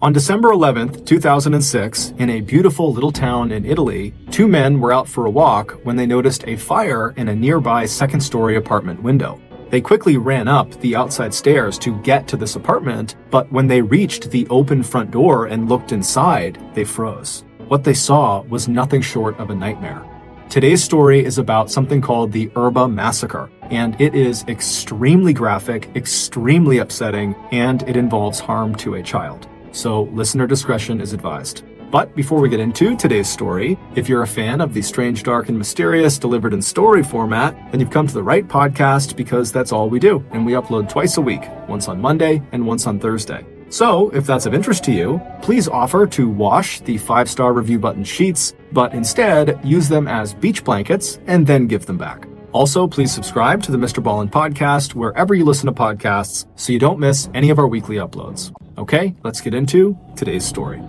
On December 11th, 2006, in a beautiful little town in Italy, two men were out for a walk when they noticed a fire in a nearby second-story apartment window. They quickly ran up the outside stairs to get to this apartment, but when they reached the open front door and looked inside, they froze. What they saw was nothing short of a nightmare. Today's story is about something called the Erba Massacre, and it is extremely graphic, extremely upsetting, and it involves harm to a child. So listener discretion is advised. But before we get into today's story, if you're a fan of the strange, dark, and mysterious delivered in story format, then you've come to the right podcast because that's all we do, and we upload twice a week, once on Monday and once on Thursday. So, if that's of interest to you, please offer to wash the 5-star review button sheets, but instead use them as beach blankets and then give them back. Also, please subscribe to the Mr. Ballin podcast wherever you listen to podcasts so you don't miss any of our weekly uploads. Okay, let's get into today's story.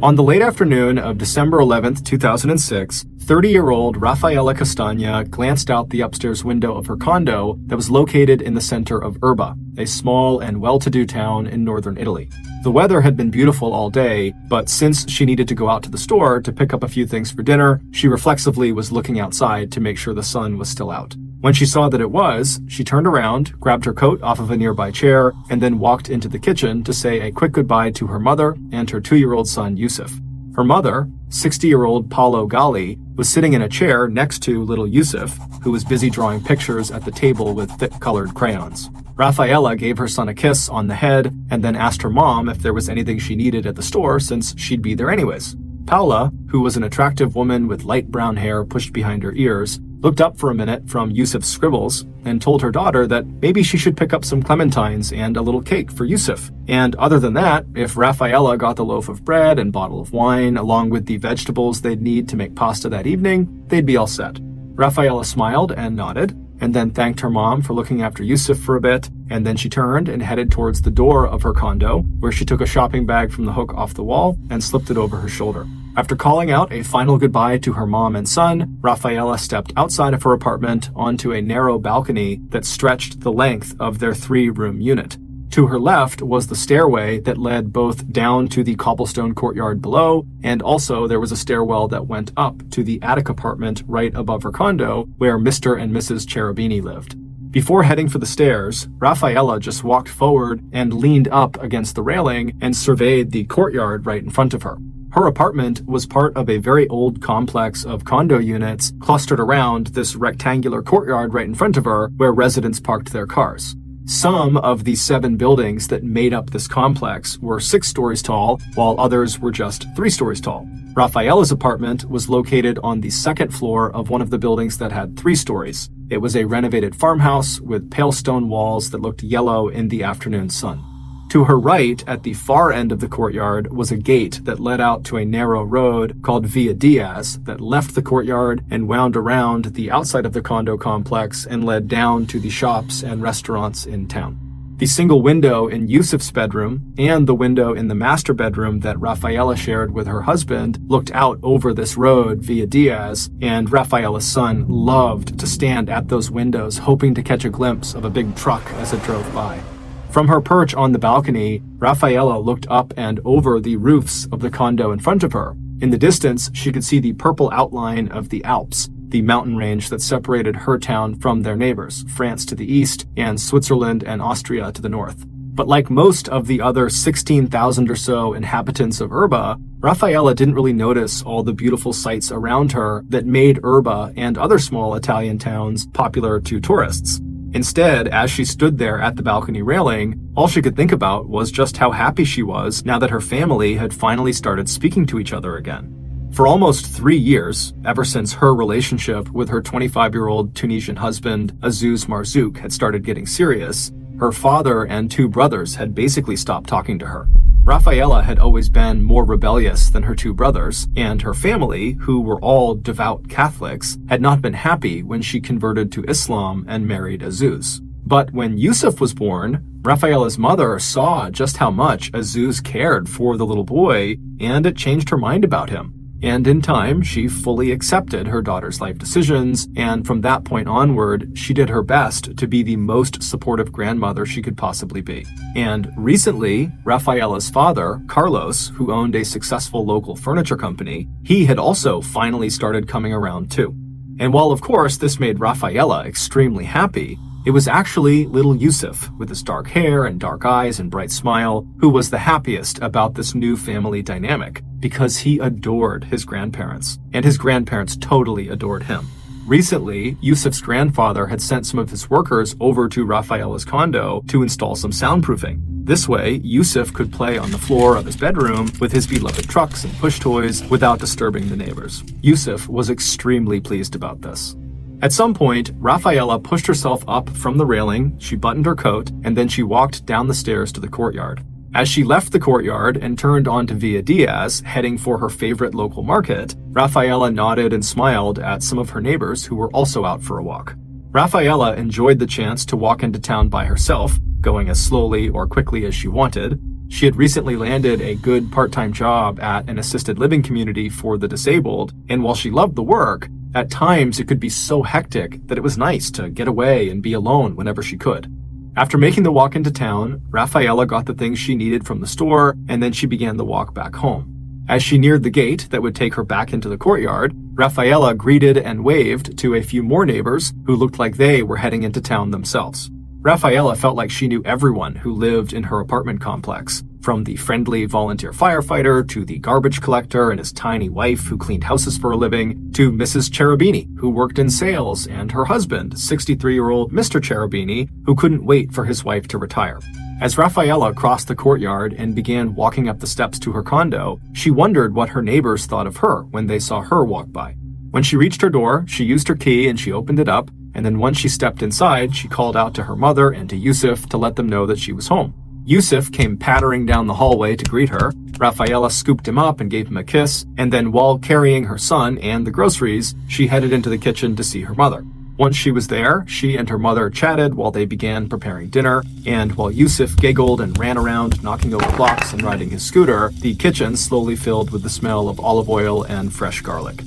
On the late afternoon of December 11th, 2006, 30-year-old Raffaella Castagna glanced out the upstairs window of her condo that was located in the center of Erba, a small and well-to-do town in northern Italy. The weather had been beautiful all day, but since she needed to go out to the store to pick up a few things for dinner, she reflexively was looking outside to make sure the sun was still out. When she saw that it was, she turned around, grabbed her coat off of a nearby chair, and then walked into the kitchen to say a quick goodbye to her mother and her 2-year-old son, Yusuf. Her mother, 60-year-old Paolo Galli, was sitting in a chair next to little Yusuf, who was busy drawing pictures at the table with thick-colored crayons. Raffaella gave her son a kiss on the head and then asked her mom if there was anything she needed at the store since she'd be there anyways. Paola, who was an attractive woman with light brown hair pushed behind her ears, looked up for a minute from Yusuf's scribbles and told her daughter that maybe she should pick up some clementines and a little cake for Yusuf. And other than that, if Raffaella got the loaf of bread and bottle of wine along with the vegetables they'd need to make pasta that evening, they'd be all set. Raffaella smiled and nodded, and then thanked her mom for looking after Yusuf for a bit, and then she turned and headed towards the door of her condo, where she took a shopping bag from the hook off the wall and slipped it over her shoulder. After calling out a final goodbye to her mom and son, Raffaella stepped outside of her apartment onto a narrow balcony that stretched the length of their 3-room unit. To her left was the stairway that led both down to the cobblestone courtyard below, and also there was a stairwell that went up to the attic apartment right above her condo, where Mr. and Mrs. Cherubini lived. Before heading for the stairs, Raffaella just walked forward and leaned up against the railing and surveyed the courtyard right in front of her. Her apartment was part of a very old complex of condo units clustered around this rectangular courtyard right in front of her where residents parked their cars. Some of the 7 buildings that made up this complex were 6 stories tall, while others were just 3 stories tall. Raffaella's apartment was located on the second floor of one of the buildings that had 3 stories. It was a renovated farmhouse with pale stone walls that looked yellow in the afternoon sun. To her right, at the far end of the courtyard, was a gate that led out to a narrow road called Via Diaz that left the courtyard and wound around the outside of the condo complex and led down to the shops and restaurants in town. The single window in Yusuf's bedroom and the window in the master bedroom that Raffaella shared with her husband looked out over this road Via Diaz, and Raffaella's son loved to stand at those windows hoping to catch a glimpse of a big truck as it drove by. From her perch on the balcony, Raffaella looked up and over the roofs of the condo in front of her. In the distance, she could see the purple outline of the Alps, the mountain range that separated her town from their neighbors, France to the east and Switzerland and Austria to the north. But like most of the other 16,000 or so inhabitants of Erba, Raffaella didn't really notice all the beautiful sights around her that made Erba and other small Italian towns popular to tourists. Instead, as she stood there at the balcony railing, all she could think about was just how happy she was now that her family had finally started speaking to each other again. For almost 3 years, ever since her relationship with her 25-year-old Tunisian husband, Azouz Marzouk, had started getting serious, her father and 2 brothers had basically stopped talking to her. Raffaella had always been more rebellious than her 2 brothers, and her family, who were all devout Catholics, had not been happy when she converted to Islam and married Azouz. But when Yusuf was born, Rafaela's mother saw just how much Azuz cared for the little boy, and it changed her mind about him. And in time, she fully accepted her daughter's life decisions, and from that point onward, she did her best to be the most supportive grandmother she could possibly be. And recently, Rafaela's father, Carlos, who owned a successful local furniture company, he had also finally started coming around too. And while of course this made Rafaela extremely happy, it was actually little Yusuf, with his dark hair and dark eyes and bright smile, who was the happiest about this new family dynamic, because he adored his grandparents, and his grandparents totally adored him. Recently, Yusuf's grandfather had sent some of his workers over to Rafaela's condo to install some soundproofing. This way, Yusuf could play on the floor of his bedroom with his beloved trucks and push toys without disturbing the neighbors. Yusuf was extremely pleased about this. At some point, Rafaela pushed herself up from the railing, she buttoned her coat, and then she walked down the stairs to the courtyard. As she left the courtyard and turned onto Via Diaz, heading for her favorite local market, Rafaela nodded and smiled at some of her neighbors who were also out for a walk. Rafaela enjoyed the chance to walk into town by herself, going as slowly or quickly as she wanted. She had recently landed a good part-time job at an assisted living community for the disabled, and while she loved the work, at times it could be so hectic that it was nice to get away and be alone whenever she could. After making the walk into town, Rafaela got the things she needed from the store, and then she began the walk back home. As she neared the gate that would take her back into the courtyard, Rafaela greeted and waved to a few more neighbors who looked like they were heading into town themselves. Rafaela felt like she knew everyone who lived in her apartment complex, from the friendly volunteer firefighter to the garbage collector and his tiny wife who cleaned houses for a living, to Mrs. Cherubini, who worked in sales, and her husband, 63-year-old Mr. Cherubini, who couldn't wait for his wife to retire. As Rafaela crossed the courtyard and began walking up the steps to her condo, she wondered what her neighbors thought of her when they saw her walk by. When she reached her door, she used her key and she opened it up, and then once she stepped inside, she called out to her mother and to Yusuf to let them know that she was home. Yusuf came pattering down the hallway to greet her. Rafaela scooped him up and gave him a kiss, and then while carrying her son and the groceries, she headed into the kitchen to see her mother. Once she was there, she and her mother chatted while they began preparing dinner, and while Yusuf giggled and ran around, knocking over blocks and riding his scooter, the kitchen slowly filled with the smell of olive oil and fresh garlic.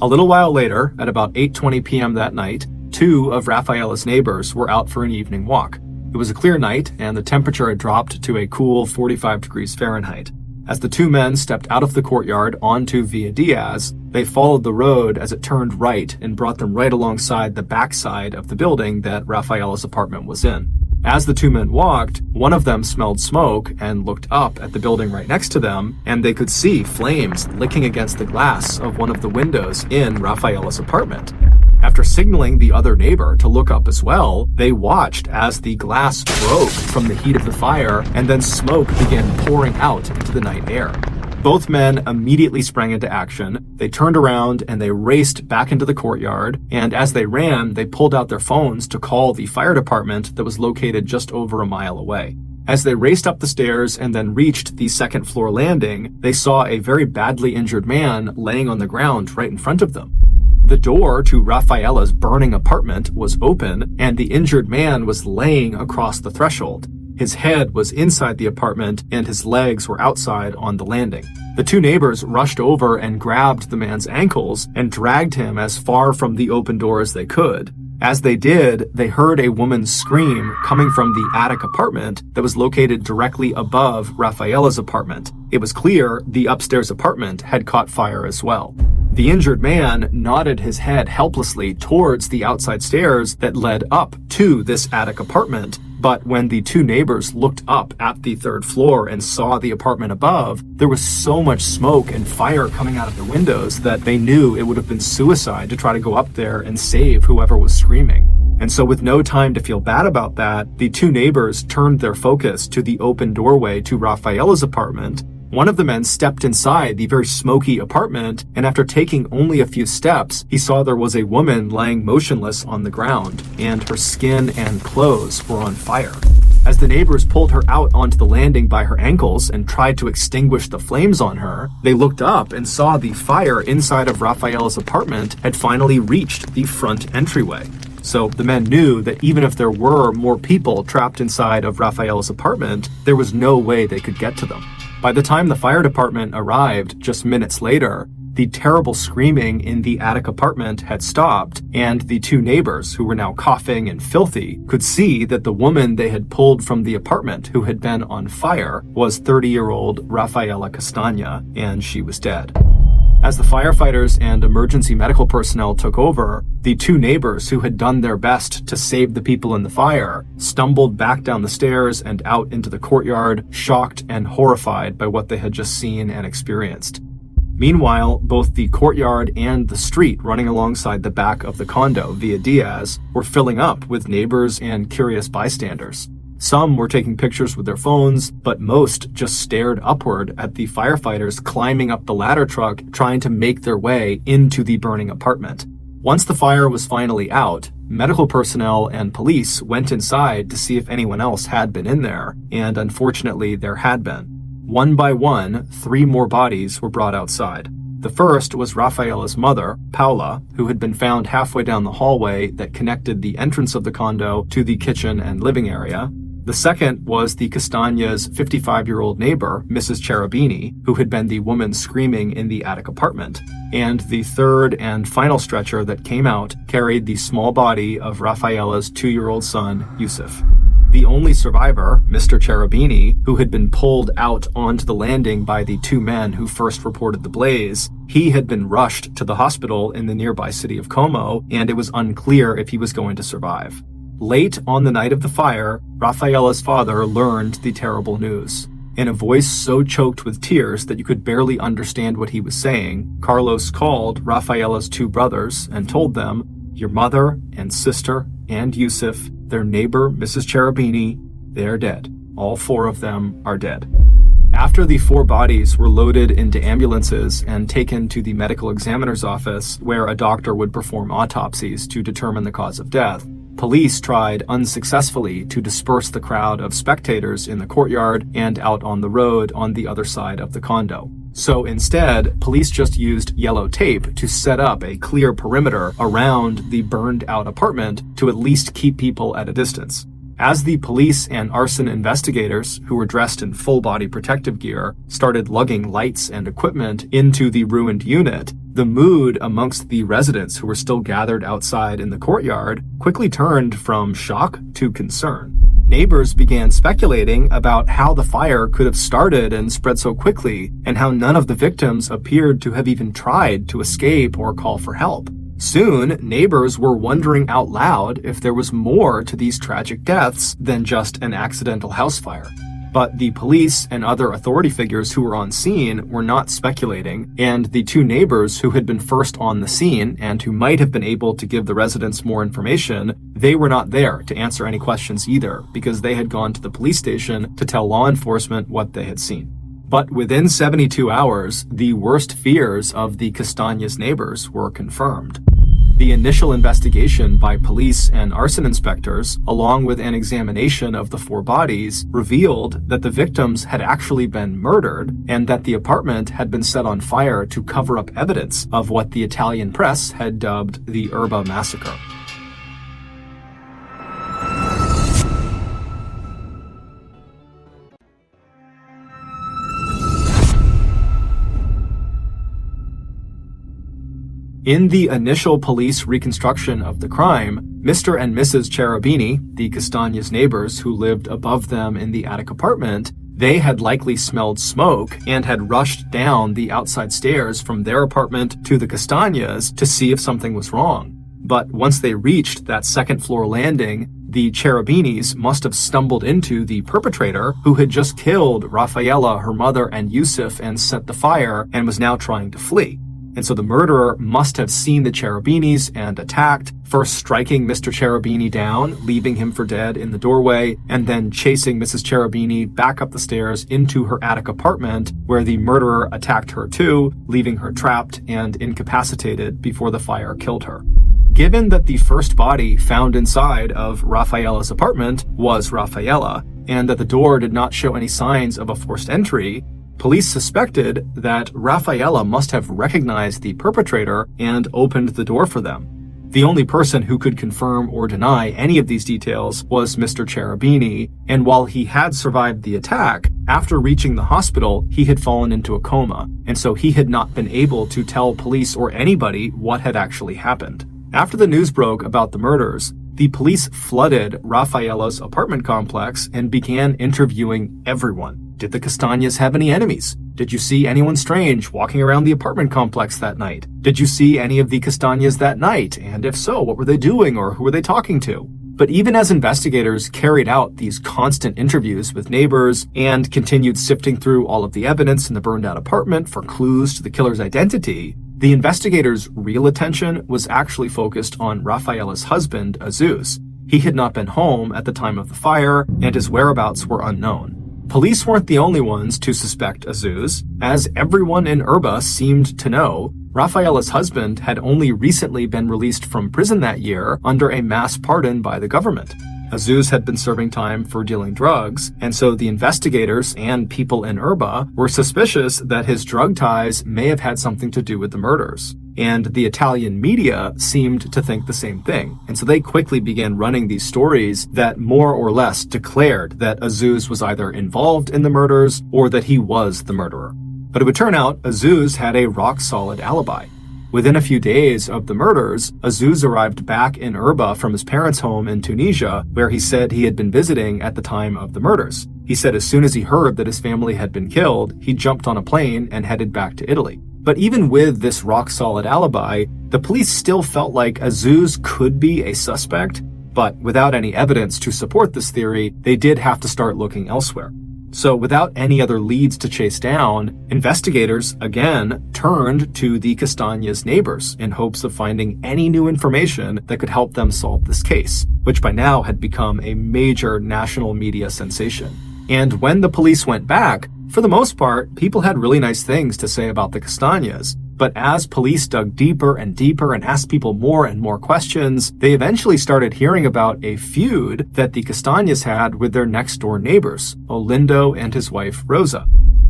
A little while later, at about 8:20 p.m. that night, two of Rafaela's neighbors were out for an evening walk. It was a clear night, and the temperature had dropped to a cool 45 degrees Fahrenheit. As the two men stepped out of the courtyard onto Via Diaz, they followed the road as it turned right and brought them right alongside the backside of the building that Rafaela's apartment was in. As the two men walked, one of them smelled smoke and looked up at the building right next to them, and they could see flames licking against the glass of one of the windows in Rafaela's apartment. After signaling the other neighbor to look up as well, they watched as the glass broke from the heat of the fire, and then smoke began pouring out into the night air. Both men immediately sprang into action. They turned around and they raced back into the courtyard, and as they ran, they pulled out their phones to call the fire department that was located just over a mile away. As they raced up the stairs and then reached the second floor landing, they saw a very badly injured man laying on the ground right in front of them. The door to Rafaela's burning apartment was open, and the injured man was laying across the threshold. His head was inside the apartment, and his legs were outside on the landing. The two neighbors rushed over and grabbed the man's ankles and dragged him as far from the open door as they could. As they did, they heard a woman's scream coming from the attic apartment that was located directly above Rafaela's apartment. It was clear the upstairs apartment had caught fire as well. The injured man nodded his head helplessly towards the outside stairs that led up to this attic apartment, but when the two neighbors looked up at the third floor and saw the apartment above, there was so much smoke and fire coming out of the windows that they knew it would have been suicide to try to go up there and save whoever was screaming. And so with no time to feel bad about that, the two neighbors turned their focus to the open doorway to Rafaela's apartment. One of the men stepped inside the very smoky apartment, and after taking only a few steps, he saw there was a woman lying motionless on the ground, and her skin and clothes were on fire. As the neighbors pulled her out onto the landing by her ankles and tried to extinguish the flames on her, they looked up and saw the fire inside of Rafaela's apartment had finally reached the front entryway. So the men knew that even if there were more people trapped inside of Rafaela's apartment, there was no way they could get to them. By the time the fire department arrived just minutes later, the terrible screaming in the attic apartment had stopped, and the two neighbors, who were now coughing and filthy, could see that the woman they had pulled from the apartment who had been on fire was 30-year-old Rafaela Castagna, and she was dead. As the firefighters and emergency medical personnel took over, the two neighbors who had done their best to save the people in the fire stumbled back down the stairs and out into the courtyard, shocked and horrified by what they had just seen and experienced. Meanwhile, both the courtyard and the street running alongside the back of the condo via Diaz were filling up with neighbors and curious bystanders. Some were taking pictures with their phones, but most just stared upward at the firefighters climbing up the ladder truck trying to make their way into the burning apartment. Once the fire was finally out, medical personnel and police went inside to see if anyone else had been in there, and unfortunately there had been. One by one, 3 more bodies were brought outside. The first was Rafaela's mother, Paula, who had been found halfway down the hallway that connected the entrance of the condo to the kitchen and living area. The second was the Castagna's 55-year-old neighbor, Mrs. Cherubini, who had been the woman screaming in the attic apartment. And the third and final stretcher that came out carried the small body of Rafaela's 2-year-old son, Yusuf. The only survivor, Mr. Cherubini, who had been pulled out onto the landing by the 2 men who first reported the blaze, he had been rushed to the hospital in the nearby city of Como, and it was unclear if he was going to survive. Late on the night of the fire, Rafaela's father learned the terrible news. In a voice so choked with tears that you could barely understand what he was saying, Carlos called Rafaela's 2 brothers and told them, "Your mother and sister and Yusuf, their neighbor, Mrs. Cherubini, they are dead. All 4 of them are dead." After the 4 bodies were loaded into ambulances and taken to the medical examiner's office, where a doctor would perform autopsies to determine the cause of death, police tried unsuccessfully to disperse the crowd of spectators in the courtyard and out on the road on the other side of the condo. So instead, police just used yellow tape to set up a clear perimeter around the burned-out apartment to at least keep people at a distance. As the police and arson investigators, who were dressed in full-body protective gear, started lugging lights and equipment into the ruined unit, the mood amongst the residents who were still gathered outside in the courtyard quickly turned from shock to concern. Neighbors began speculating about how the fire could have started and spread so quickly, and how none of the victims appeared to have even tried to escape or call for help. Soon, neighbors were wondering out loud if there was more to these tragic deaths than just an accidental house fire. But the police and other authority figures who were on scene were not speculating, and the 2 neighbors who had been first on the scene and who might have been able to give the residents more information, they were not there to answer any questions either, because they had gone to the police station to tell law enforcement what they had seen. But within 72 hours, the worst fears of the Castagna's neighbors were confirmed. The initial investigation by police and arson inspectors, along with an examination of the 4 bodies, revealed that the victims had actually been murdered and that the apartment had been set on fire to cover up evidence of what the Italian press had dubbed the Erba massacre. In the initial police reconstruction of the crime, Mr. and Mrs. Cherubini, the Castagna's neighbors who lived above them in the attic apartment, they had likely smelled smoke and had rushed down the outside stairs from their apartment to the Castagna's to see if something was wrong. But once they reached that second-floor landing, the Cherubinis must have stumbled into the perpetrator who had just killed Rafaela, her mother, and Yusuf and set the fire and was now trying to flee. And so the murderer must have seen the Cherubinis and attacked, first striking Mr. Cherubini down, leaving him for dead in the doorway, and then chasing Mrs. Cherubini back up the stairs into her attic apartment, where the murderer attacked her too, leaving her trapped and incapacitated before the fire killed her. Given that the first body found inside of Rafaela's apartment was Rafaela, and that the door did not show any signs of a forced entry, police suspected that Rafaela must have recognized the perpetrator and opened the door for them. The only person who could confirm or deny any of these details was Mr. Cherubini, and while he had survived the attack, after reaching the hospital, he had fallen into a coma, and so he had not been able to tell police or anybody what had actually happened. After the news broke about the murders, the police flooded Rafaela's apartment complex and began interviewing everyone. Did the Castañas have any enemies? Did you see anyone strange walking around the apartment complex that night? Did you see any of the Castañas that night? And if so, what were they doing or who were they talking to? But even as investigators carried out these constant interviews with neighbors and continued sifting through all of the evidence in the burned-out apartment for clues to the killer's identity, the investigators' real attention was actually focused on Rafaela's husband, Aziz. He had not been home at the time of the fire, and his whereabouts were unknown. Police weren't the only ones to suspect Aziz. As everyone in Erba seemed to know, Rafaela's husband had only recently been released from prison that year under a mass pardon by the government. Aziz had been serving time for dealing drugs, and so the investigators and people in Erba were suspicious that his drug ties may have had something to do with the murders. And the Italian media seemed to think the same thing. And so they quickly began running these stories that more or less declared that Aziz was either involved in the murders or that he was the murderer. But it would turn out Aziz had a rock-solid alibi. Within a few days of the murders, Aziz arrived back in Erba from his parents' home in Tunisia, where he said he had been visiting at the time of the murders. He said as soon as he heard that his family had been killed, he jumped on a plane and headed back to Italy. But even with this rock-solid alibi, the police still felt like Aziz could be a suspect, but without any evidence to support this theory, they did have to start looking elsewhere. So without any other leads to chase down, investigators again turned to the Castañas' neighbors in hopes of finding any new information that could help them solve this case, which by now had become a major national media sensation. And when the police went back, for the most part, people had really nice things to say about the Castañas. But as police dug deeper and deeper and asked people more and more questions, they eventually started hearing about a feud that the Castañas had with their next-door neighbors, Olindo and his wife, Rosa.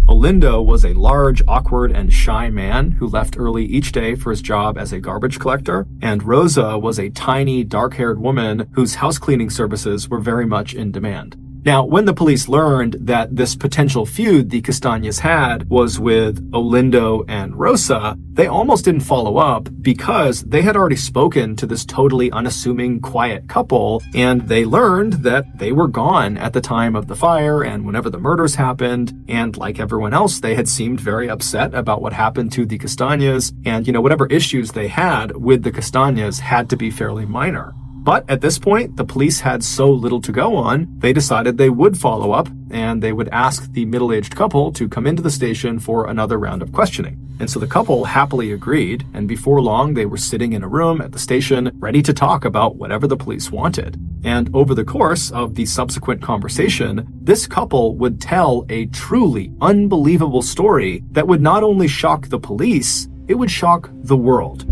Olindo was a large, awkward, and shy man who left early each day for his job as a garbage collector, and Rosa was a tiny, dark-haired woman whose house-cleaning services were very much in demand. Now, when the police learned that this potential feud the Castañas had was with Olindo and Rosa, they almost didn't follow up because they had already spoken to this totally unassuming, quiet couple, and they learned that they were gone at the time of the fire and whenever the murders happened, and like everyone else, they had seemed very upset about what happened to the Castañas, and whatever issues they had with the Castañas had to be fairly minor. But at this point, the police had so little to go on, they decided they would follow up, and they would ask the middle-aged couple to come into the station for another round of questioning. And so the couple happily agreed, and before long, they were sitting in a room at the station, ready to talk about whatever the police wanted. And over the course of the subsequent conversation, this couple would tell a truly unbelievable story that would not only shock the police, it would shock the world.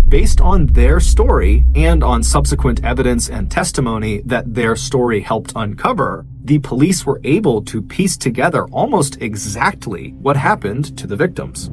Based on their story and on subsequent evidence and testimony that their story helped uncover, the police were able to piece together almost exactly what happened to the victims.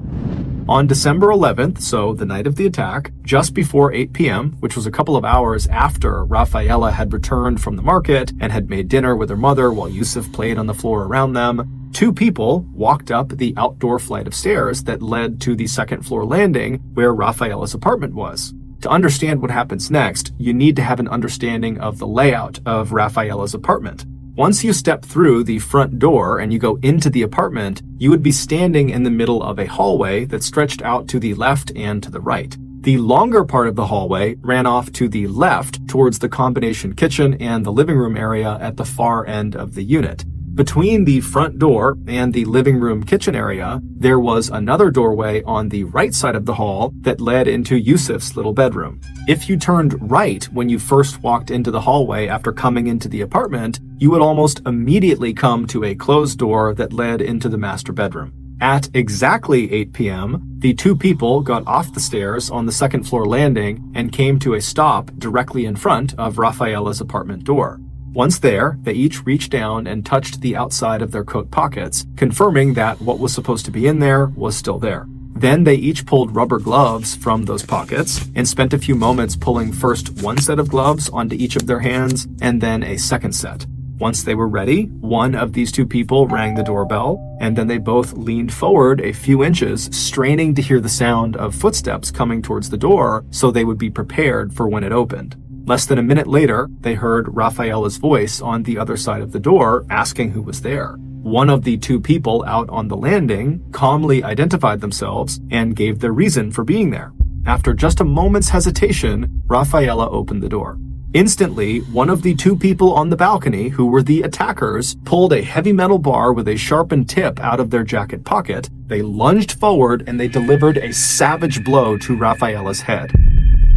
On December 11th, so the night of the attack, just before 8 p.m., which was a couple of hours after Rafaela had returned from the market and had made dinner with her mother while Yusuf played on the floor around them, two people walked up the outdoor flight of stairs that led to the second-floor landing where Rafaela's apartment was. To understand what happens next, you need to have an understanding of the layout of Rafaela's apartment. Once you step through the front door and you go into the apartment, you would be standing in the middle of a hallway that stretched out to the left and to the right. The longer part of the hallway ran off to the left towards the combination kitchen and the living room area at the far end of the unit. Between the front door and the living room kitchen area, there was another doorway on the right side of the hall that led into Yusuf's little bedroom. If you turned right when you first walked into the hallway after coming into the apartment, you would almost immediately come to a closed door that led into the master bedroom. At exactly 8 p.m., the two people got off the stairs on the second floor landing and came to a stop directly in front of Rafaela's apartment door. Once there, they each reached down and touched the outside of their coat pockets, confirming that what was supposed to be in there was still there. Then they each pulled rubber gloves from those pockets and spent a few moments pulling first one set of gloves onto each of their hands and then a second set. Once they were ready, one of these two people rang the doorbell, and then they both leaned forward a few inches, straining to hear the sound of footsteps coming towards the door so they would be prepared for when it opened. Less than a minute later, they heard Rafaela's voice on the other side of the door asking who was there. One of the two people out on the landing calmly identified themselves and gave their reason for being there. After just a moment's hesitation, Rafaela opened the door. Instantly, one of the two people on the balcony, who were the attackers, pulled a heavy metal bar with a sharpened tip out of their jacket pocket. They lunged forward and they delivered a savage blow to Rafaela's head.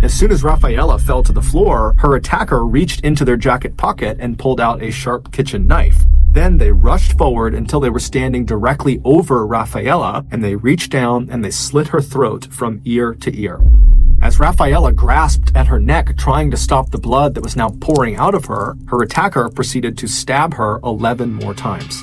As soon as Rafaela fell to the floor, her attacker reached into their jacket pocket and pulled out a sharp kitchen knife. Then they rushed forward until they were standing directly over Rafaela, and they reached down and they slit her throat from ear to ear. As Rafaela grasped at her neck, trying to stop the blood that was now pouring out of her, her attacker proceeded to stab her 11 more times.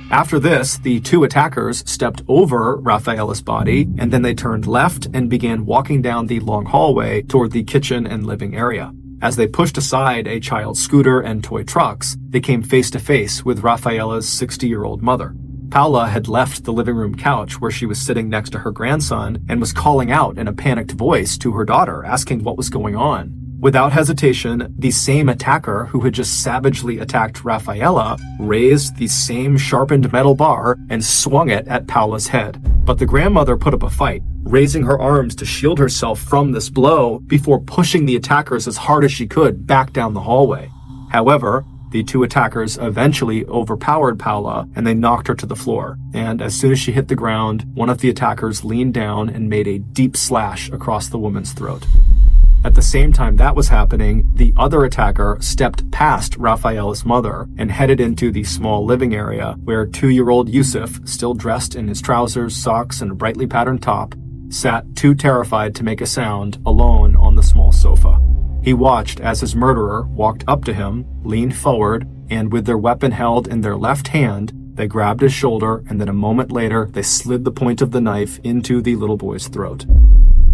After this, the two attackers stepped over Rafaela's body, and then they turned left and began walking down the long hallway toward the kitchen and living area. As they pushed aside a child's scooter and toy trucks, they came face to face with Rafaela's 60-year-old mother. Paula had left the living room couch where she was sitting next to her grandson and was calling out in a panicked voice to her daughter, asking what was going on. Without hesitation, the same attacker who had just savagely attacked Rafaela raised the same sharpened metal bar and swung it at Paula's head. But the grandmother put up a fight, raising her arms to shield herself from this blow before pushing the attackers as hard as she could back down the hallway. However, the two attackers eventually overpowered Paula and they knocked her to the floor. And as soon as she hit the ground, one of the attackers leaned down and made a deep slash across the woman's throat. At the same time that was happening, the other attacker stepped past Rafaela's mother and headed into the small living area where 2-year-old Yusuf, still dressed in his trousers, socks, and a brightly patterned top, sat too terrified to make a sound alone on the small sofa. He watched as his murderer walked up to him, leaned forward, and with their weapon held in their left hand, they grabbed his shoulder, and then a moment later, they slid the point of the knife into the little boy's throat.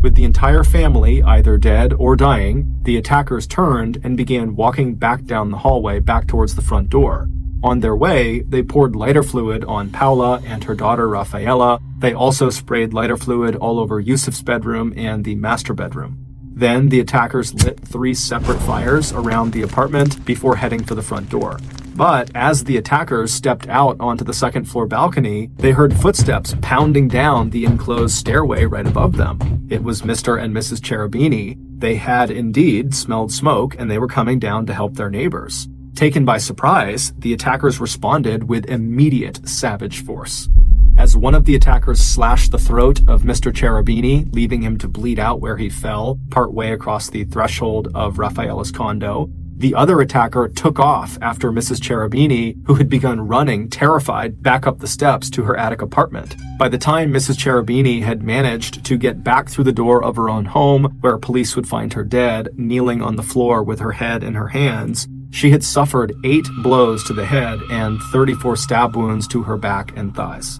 With the entire family either dead or dying, the attackers turned and began walking back down the hallway back towards the front door. On their way, they poured lighter fluid on Paula and her daughter Rafaela. They also sprayed lighter fluid all over Yusuf's bedroom and the master bedroom. Then the attackers lit 3 separate fires around the apartment before heading for the front door. But as the attackers stepped out onto the second floor balcony, they heard footsteps pounding down the enclosed stairway right above them. It was Mr. and Mrs. Cherubini. They had indeed smelled smoke and they were coming down to help their neighbors. Taken by surprise, the attackers responded with immediate savage force. As one of the attackers slashed the throat of Mr. Cherubini, leaving him to bleed out where he fell, partway across the threshold of Rafaela's condo, the other attacker took off after Mrs. Cherubini, who had begun running, terrified, back up the steps to her attic apartment. By the time Mrs. Cherubini had managed to get back through the door of her own home, where police would find her dead, kneeling on the floor with her head in her hands, she had suffered 8 blows to the head and 34 stab wounds to her back and thighs.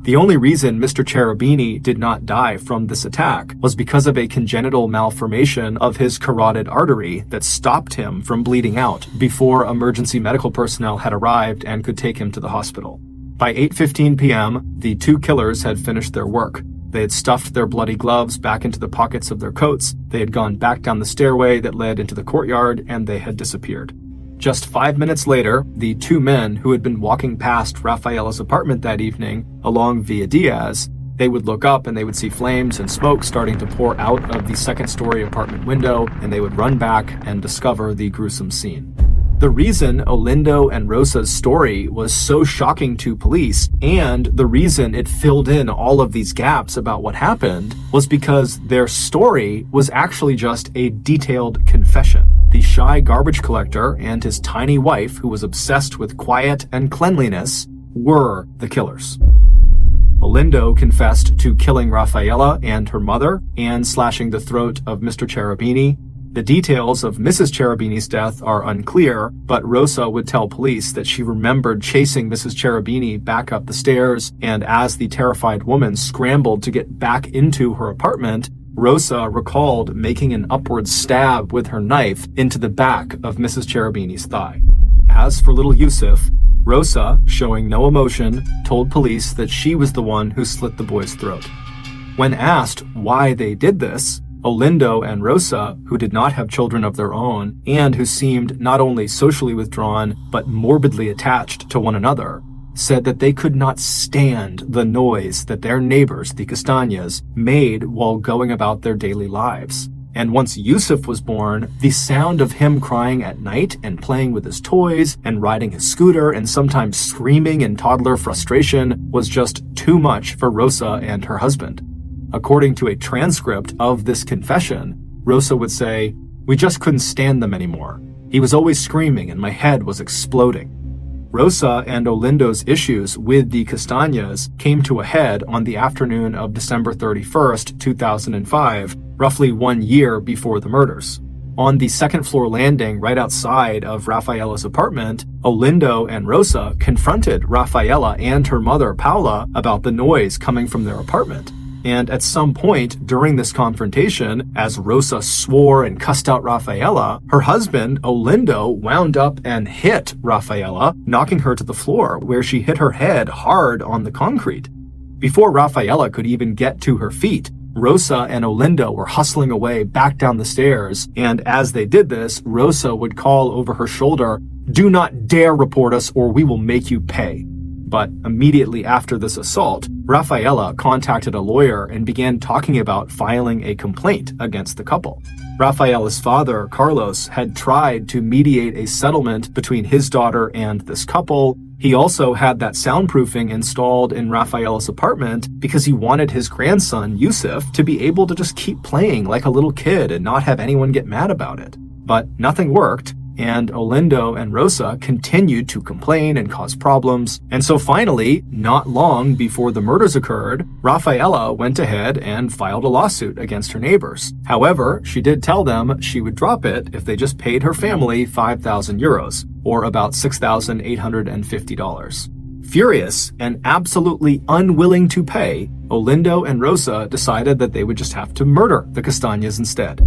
The only reason Mr. Cherubini did not die from this attack was because of a congenital malformation of his carotid artery that stopped him from bleeding out before emergency medical personnel had arrived and could take him to the hospital. By 8:15 p.m., the 2 killers had finished their work. They had stuffed their bloody gloves back into the pockets of their coats, they had gone back down the stairway that led into the courtyard, and they had disappeared. Just 5 minutes later, the 2 men who had been walking past Rafaela's apartment that evening along Via Diaz, they would look up and they would see flames and smoke starting to pour out of the 2nd-story apartment window, and they would run back and discover the gruesome scene. The reason Olindo and Rosa's story was so shocking to police, and the reason it filled in all of these gaps about what happened, was because their story was actually just a detailed confession. The shy garbage collector and his tiny wife, who was obsessed with quiet and cleanliness, were the killers. Olindo confessed to killing Rafaela and her mother and slashing the throat of Mr. Cherubini. The details of Mrs. Cherubini's death are unclear, but Rosa would tell police that she remembered chasing Mrs. Cherubini back up the stairs, and as the terrified woman scrambled to get back into her apartment, Rosa recalled making an upward stab with her knife into the back of Mrs. Cherubini's thigh. As for little Yusuf, Rosa, showing no emotion, told police that she was the one who slit the boy's throat. When asked why they did this, Olindo and Rosa, who did not have children of their own, and who seemed not only socially withdrawn, but morbidly attached to one another, said that they could not stand the noise that their neighbors, the Castañas, made while going about their daily lives. And once Yusuf was born, the sound of him crying at night and playing with his toys and riding his scooter and sometimes screaming in toddler frustration was just too much for Rosa and her husband. According to a transcript of this confession, Rosa would say, "We just couldn't stand them anymore. He was always screaming and my head was exploding." Rosa and Olindo's issues with the Castañas came to a head on the afternoon of December 31st, 2005, roughly 1 year before the murders. On the second-floor landing right outside of Rafaela's apartment, Olindo and Rosa confronted Rafaela and her mother, Paula, about the noise coming from their apartment. And at some point during this confrontation, as Rosa swore and cussed out Rafaela, her husband, Olindo, wound up and hit Rafaela, knocking her to the floor, where she hit her head hard on the concrete. Before Rafaela could even get to her feet, Rosa and Olindo were hustling away back down the stairs, and as they did this, Rosa would call over her shoulder, "Do not dare report us or we will make you pay." But immediately after this assault, Rafaela contacted a lawyer and began talking about filing a complaint against the couple. Rafaela's father, Carlos, had tried to mediate a settlement between his daughter and this couple. He also had that soundproofing installed in Rafaela's apartment because he wanted his grandson, Yusuf, to be able to just keep playing like a little kid and not have anyone get mad about it. But nothing worked, and Olindo and Rosa continued to complain and cause problems. And so finally, not long before the murders occurred, Rafaela went ahead and filed a lawsuit against her neighbors. However, she did tell them she would drop it if they just paid her family 5,000 euros, or about $6,850. Furious and absolutely unwilling to pay, Olindo and Rosa decided that they would just have to murder the Castañas instead.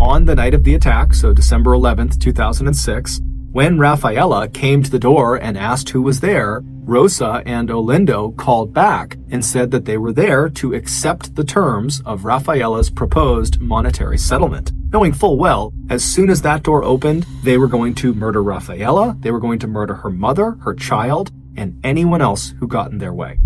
On the night of the attack, so December 11th, 2006, when Rafaela came to the door and asked who was there, Rosa and Olindo called back and said that they were there to accept the terms of Rafaela's proposed monetary settlement, knowing full well, as soon as that door opened, they were going to murder Rafaela, they were going to murder her mother, her child, and anyone else who got in their way.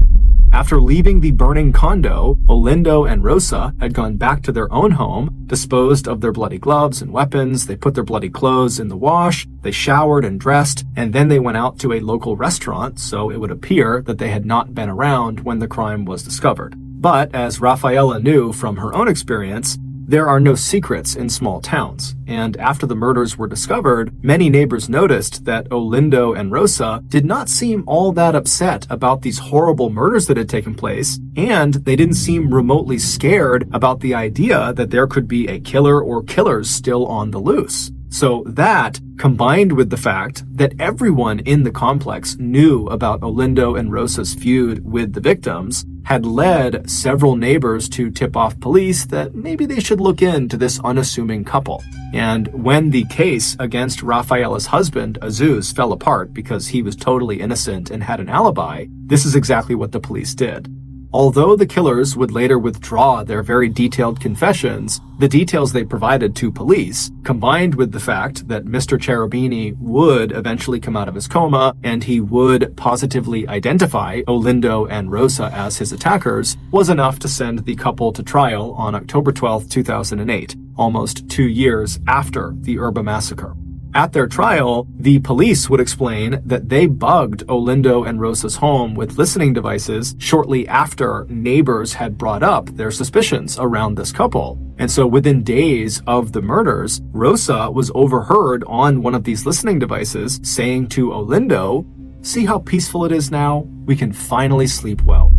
After leaving the burning condo, Olindo and Rosa had gone back to their own home, disposed of their bloody gloves and weapons, they put their bloody clothes in the wash, they showered and dressed, and then they went out to a local restaurant, so it would appear that they had not been around when the crime was discovered. But as Rafaela knew from her own experience, there are no secrets in small towns, and after the murders were discovered, many neighbors noticed that Olindo and Rosa did not seem all that upset about these horrible murders that had taken place, and they didn't seem remotely scared about the idea that there could be a killer or killers still on the loose. So that, combined with the fact that everyone in the complex knew about Olindo and Rosa's feud with the victims, had led several neighbors to tip off police that maybe they should look into this unassuming couple. And when the case against Rafaela's husband, Azuz, fell apart because he was totally innocent and had an alibi, this is exactly what the police did. Although the killers would later withdraw their very detailed confessions, the details they provided to police, combined with the fact that Mr. Cherubini would eventually come out of his coma and he would positively identify Olindo and Rosa as his attackers, was enough to send the couple to trial on October 12, 2008, almost 2 years after the Erba massacre. At their trial, the police would explain that they bugged Olindo and Rosa's home with listening devices shortly after neighbors had brought up their suspicions around this couple. And so within days of the murders, Rosa was overheard on one of these listening devices saying to Olindo, "See how peaceful it is now? We can finally sleep well."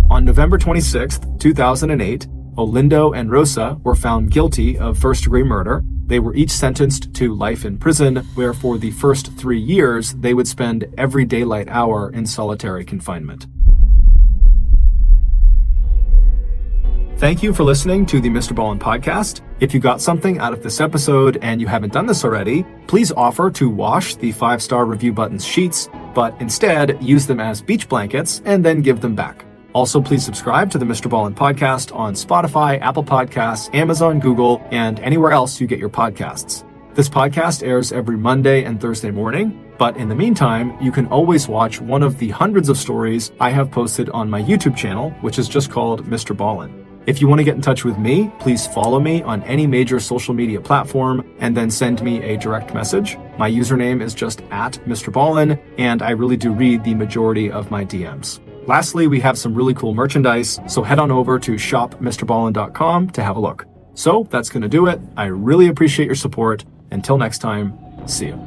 On November 26, 2008, Olindo and Rosa were found guilty of first-degree murder. They were each sentenced to life in prison, where for the first 3 years, they would spend every daylight hour in solitary confinement. Thank you for listening to the Mr. Ballin podcast. If you got something out of this episode and you haven't done this already, please offer to wash the 5-star review button's sheets, but instead use them as beach blankets and then give them back. Also, please subscribe to the Mr. Ballin podcast on Spotify, Apple Podcasts, Amazon, Google, and anywhere else you get your podcasts. This podcast airs every Monday and Thursday morning, but in the meantime, you can always watch one of the hundreds of stories I have posted on my YouTube channel, which is just called Mr. Ballin. If you want to get in touch with me, please follow me on any major social media platform and then send me a direct message. My username is just @MrBallin, and I really do read the majority of my DMs. Lastly, we have some really cool merchandise, so head on over to shopmrballin.com to have a look. So that's going to do it. I really appreciate your support. Until next time, see you.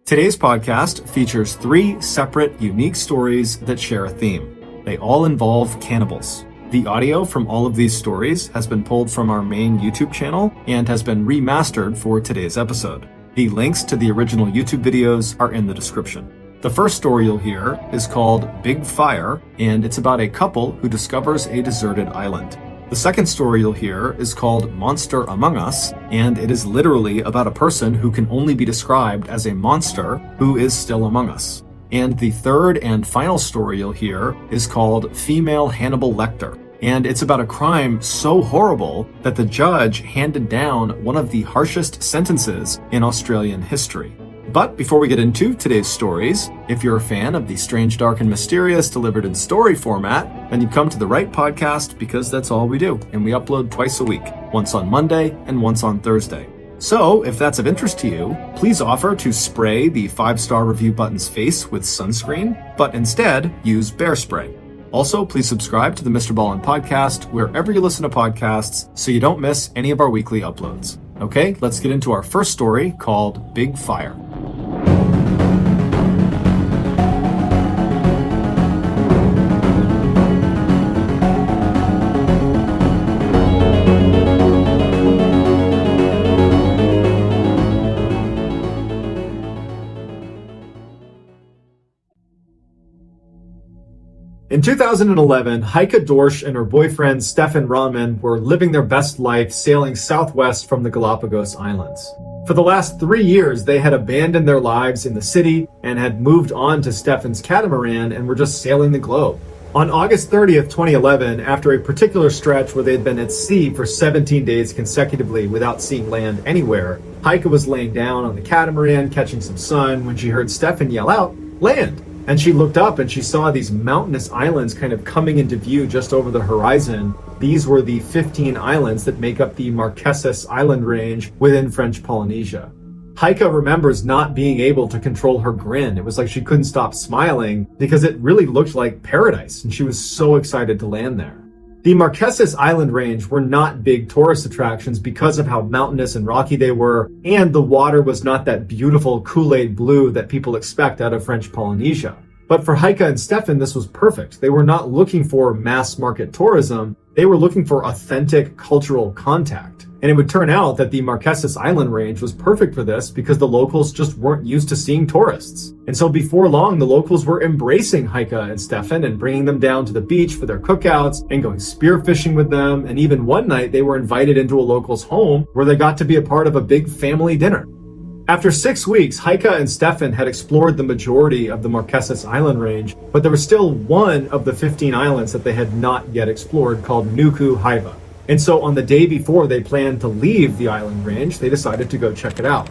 Today's podcast features 3 separate, unique stories that share a theme. They all involve cannibals. The audio from all of these stories has been pulled from our main YouTube channel and has been remastered for today's episode. The links to the original YouTube videos are in the description. The first story you'll hear is called Big Fire, and it's about a couple who discovers a deserted island. The second story you'll hear is called Monster Among Us, and it is literally about a person who can only be described as a monster who is still among us. And the third and final story you'll hear is called Female Hannibal Lecter, and it's about a crime so horrible that the judge handed down one of the harshest sentences in Australian history. But before we get into today's stories, if you're a fan of the strange, dark, and mysterious delivered in story format, then you've come to the right podcast because that's all we do, and we upload twice a week, once on Monday and once on Thursday. So, if that's of interest to you, please offer to spray the 5-star review button's face with sunscreen, but instead use bear spray. Also, please subscribe to the Mr. Ballin podcast wherever you listen to podcasts so you don't miss any of our weekly uploads. Okay, let's get into our first story called Big Fire. In 2011, Heike Dorsch and her boyfriend Stefan Rahman were living their best life sailing southwest from the Galapagos Islands. For the last 3 years, they had abandoned their lives in the city and had moved on to Stefan's catamaran and were just sailing the globe. On August 30th, 2011, after a particular stretch where they had been at sea for 17 days consecutively without seeing land anywhere, Heike was laying down on the catamaran catching some sun when she heard Stefan yell out, "Land!" And she looked up and she saw these mountainous islands kind of coming into view just over the horizon. These were the 15 islands that make up the Marquesas Island range within French Polynesia. Heike remembers not being able to control her grin. It was like she couldn't stop smiling because it really looked like paradise, and she was so excited to land there. The Marquesas Island range were not big tourist attractions because of how mountainous and rocky they were, and the water was not that beautiful Kool-Aid blue that people expect out of French Polynesia. But for Heike and Stefan, this was perfect. They were not looking for mass market tourism. They were looking for authentic cultural contact. And it would turn out that the Marquesas Island range was perfect for this because the locals just weren't used to seeing tourists. And so before long, the locals were embracing Heike and Stefan and bringing them down to the beach for their cookouts and going spearfishing with them. And even one night they were invited into a local's home where they got to be a part of a big family dinner. After 6 weeks, Heike and Stefan had explored the majority of the Marquesas Island range, but there was still one of the 15 islands that they had not yet explored called Nuku Hiva. And so on the day before they planned to leave the island range, they decided to go check it out.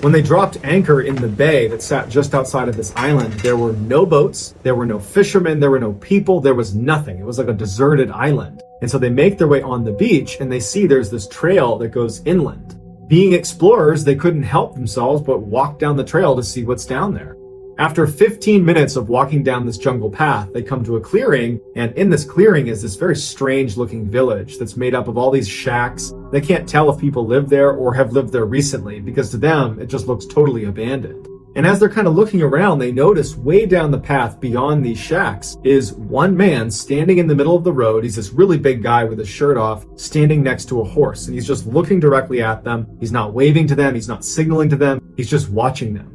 When they dropped anchor in the bay that sat just outside of this island, there were no boats, there were no fishermen, there were no people, there was nothing. It was like a deserted island. And so they make their way on the beach and they see there's this trail that goes inland. Being explorers, they couldn't help themselves but walk down the trail to see what's down there. After 15 minutes of walking down this jungle path, they come to a clearing, and in this clearing is this very strange looking village that's made up of all these shacks. They can't tell if people live there or have lived there recently, because to them, it just looks totally abandoned. And as they're kind of looking around, they notice way down the path beyond these shacks is one man standing in the middle of the road. He's this really big guy with his shirt off, standing next to a horse, and he's just looking directly at them. He's not waving to them, he's not signaling to them, he's just watching them.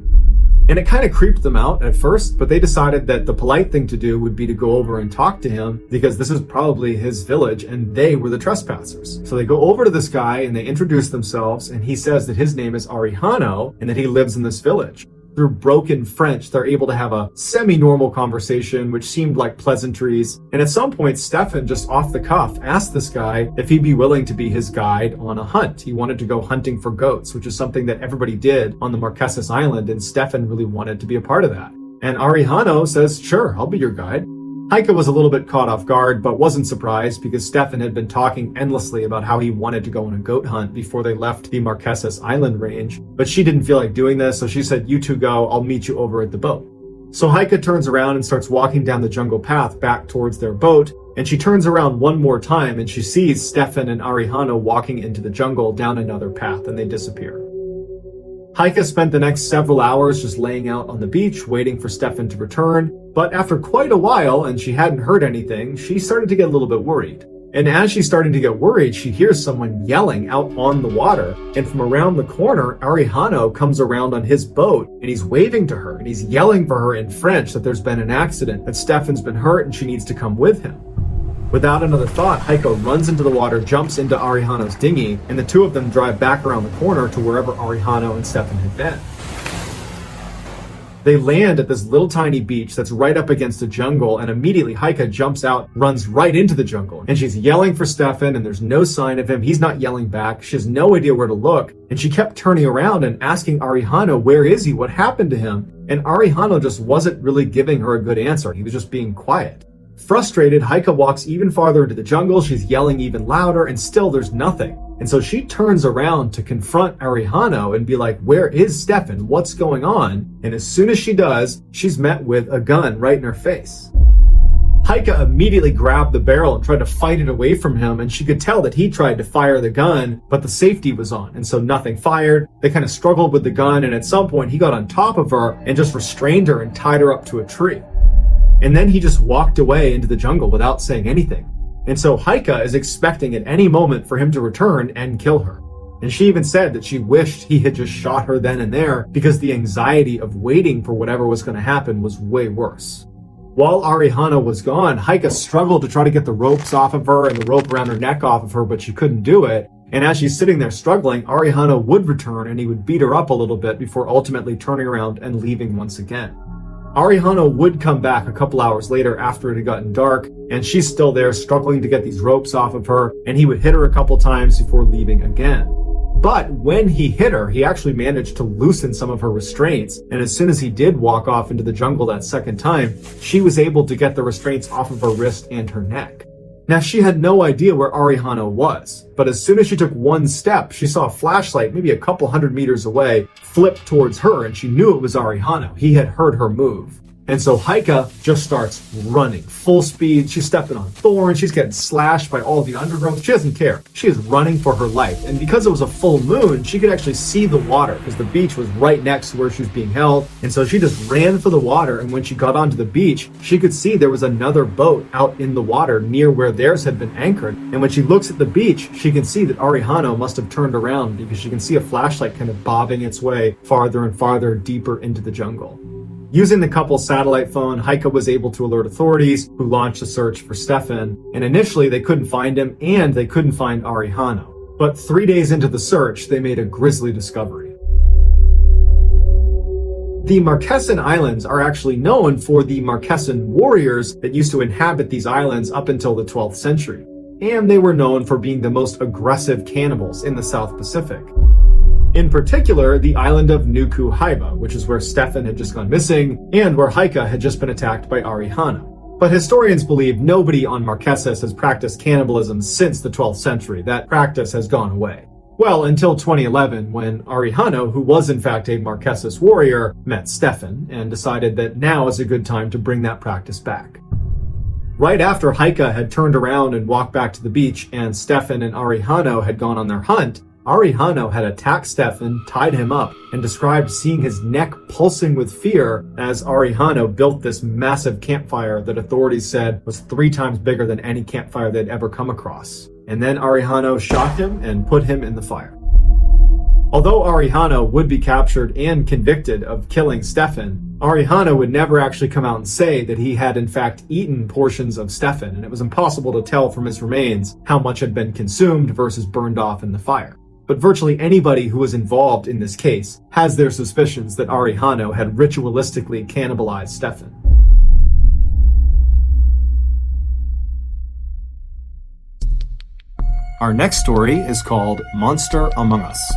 And it kind of creeped them out at first, but they decided that the polite thing to do would be to go over and talk to him, because this is probably his village and they were the trespassers. So they go over to this guy and they introduce themselves, and he says that his name is Arihano and that he lives in this village. Through broken French, they're able to have a semi-normal conversation, which seemed like pleasantries. And at some point, Stefan, just off the cuff, asked this guy if he'd be willing to be his guide on a hunt. He wanted to go hunting for goats, which is something that everybody did on the Marquesas Island, and Stefan really wanted to be a part of that. And Arihano says, sure, I'll be your guide. Heike was a little bit caught off guard, but wasn't surprised because Stefan had been talking endlessly about how he wanted to go on a goat hunt before they left the Marquesas Island range. But she didn't feel like doing this, so she said, you two go, I'll meet you over at the boat. So Heike turns around and starts walking down the jungle path back towards their boat, and she turns around one more time and she sees Stefan and Arihano walking into the jungle down another path, and they disappear. Heike spent the next several hours just laying out on the beach, waiting for Stefan to return, but after quite a while, and she hadn't heard anything, she started to get a little bit worried. And as she's starting to get worried, she hears someone yelling out on the water, and from around the corner, Arihano comes around on his boat, and he's waving to her, and he's yelling for her in French that there's been an accident, that Stefan's been hurt, and she needs to come with him. Without another thought, Heike runs into the water, jumps into Arihano's dinghy, and the two of them drive back around the corner to wherever Arihano and Stefan had been. They land at this little tiny beach that's right up against the jungle, and immediately Heike jumps out, runs right into the jungle, and she's yelling for Stefan, and there's no sign of him. He's not yelling back. She has no idea where to look, and she kept turning around and asking Arihano, where is he? What happened to him? And Arihano just wasn't really giving her a good answer. He was just being quiet. Frustrated, Heike walks even farther into the jungle. She's yelling even louder, and still there's nothing. And so she turns around to confront Arihano and be like, where is Stefan? What's going on? And as soon as she does, she's met with a gun right in her face. Heike immediately grabbed the barrel and tried to fight it away from him, and she could tell that he tried to fire the gun, but the safety was on, and so nothing fired. They kind of struggled with the gun, and at some point he got on top of her and just restrained her and tied her up to a tree. And then he just walked away into the jungle without saying anything. And so Heike is expecting at any moment for him to return and kill her. And she even said that she wished he had just shot her then and there, because the anxiety of waiting for whatever was going to happen was way worse. While Arihano was gone, Heike struggled to try to get the ropes off of her and the rope around her neck off of her, but she couldn't do it. And as she's sitting there struggling, Arihano would return and he would beat her up a little bit before ultimately turning around and leaving once again. Arihano would come back a couple hours later after it had gotten dark, and she's still there struggling to get these ropes off of her, and he would hit her a couple times before leaving again. But when he hit her, he actually managed to loosen some of her restraints, and as soon as he did walk off into the jungle that second time, she was able to get the restraints off of her wrist and her neck. Now, she had no idea where Arihano was, but as soon as she took one step, she saw a flashlight maybe a couple hundred meters away flip towards her, and she knew it was Arihano. He had heard her move. And so Heike just starts running full speed. She's stepping on thorns. She's getting slashed by all the undergrowth. She doesn't care. She is running for her life. And because it was a full moon, she could actually see the water because the beach was right next to where she was being held. And so she just ran for the water. And when she got onto the beach, she could see there was another boat out in the water near where theirs had been anchored. And when she looks at the beach, she can see that Arihano must have turned around because she can see a flashlight kind of bobbing its way farther and farther deeper into the jungle. Using the couple's satellite phone, Heike was able to alert authorities, who launched a search for Stefan, and initially they couldn't find him and they couldn't find Arihano. But 3 days into the search, they made a grisly discovery. The Marquesan Islands are actually known for the Marquesan warriors that used to inhabit these islands up until the 12th century, and they were known for being the most aggressive cannibals in the South Pacific. In particular, the island of Nuku Hiva, which is where Stefan had just gone missing, and where Heike had just been attacked by Arihano. But historians believe nobody on Marquesas has practiced cannibalism since the 12th century. That practice has gone away. Well, until 2011, when Arihano, who was in fact a Marquesas warrior, met Stefan and decided that now is a good time to bring that practice back. Right after Heike had turned around and walked back to the beach and Stefan and Arihano had gone on their hunt, Arihano had attacked Stefan, tied him up, and described seeing his neck pulsing with fear as Arihano built this massive campfire that authorities said was 3 times bigger than any campfire they'd ever come across. And then Arihano shot him and put him in the fire. Although Arihano would be captured and convicted of killing Stefan, Arihano would never actually come out and say that he had in fact eaten portions of Stefan, and it was impossible to tell from his remains how much had been consumed versus burned off in the fire. But virtually anybody who was involved in this case has their suspicions that Arihano had ritualistically cannibalized Stefan. Our next story is called Monster Among Us.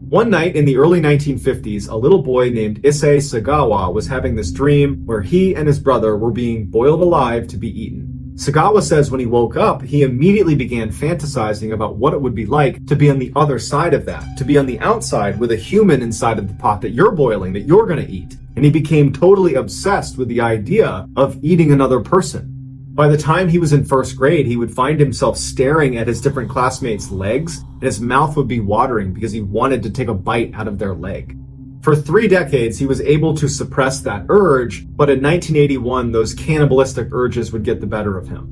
One night in the early 1950s, a little boy named Issei Sagawa was having this dream where he and his brother were being boiled alive to be eaten. Sagawa says when he woke up, he immediately began fantasizing about what it would be like to be on the other side of that, to be on the outside with a human inside of the pot that you're boiling, that you're going to eat. And he became totally obsessed with the idea of eating another person. By the time he was in first grade, he would find himself staring at his different classmates' legs, and his mouth would be watering because he wanted to take a bite out of their leg. For 3 decades, he was able to suppress that urge, but in 1981, those cannibalistic urges would get the better of him.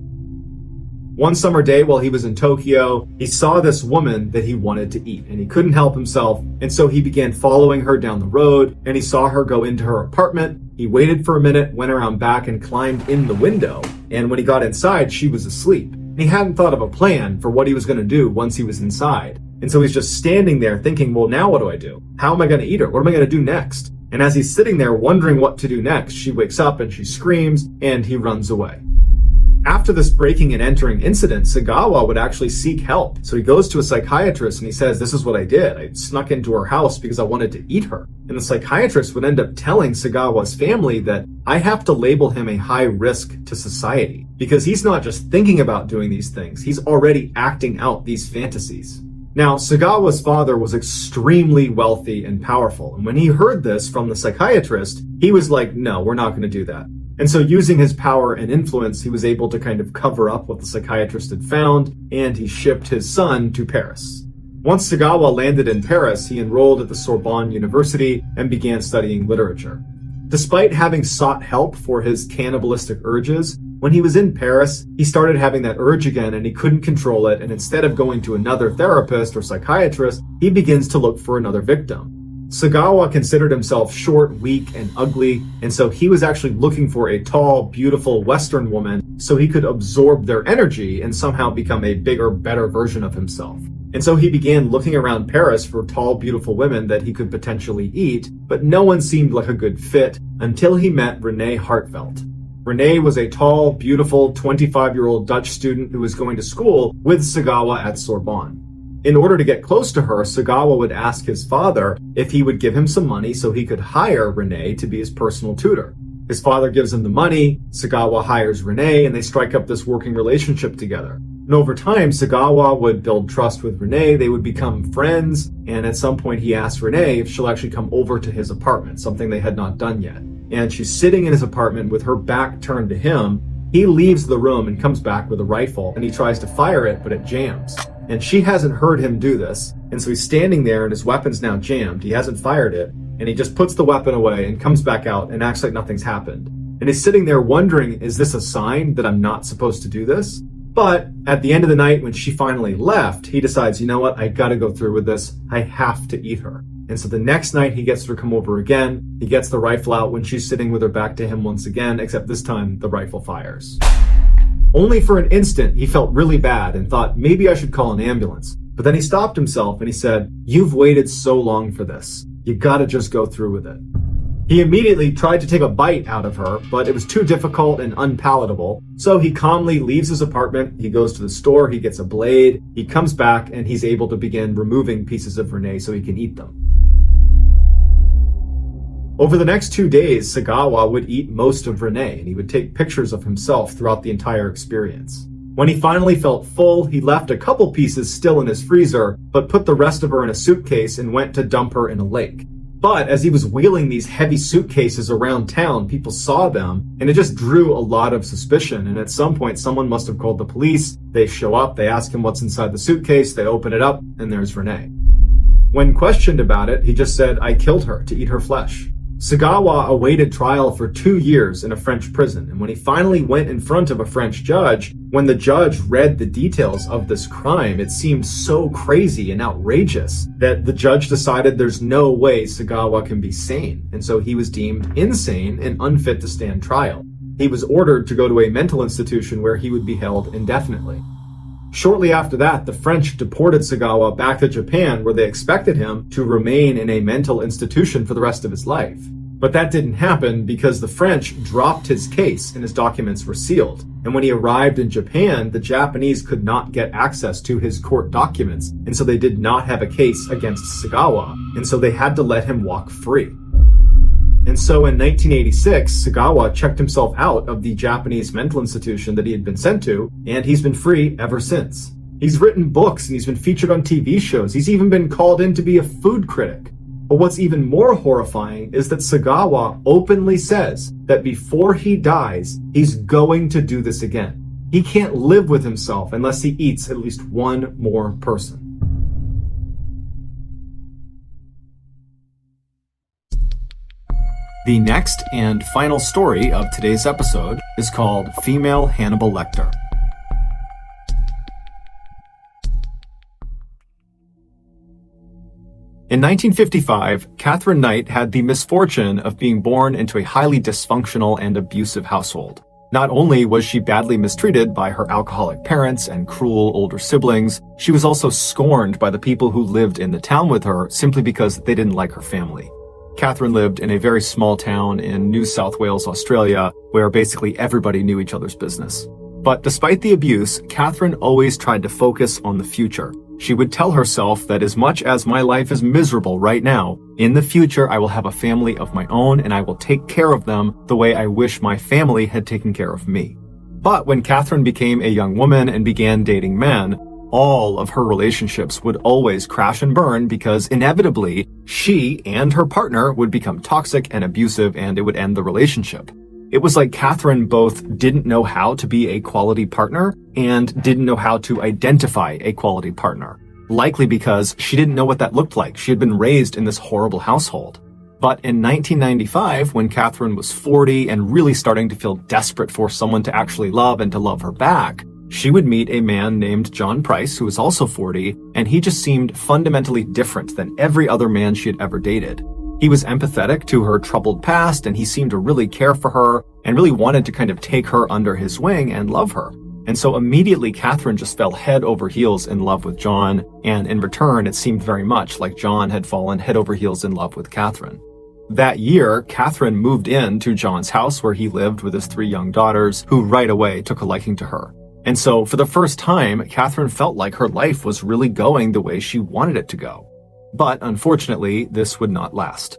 One summer day while he was in Tokyo, he saw this woman that he wanted to eat, and he couldn't help himself, and so he began following her down the road, and he saw her go into her apartment. He waited for a minute, went around back, and climbed in the window, and when he got inside, she was asleep. And he hadn't thought of a plan for what he was going to do once he was inside. And so he's just standing there thinking, well, now what do I do? How am I going to eat her? What am I going to do next? And as he's sitting there wondering what to do next, she wakes up and she screams and he runs away. After this breaking and entering incident, Sagawa would actually seek help. So he goes to a psychiatrist and he says, this is what I did. I snuck into her house because I wanted to eat her. And the psychiatrist would end up telling Sagawa's family that I have to label him a high risk to society because he's not just thinking about doing these things. He's already acting out these fantasies. Now, Sagawa's father was extremely wealthy and powerful. And when he heard this from the psychiatrist, he was like, no, we're not going to do that. And so using his power and influence, he was able to kind of cover up what the psychiatrist had found, and he shipped his son to Paris. Once Sagawa landed in Paris, he enrolled at the Sorbonne University and began studying literature. Despite having sought help for his cannibalistic urges, when he was in Paris, he started having that urge again and he couldn't control it, and instead of going to another therapist or psychiatrist, he begins to look for another victim. Sagawa considered himself short, weak, and ugly, and so he was actually looking for a tall, beautiful Western woman so he could absorb their energy and somehow become a bigger, better version of himself. And so he began looking around Paris for tall, beautiful women that he could potentially eat, but no one seemed like a good fit until he met Renee Hartvelt. Renee was a tall, beautiful, 25-year-old Dutch student who was going to school with Sagawa at Sorbonne. In order to get close to her, Sagawa would ask his father if he would give him some money so he could hire Renee to be his personal tutor. His father gives him the money, Sagawa hires Renee, and they strike up this working relationship together. And over time, Sagawa would build trust with Renee, they would become friends, and at some point he asked Renee if she'll actually come over to his apartment, something they had not done yet. And she's sitting in his apartment with her back turned to him. He leaves the room and comes back with a rifle, and he tries to fire it, but it jams. And she hasn't heard him do this, and so he's standing there and his weapon's now jammed. He hasn't fired it, and he just puts the weapon away and comes back out and acts like nothing's happened. And he's sitting there wondering, is this a sign that I'm not supposed to do this? But at the end of the night, when she finally left, he decides, you know what, I gotta go through with this. I have to eat her. And so the next night he gets her to come over again. He gets the rifle out when she's sitting with her back to him once again, except this time the rifle fires. Only for an instant, he felt really bad and thought, maybe I should call an ambulance. But then he stopped himself and he said, you've waited so long for this. You gotta just go through with it. He immediately tried to take a bite out of her, but it was too difficult and unpalatable. So he calmly leaves his apartment, he goes to the store, he gets a blade, he comes back, and he's able to begin removing pieces of Renee so he can eat them. Over the next 2 days, Sagawa would eat most of Renee, and he would take pictures of himself throughout the entire experience. When he finally felt full, he left a couple pieces still in his freezer, but put the rest of her in a suitcase and went to dump her in a lake. But as he was wheeling these heavy suitcases around town, people saw them, and it just drew a lot of suspicion. And at some point, someone must have called the police. They show up, they ask him what's inside the suitcase, they open it up, and there's Renee. When questioned about it, he just said, "I killed her to eat her flesh." Sagawa awaited trial for 2 years in a French prison, and when he finally went in front of a French judge, when the judge read the details of this crime, it seemed so crazy and outrageous that the judge decided there's no way Sagawa can be sane, and so he was deemed insane and unfit to stand trial. He was ordered to go to a mental institution where he would be held indefinitely. Shortly after that, the French deported Sagawa back to Japan, where they expected him to remain in a mental institution for the rest of his life. But that didn't happen because the French dropped his case and his documents were sealed. And when he arrived in Japan, the Japanese could not get access to his court documents, and so they did not have a case against Sagawa, and so they had to let him walk free. And so in 1986, Sagawa checked himself out of the Japanese mental institution that he had been sent to, and he's been free ever since. He's written books and he's been featured on TV shows. He's even been called in to be a food critic. But what's even more horrifying is that Sagawa openly says that before he dies, he's going to do this again. He can't live with himself unless he eats at least one more person. The next and final story of today's episode is called Female Hannibal Lecter. In 1955, Catherine Knight had the misfortune of being born into a highly dysfunctional and abusive household. Not only was she badly mistreated by her alcoholic parents and cruel older siblings, she was also scorned by the people who lived in the town with her simply because they didn't like her family. Catherine lived in a very small town in New South Wales, Australia, where basically everybody knew each other's business. But despite the abuse, Catherine always tried to focus on the future. She would tell herself that as much as my life is miserable right now, in the future I will have a family of my own and I will take care of them the way I wish my family had taken care of me. But when Catherine became a young woman and began dating men, all of her relationships would always crash and burn because inevitably she and her partner would become toxic and abusive and it would end the relationship. It was like Catherine both didn't know how to be a quality partner and didn't know how to identify a quality partner, likely because she didn't know what that looked like. She had been raised in this horrible household. But in 1995, when Catherine was 40 and really starting to feel desperate for someone to actually love and to love her back, she would meet a man named John Price, who was also 40, and he just seemed fundamentally different than every other man she had ever dated. He was empathetic to her troubled past, and he seemed to really care for her and really wanted to kind of take her under his wing and love her. And so immediately Catherine just fell head over heels in love with John, and in return it seemed very much like John had fallen head over heels in love with Catherine. That year, Catherine moved into John's house where he lived with his 3 young daughters, who right away took a liking to her. And so for the first time, Catherine felt like her life was really going the way she wanted it to go. But unfortunately, this would not last.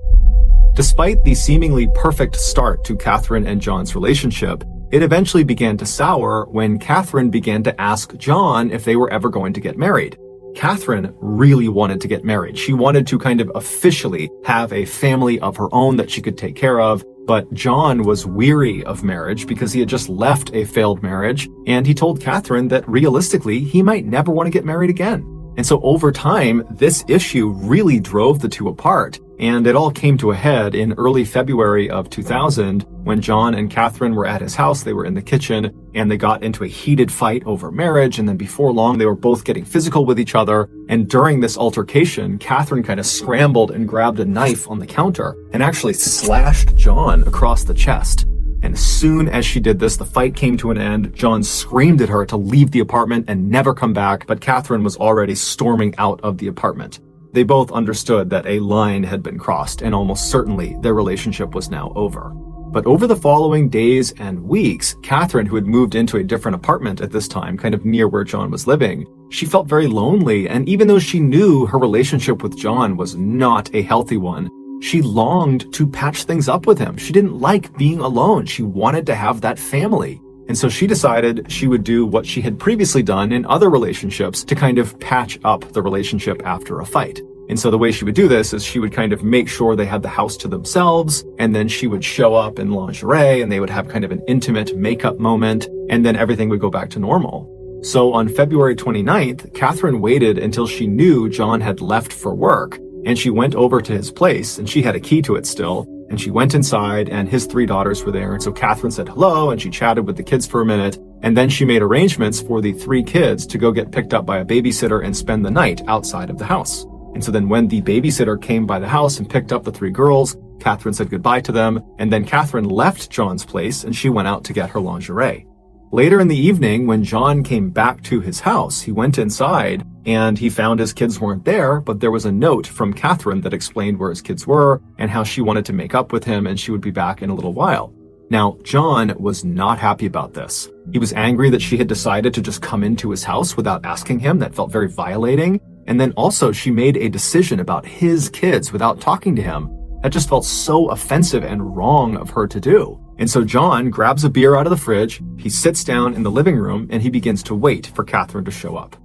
Despite the seemingly perfect start to Catherine and John's relationship, it eventually began to sour when Catherine began to ask John if they were ever going to get married. Catherine really wanted to get married. She wanted to kind of officially have a family of her own that she could take care of, but John was weary of marriage because he had just left a failed marriage, and he told Catherine that realistically, he might never want to get married again. And so over time, this issue really drove the two apart, and it all came to a head in early February of 2000 when John and Catherine were at his house. They were in the kitchen, and they got into a heated fight over marriage, and then before long, they were both getting physical with each other. And during this altercation, Catherine kind of scrambled and grabbed a knife on the counter and actually slashed John across the chest. And as soon as she did this, the fight came to an end. John screamed at her to leave the apartment and never come back, but Catherine was already storming out of the apartment. They both understood that a line had been crossed, and almost certainly their relationship was now over. But over the following days and weeks, Catherine, who had moved into a different apartment at this time, kind of near where John was living, she felt very lonely, and even though she knew her relationship with John was not a healthy one, she longed to patch things up with him. She didn't like being alone. She wanted to have that family. And so she decided she would do what she had previously done in other relationships to kind of patch up the relationship after a fight. And so the way she would do this is she would kind of make sure they had the house to themselves, and then she would show up in lingerie, and they would have kind of an intimate makeup moment, and then everything would go back to normal. So on February 29th, Catherine waited until she knew John had left for work, and she went over to his place, and she had a key to it still, and she went inside, and his 3 daughters were there, and so Catherine said hello, and she chatted with the kids for a minute, and then she made arrangements for the 3 kids to go get picked up by a babysitter and spend the night outside of the house. And so then when the babysitter came by the house and picked up the 3 girls, Catherine said goodbye to them, and then Catherine left John's place and she went out to get her lingerie. Later in the evening, when John came back to his house, he went inside and he found his kids weren't there, but there was a note from Catherine that explained where his kids were and how she wanted to make up with him and she would be back in a little while. Now, John was not happy about this. He was angry that she had decided to just come into his house without asking him. That felt very violating. And then also she made a decision about his kids without talking to him. That just felt so offensive and wrong of her to do. And so John grabs a beer out of the fridge, he sits down in the living room, and he begins to wait for Catherine to show up.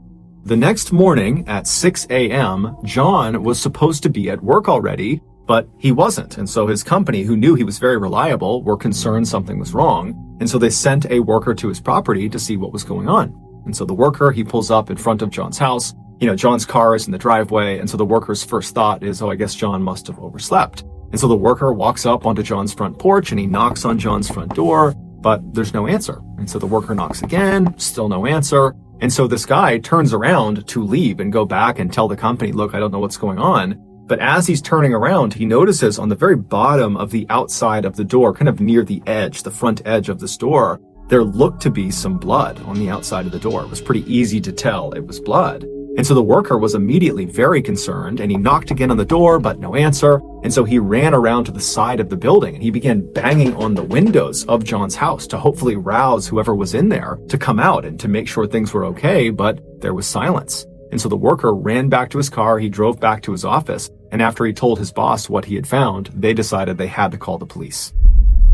The next morning at 6 a.m., John was supposed to be at work already, but he wasn't. And so his company, who knew he was very reliable, were concerned something was wrong. And so they sent a worker to his property to see what was going on. And so the worker, he pulls up in front of John's house. John's car is in the driveway, and so the worker's first thought is, I guess John must have overslept. And so the worker walks up onto John's front porch and he knocks on John's front door, but there's no answer. And so the worker knocks again, still no answer. And so this guy turns around to leave and go back and tell the company, look, I don't know what's going on. But as he's turning around, he notices on the very bottom of the outside of the door, kind of near the edge, the front edge of this door, there looked to be some blood on the outside of the door. It was pretty easy to tell it was blood. And so the worker was immediately very concerned, and he knocked again on the door, but no answer. And so he ran around to the side of the building and he began banging on the windows of John's house to hopefully rouse whoever was in there to come out and to make sure things were okay, but there was silence. And so the worker ran back to his car, he drove back to his office, and after he told his boss what he had found, they decided they had to call the police.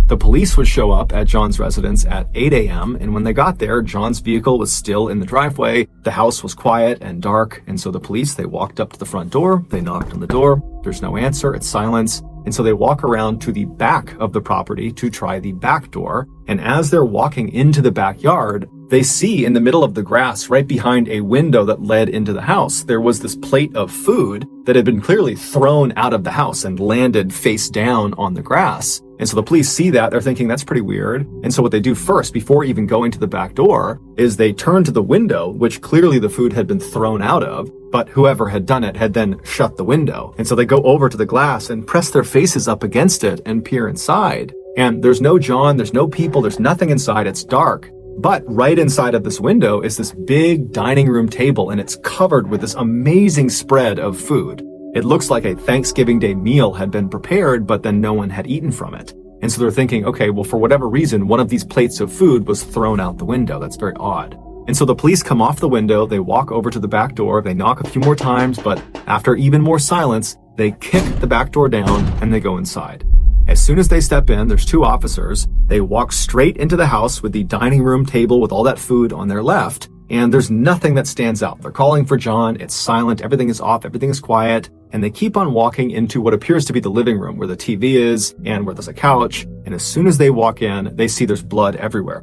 The police would show up at John's residence at 8 a.m., and when they got there, John's vehicle was still in the driveway, the house was quiet and dark, and so the police, they walked up to the front door, they knocked on the door, there's no answer, it's silence, and so they walk around to the back of the property to try the back door, and as they're walking into the backyard, they see in the middle of the grass, right behind a window that led into the house, there was this plate of food that had been clearly thrown out of the house and landed face down on the grass. And so the police see that, they're thinking that's pretty weird. And so what they do first, before even going to the back door, is they turn to the window, which clearly the food had been thrown out of, but whoever had done it had then shut the window. And so they go over to the glass and press their faces up against it and peer inside. And there's no John, there's no people, there's nothing inside, it's dark. But right inside of this window is this big dining room table, and it's covered with this amazing spread of food. It looks like a Thanksgiving Day meal had been prepared, but then no one had eaten from it. And so they're thinking, okay, well, for whatever reason, one of these plates of food was thrown out the window. That's very odd. And so the police come off the window, they walk over to the back door, they knock a few more times, but after even more silence, they kick the back door down and they go inside. As soon as they step in, there's 2 officers. They walk straight into the house with the dining room table with all that food on their left, and there's nothing that stands out. They're calling for John, it's silent, everything is off, everything is quiet, and they keep on walking into what appears to be the living room where the TV is and where there's a couch, and as soon as they walk in, they see there's blood everywhere.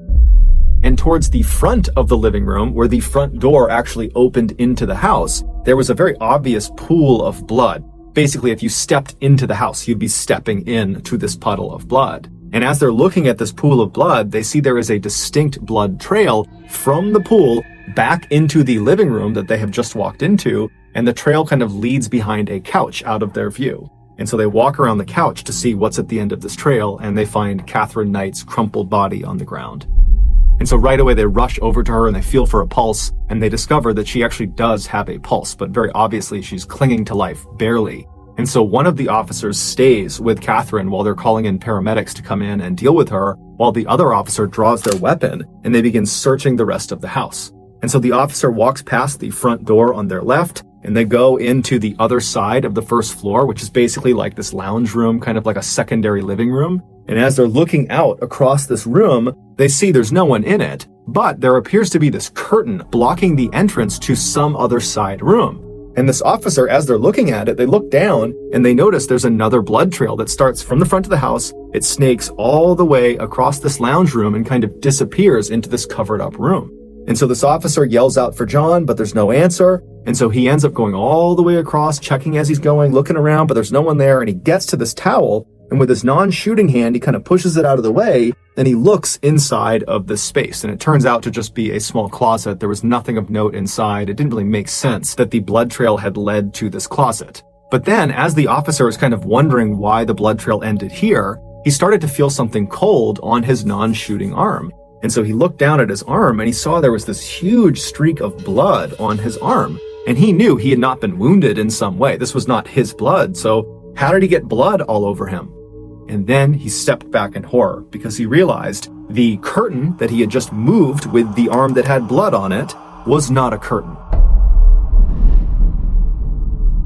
And towards the front of the living room, where the front door actually opened into the house, there was a very obvious pool of blood. Basically, if you stepped into the house, you'd be stepping into this puddle of blood. And as they're looking at this pool of blood, they see there is a distinct blood trail from the pool back into the living room that they have just walked into, and the trail kind of leads behind a couch out of their view. And so they walk around the couch to see what's at the end of this trail, and they find Catherine Knight's crumpled body on the ground. And so right away they rush over to her and they feel for a pulse, and they discover that she actually does have a pulse, but very obviously she's clinging to life, barely. And so one of the officers stays with Catherine while they're calling in paramedics to come in and deal with her, while the other officer draws their weapon and they begin searching the rest of the house. And so the officer walks past the front door on their left, and they go into the other side of the first floor, which is basically like this lounge room, kind of like a secondary living room. And as they're looking out across this room, they see there's no one in it, but there appears to be this curtain blocking the entrance to some other side room. And this officer, as they're looking at it, they look down and they notice there's another blood trail that starts from the front of the house. It snakes all the way across this lounge room and kind of disappears into this covered up room. And so this officer yells out for John, but there's no answer. And so he ends up going all the way across, checking as he's going, looking around, but there's no one there. And he gets to this towel, and with his non-shooting hand, he kind of pushes it out of the way, and he looks inside of this space. And it turns out to just be a small closet. There was nothing of note inside. It didn't really make sense that the blood trail had led to this closet. But then, as the officer was kind of wondering why the blood trail ended here, he started to feel something cold on his non-shooting arm. And so he looked down at his arm and he saw there was this huge streak of blood on his arm. And he knew he had not been wounded in some way. This was not his blood. So how did he get blood all over him? And then he stepped back in horror because he realized the curtain that he had just moved with the arm that had blood on it was not a curtain.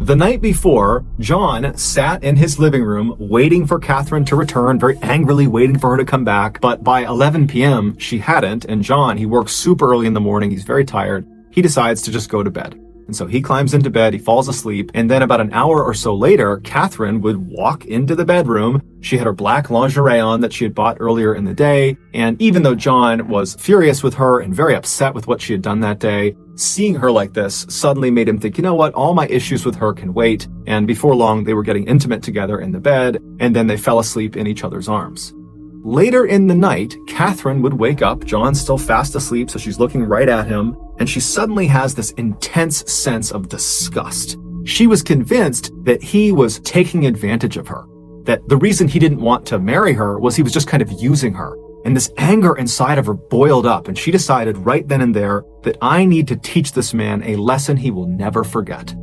The night before, John sat in his living room waiting for Catherine to return, very angrily waiting for her to come back. But by 11 p.m., she hadn't. And John, he works super early in the morning. He's very tired. He decides to just go to bed. And so he climbs into bed, he falls asleep, and then about an hour or so later, Catherine would walk into the bedroom. She had her black lingerie on that she had bought earlier in the day, and even though John was furious with her and very upset with what she had done that day, seeing her like this suddenly made him think, you know what, all my issues with her can wait. And before long, they were getting intimate together in the bed, and then they fell asleep in each other's arms. Later in the night, Catherine would wake up, John's still fast asleep, so she's looking right at him, and she suddenly has this intense sense of disgust. She was convinced that he was taking advantage of her, that the reason he didn't want to marry her was he was just kind of using her. And this anger inside of her boiled up, and she decided right then and there that I need to teach this man a lesson he will never forget.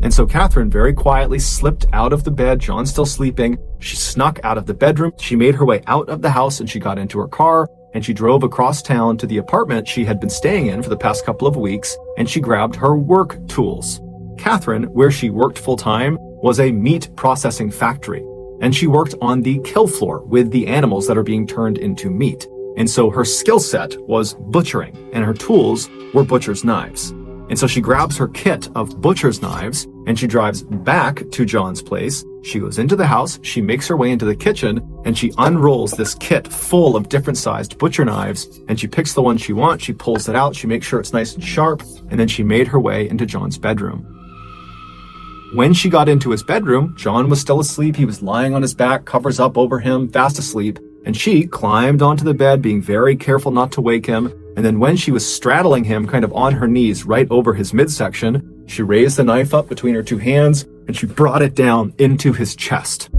And so Catherine very quietly slipped out of the bed, John's still sleeping. She snuck out of the bedroom. She made her way out of the house and she got into her car and she drove across town to the apartment she had been staying in for the past couple of weeks, and she grabbed her work tools. Catherine, where she worked full-time, was a meat processing factory, and she worked on the kill floor with the animals that are being turned into meat. And so her skill set was butchering, and her tools were butcher's knives. And so she grabs her kit of butcher's knives and she drives back to John's place. She goes into the house, she makes her way into the kitchen, and she unrolls this kit full of different sized butcher knives, and she picks the one she wants, she pulls it out, she makes sure it's nice and sharp, and then she made her way into John's bedroom. When she got into his bedroom, John was still asleep. He was lying on his back, covers up over him, fast asleep, and she climbed onto the bed, being very careful not to wake him. And then when she was straddling him kind of on her knees right over his midsection, she raised the knife up between her two hands and she brought it down into his chest.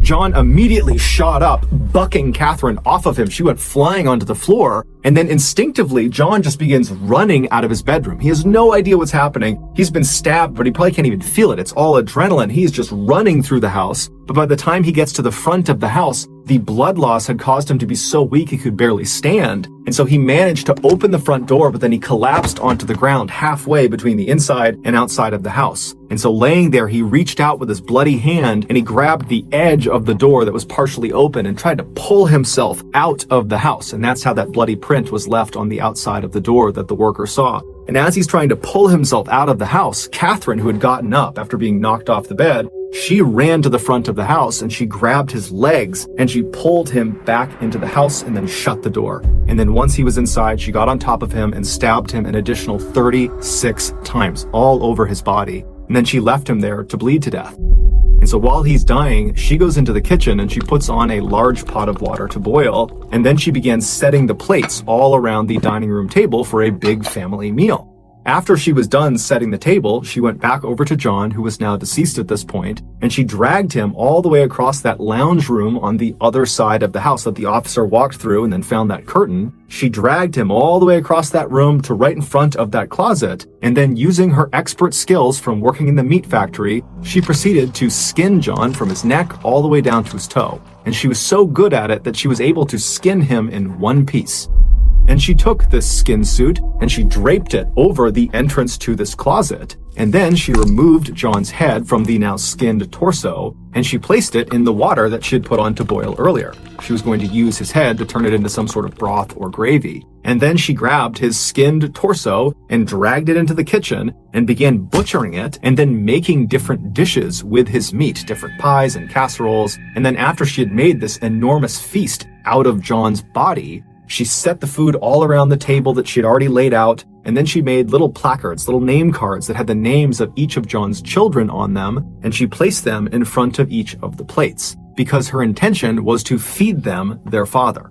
John immediately shot up, bucking Catherine off of him. She went flying onto the floor, and then instinctively, John just begins running out of his bedroom. He has no idea what's happening. He's been stabbed, but he probably can't even feel it. It's all adrenaline. He's just running through the house. But by the time he gets to the front of the house, the blood loss had caused him to be so weak he could barely stand. And so he managed to open the front door, but then he collapsed onto the ground halfway between the inside and outside of the house. And so laying there, he reached out with his bloody hand and he grabbed the edge of the door that was partially open and tried to pull himself out of the house. And that's how that bloody print was left on the outside of the door that the worker saw. And as he's trying to pull himself out of the house, Catherine, who had gotten up after being knocked off the bed, she ran to the front of the house and she grabbed his legs and she pulled him back into the house and then shut the door. And then once he was inside, she got on top of him and stabbed him an additional 36 times all over his body. And then she left him there to bleed to death. And so while he's dying, she goes into the kitchen and she puts on a large pot of water to boil. And then she begins setting the plates all around the dining room table for a big family meal. After she was done setting the table, she went back over to John, who was now deceased at this point, and she dragged him all the way across that lounge room on the other side of the house that the officer walked through and then found that curtain. She dragged him all the way across that room to right in front of that closet, and then using her expert skills from working in the meat factory, she proceeded to skin John from his neck all the way down to his toe. And she was so good at it that she was able to skin him in one piece. And she took this skin suit and she draped it over the entrance to this closet. And then she removed John's head from the now skinned torso, and she placed it in the water that she had put on to boil earlier. She was going to use his head to turn it into some sort of broth or gravy. And then she grabbed his skinned torso and dragged it into the kitchen and began butchering it and then making different dishes with his meat, different pies and casseroles. And then after she had made this enormous feast out of John's body, she set the food all around the table that she had already laid out, and then she made little placards, little name cards that had the names of each of John's children on them, and she placed them in front of each of the plates, because her intention was to feed them their father.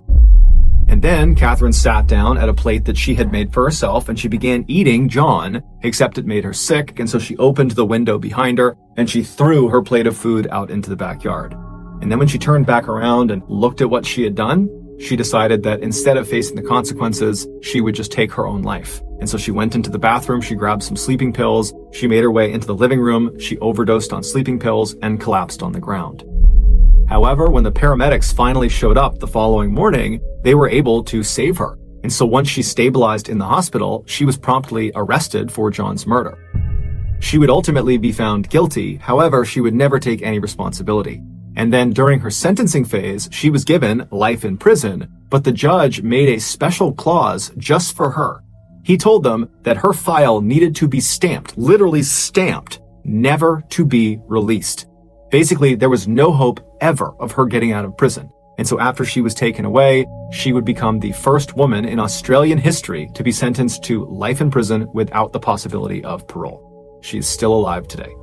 And then Catherine sat down at a plate that she had made for herself, and she began eating John, except it made her sick, and so she opened the window behind her, and she threw her plate of food out into the backyard. And then when she turned back around and looked at what she had done, she decided that instead of facing the consequences, she would just take her own life. And so she went into the bathroom, she grabbed some sleeping pills, she made her way into the living room, she overdosed on sleeping pills, and collapsed on the ground. However, when the paramedics finally showed up the following morning, they were able to save her. And so once she stabilized in the hospital, she was promptly arrested for John's murder. She would ultimately be found guilty, however, she would never take any responsibility. And then during her sentencing phase, she was given life in prison, but the judge made a special clause just for her. He told them that her file needed to be stamped, literally stamped, never to be released. Basically, there was no hope ever of her getting out of prison. And so after she was taken away, she would become the first woman in Australian history to be sentenced to life in prison without the possibility of parole. She is still alive today.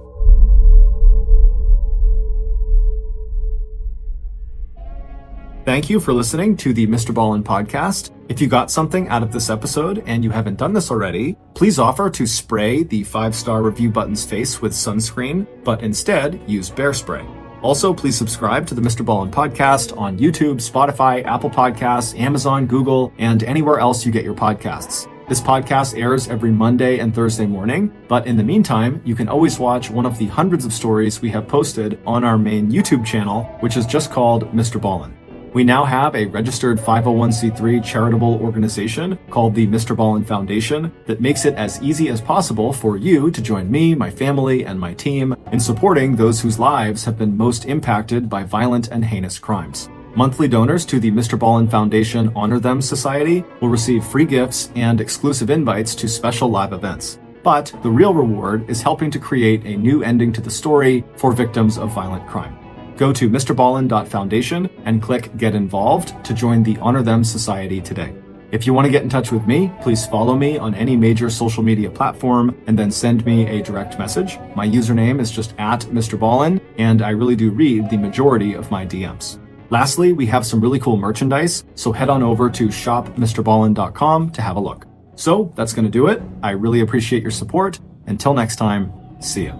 Thank you for listening to the Mr. Ballin podcast. If you got something out of this episode and you haven't done this already, please offer to spray the 5-star review button's face with sunscreen, but instead use bear spray. Also, please subscribe to the Mr. Ballin podcast on YouTube, Spotify, Apple Podcasts, Amazon, Google, and anywhere else you get your podcasts. This podcast airs every Monday and Thursday morning, but in the meantime, you can always watch one of the hundreds of stories we have posted on our main YouTube channel, which is just called Mr. Ballin. We now have a registered 501c3 charitable organization called the Mr. Ballin Foundation that makes it as easy as possible for you to join me, my family, and my team in supporting those whose lives have been most impacted by violent and heinous crimes. Monthly donors to the Mr. Ballin Foundation Honor Them Society will receive free gifts and exclusive invites to special live events. But the real reward is helping to create a new ending to the story for victims of violent crime. Go to mrballin.foundation and click Get Involved to join the Honor Them Society today. If you want to get in touch with me, please follow me on any major social media platform and then send me a direct message. My username is just @MrBallin, and I really do read the majority of my DMs. Lastly, we have some really cool merchandise, so head on over to shopmrballin.com to have a look. So that's going to do it. I really appreciate your support. Until next time, see ya.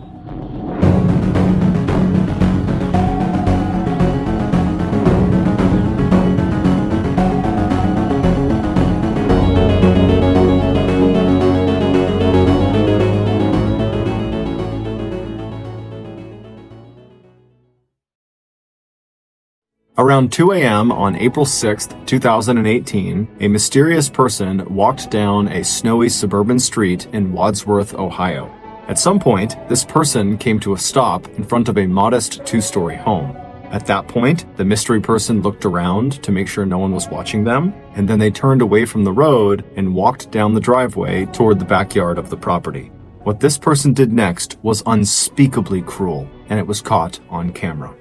Around 2 a.m. on April 6, 2018, a mysterious person walked down a snowy suburban street in Wadsworth, Ohio. At some point, this person came to a stop in front of a modest 2-story home. At that point, the mystery person looked around to make sure no one was watching them, and then they turned away from the road and walked down the driveway toward the backyard of the property. What this person did next was unspeakably cruel, and it was caught on camera.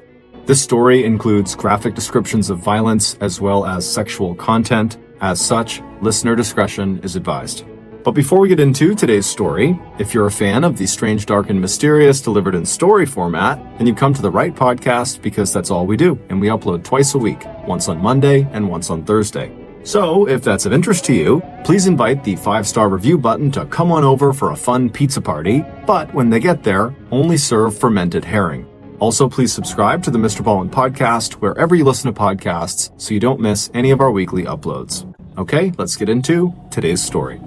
This story includes graphic descriptions of violence as well as sexual content. As such, listener discretion is advised. But before we get into today's story, if you're a fan of the strange, dark, and mysterious delivered in story format, then you've come to the right podcast because that's all we do, and we upload twice a week, once on Monday and once on Thursday. So, if that's of interest to you, please invite the 5-star review button to come on over for a fun pizza party, but when they get there, only serve fermented herring. Also, please subscribe to the Mr. Ballin podcast wherever you listen to podcasts so you don't miss any of our weekly uploads. Okay, let's get into today's story.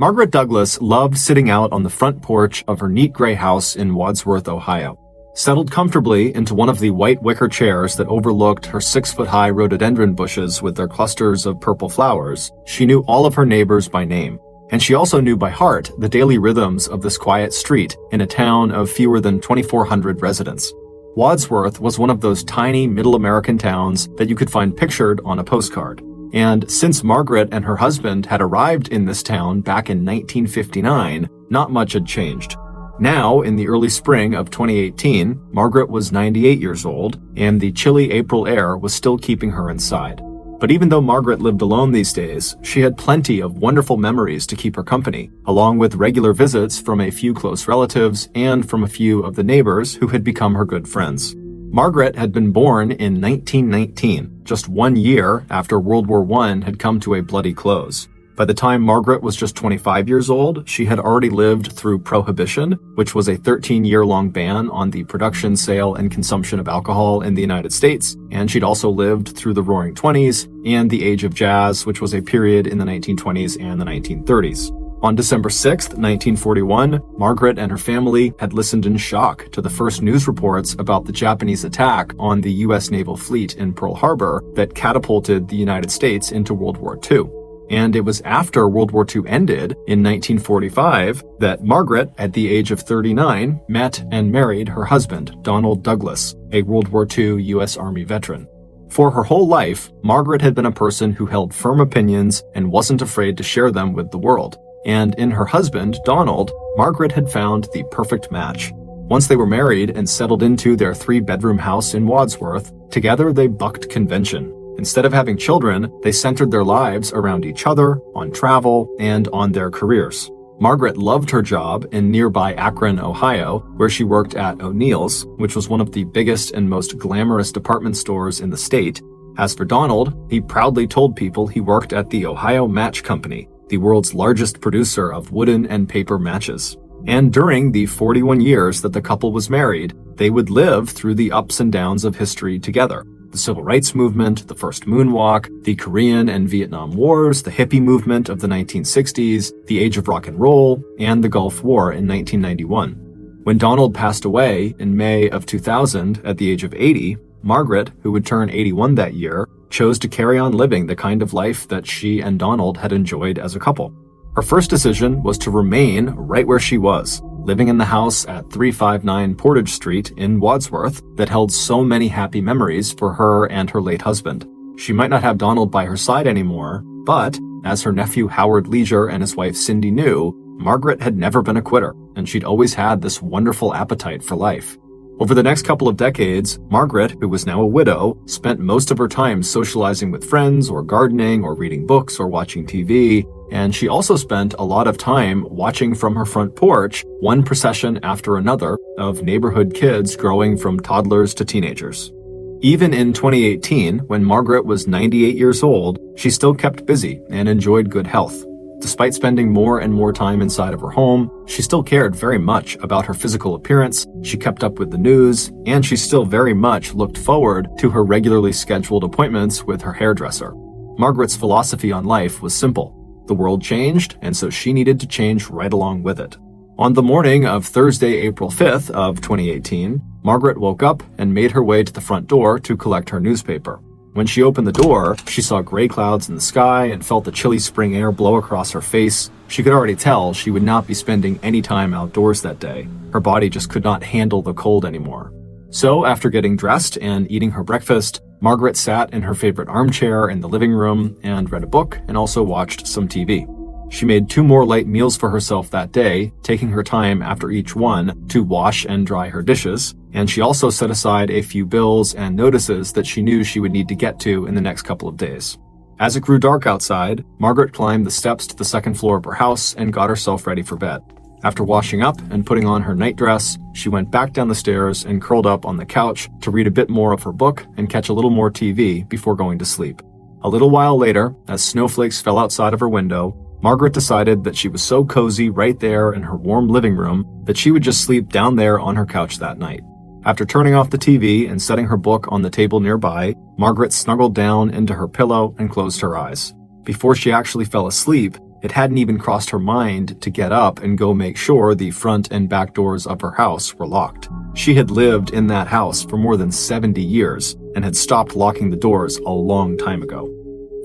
Margaret Douglas loved sitting out on the front porch of her neat gray house in Wadsworth, Ohio. Settled comfortably into one of the white wicker chairs that overlooked her 6-foot-high rhododendron bushes with their clusters of purple flowers, she knew all of her neighbors by name. And she also knew by heart the daily rhythms of this quiet street in a town of fewer than 2,400 residents. Wadsworth was one of those tiny middle American towns that you could find pictured on a postcard. And since Margaret and her husband had arrived in this town back in 1959, not much had changed. Now, in the early spring of 2018, Margaret was 98 years old, and the chilly April air was still keeping her inside. But even though Margaret lived alone these days, she had plenty of wonderful memories to keep her company, along with regular visits from a few close relatives and from a few of the neighbors who had become her good friends. Margaret had been born in 1919, just 1 year after World War I had come to a bloody close. By the time Margaret was just 25 years old, she had already lived through Prohibition, which was a 13-year-long ban on the production, sale, and consumption of alcohol in the United States, and she'd also lived through the Roaring Twenties and the Age of Jazz, which was a period in the 1920s and the 1930s. On December 6, 1941, Margaret and her family had listened in shock to the first news reports about the Japanese attack on the U.S. naval fleet in Pearl Harbor that catapulted the United States into World War II. And it was after World War II ended in 1945 that Margaret, at the age of 39, met and married her husband, Donald Douglas, a World War II U.S. Army veteran. For her whole life, Margaret had been a person who held firm opinions and wasn't afraid to share them with the world. And in her husband, Donald, Margaret had found the perfect match. Once they were married and settled into their 3-bedroom house in Wadsworth, together they bucked convention. Instead of having children, they centered their lives around each other, on travel, and on their careers. Margaret loved her job in nearby Akron, Ohio, where she worked at O'Neill's, which was one of the biggest and most glamorous department stores in the state. As for Donald, he proudly told people he worked at the Ohio Match Company, the world's largest producer of wooden and paper matches. And during the 41 years that the couple was married, they would live through the ups and downs of history together. The Civil Rights Movement, the first moonwalk, the Korean and Vietnam Wars, the hippie movement of the 1960s, the age of rock and roll, and the Gulf War in 1991. When Donald passed away in May of 2000 at the age of 80, Margaret, who would turn 81 that year, chose to carry on living the kind of life that she and Donald had enjoyed as a couple. Her first decision was to remain right where she was, living in the house at 359 Portage Street in Wadsworth that held so many happy memories for her and her late husband. She might not have Donald by her side anymore, but, as her nephew Howard Leisure and his wife Cindy knew, Margaret had never been a quitter, and she'd always had this wonderful appetite for life. Over the next couple of decades, Margaret, who was now a widow, spent most of her time socializing with friends or gardening or reading books or watching TV, and she also spent a lot of time watching from her front porch one procession after another of neighborhood kids growing from toddlers to teenagers. Even in 2018, when Margaret was 98 years old, she still kept busy and enjoyed good health. Despite spending more and more time inside of her home, she still cared very much about her physical appearance, she kept up with the news, and she still very much looked forward to her regularly scheduled appointments with her hairdresser. Margaret's philosophy on life was simple. The world changed, and so she needed to change right along with it. On the morning of Thursday, April 5th of 2018, Margaret woke up and made her way to the front door to collect her newspaper. When she opened the door, she saw gray clouds in the sky and felt the chilly spring air blow across her face. She could already tell she would not be spending any time outdoors that day. Her body just could not handle the cold anymore. So, after getting dressed and eating her breakfast, Margaret sat in her favorite armchair in the living room and read a book and also watched some TV. She made 2 more light meals for herself that day, taking her time after each one to wash and dry her dishes, and she also set aside a few bills and notices that she knew she would need to get to in the next couple of days. As it grew dark outside, Margaret climbed the steps to the second floor of her house and got herself ready for bed. After washing up and putting on her nightdress, she went back down the stairs and curled up on the couch to read a bit more of her book and catch a little more TV before going to sleep. A little while later, as snowflakes fell outside of her window, Margaret decided that she was so cozy right there in her warm living room that she would just sleep down there on her couch that night. After turning off the TV and setting her book on the table nearby, Margaret snuggled down into her pillow and closed her eyes. Before she actually fell asleep, It hadn't even crossed her mind to get up and go make sure the front and back doors of her house were locked. She had lived in that house for more than 70 years and had stopped locking the doors a long time ago.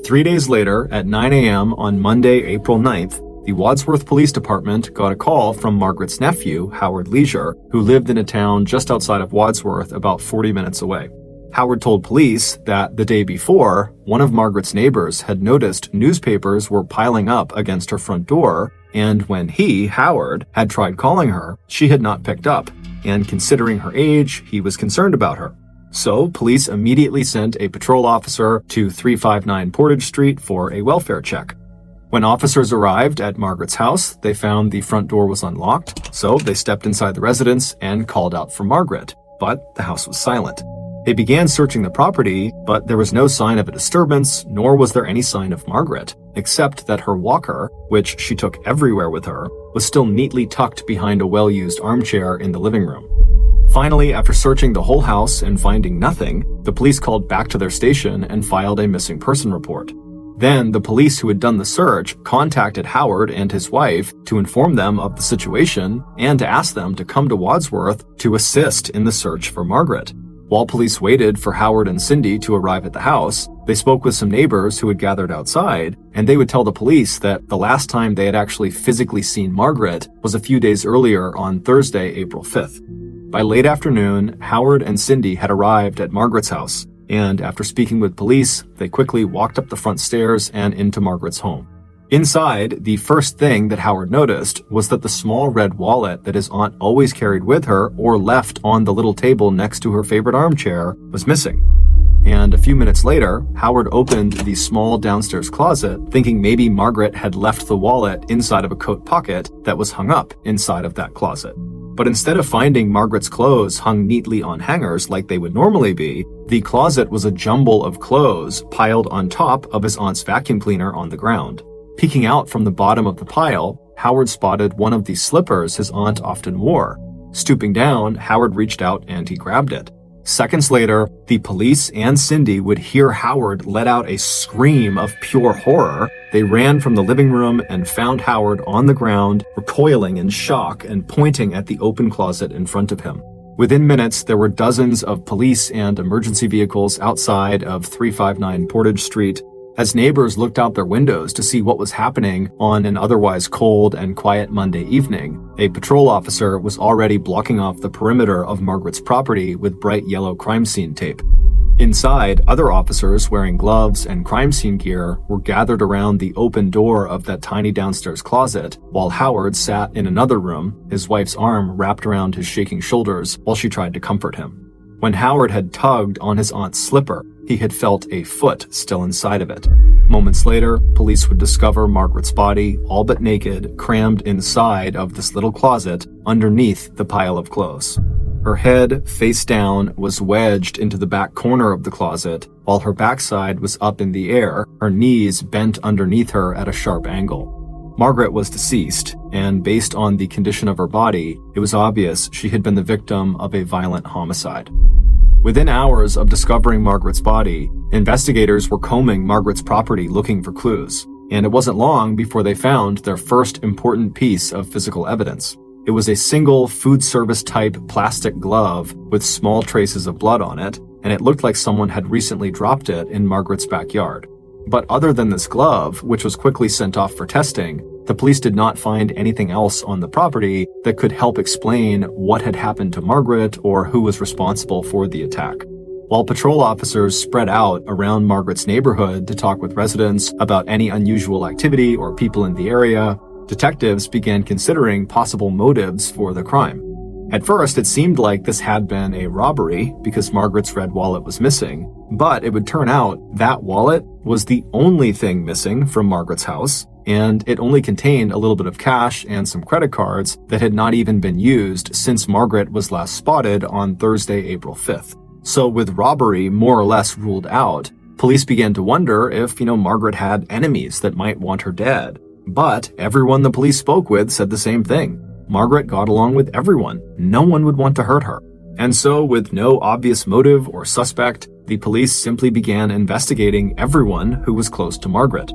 3 days later, at 9 a.m. on Monday, April 9th, the Wadsworth Police Department got a call from Margaret's nephew, Howard Lecter, who lived in a town just outside of Wadsworth about 40 minutes away. Howard told police that the day before, one of Margaret's neighbors had noticed newspapers were piling up against her front door, and when he, Howard, had tried calling her, she had not picked up, and considering her age, he was concerned about her. So, police immediately sent a patrol officer to 359 Portage Street for a welfare check. When officers arrived at Margaret's house, they found the front door was unlocked, so they stepped inside the residence and called out for Margaret, but the house was silent. They began searching the property, but there was no sign of a disturbance, nor was there any sign of Margaret, except that her walker, which she took everywhere with her, was still neatly tucked behind a well-used armchair in the living room. Finally, after searching the whole house and finding nothing, the police called back to their station and filed a missing person report. Then, the police who had done the search contacted Howard and his wife to inform them of the situation and to ask them to come to Wadsworth to assist in the search for Margaret. While police waited for Howard and Cindy to arrive at the house, they spoke with some neighbors who had gathered outside, and they would tell the police that the last time they had actually physically seen Margaret was a few days earlier on Thursday, April 5th. By late afternoon, Howard and Cindy had arrived at Margaret's house, and after speaking with police, they quickly walked up the front stairs and into Margaret's home. Inside, the first thing that Howard noticed was that the small red wallet that his aunt always carried with her or left on the little table next to her favorite armchair was missing. And a few minutes later, Howard opened the small downstairs closet, thinking maybe Margaret had left the wallet inside of a coat pocket that was hung up inside of that closet. But instead of finding Margaret's clothes hung neatly on hangers like they would normally be, the closet was a jumble of clothes piled on top of his aunt's vacuum cleaner on the ground. Peeking out from the bottom of the pile, Howard spotted one of the slippers his aunt often wore. Stooping down, Howard reached out and he grabbed it. Seconds later, the police and Cindy would hear Howard let out a scream of pure horror. They ran from the living room and found Howard on the ground, recoiling in shock and pointing at the open closet in front of him. Within minutes, there were dozens of police and emergency vehicles outside of 359 Portage Street. As neighbors looked out their windows to see what was happening on an otherwise cold and quiet Monday evening, a patrol officer was already blocking off the perimeter of Margaret's property with bright yellow crime scene tape. Inside, other officers wearing gloves and crime scene gear were gathered around the open door of that tiny downstairs closet, while Howard sat in another room, his wife's arm wrapped around his shaking shoulders while she tried to comfort him. When Howard had tugged on his aunt's slipper, he had felt a foot still inside of it. Moments later, police would discover Margaret's body, all but naked, crammed inside of this little closet underneath the pile of clothes. Her head, face down, was wedged into the back corner of the closet, while her backside was up in the air, her knees bent underneath her at a sharp angle. Margaret was deceased, and based on the condition of her body, it was obvious she had been the victim of a violent homicide. Within hours of discovering Margaret's body, investigators were combing Margaret's property looking for clues, and it wasn't long before they found their first important piece of physical evidence. It was a single food service type plastic glove with small traces of blood on it, and it looked like someone had recently dropped it in Margaret's backyard. But other than this glove, which was quickly sent off for testing, the police did not find anything else on the property that could help explain what had happened to Margaret or who was responsible for the attack. While patrol officers spread out around Margaret's neighborhood to talk with residents about any unusual activity or people in the area, detectives began considering possible motives for the crime. At first, it seemed like this had been a robbery because Margaret's red wallet was missing, but it would turn out that wallet was the only thing missing from Margaret's house, and it only contained a little bit of cash and some credit cards that had not even been used since Margaret was last spotted on Thursday, April 5th. So with robbery more or less ruled out, police began to wonder if, Margaret had enemies that might want her dead. But everyone the police spoke with said the same thing. Margaret got along with everyone. No one would want to hurt her. And so, with no obvious motive or suspect, the police simply began investigating everyone who was close to Margaret.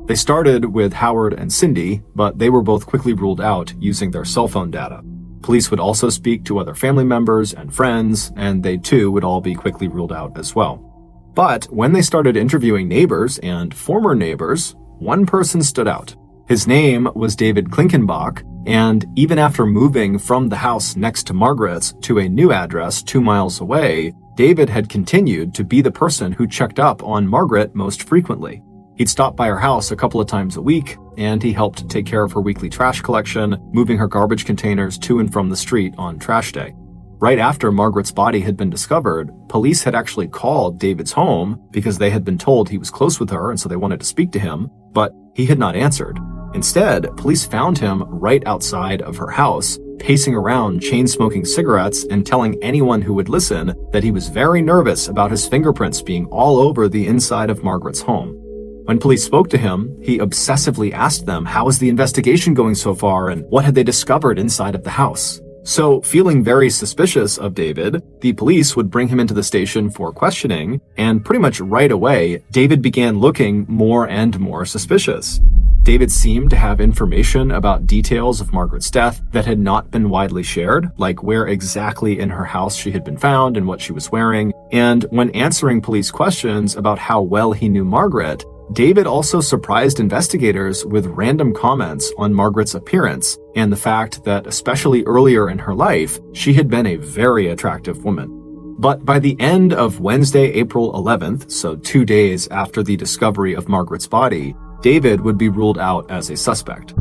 They started with Howard and Cindy, but they were both quickly ruled out using their cell phone data. Police would also speak to other family members and friends, and they too would all be quickly ruled out as well. But when they started interviewing neighbors and former neighbors, one person stood out. His name was David Klinkenbach, and even after moving from the house next to Margaret's to a new address 2 miles away, David had continued to be the person who checked up on Margaret most frequently. He'd stop by her house a couple of times a week, and he helped take care of her weekly trash collection, moving her garbage containers to and from the street on trash day. Right after Margaret's body had been discovered, police had actually called David's home because they had been told he was close with her and so they wanted to speak to him, but he had not answered. Instead, police found him right outside of her house, pacing around, chain-smoking cigarettes and telling anyone who would listen that he was very nervous about his fingerprints being all over the inside of Margaret's home. When police spoke to him, he obsessively asked them how was the investigation going so far and what had they discovered inside of the house. So, feeling very suspicious of David, the police would bring him into the station for questioning, and pretty much right away, David began looking more and more suspicious. David seemed to have information about details of Margaret's death that had not been widely shared, like where exactly in her house she had been found and what she was wearing, and when answering police questions about how well he knew Margaret, David also surprised investigators with random comments on Margaret's appearance and the fact that, especially earlier in her life, she had been a very attractive woman. But by the end of Wednesday, April 11th, so 2 days after the discovery of Margaret's body, David would be ruled out as a suspect.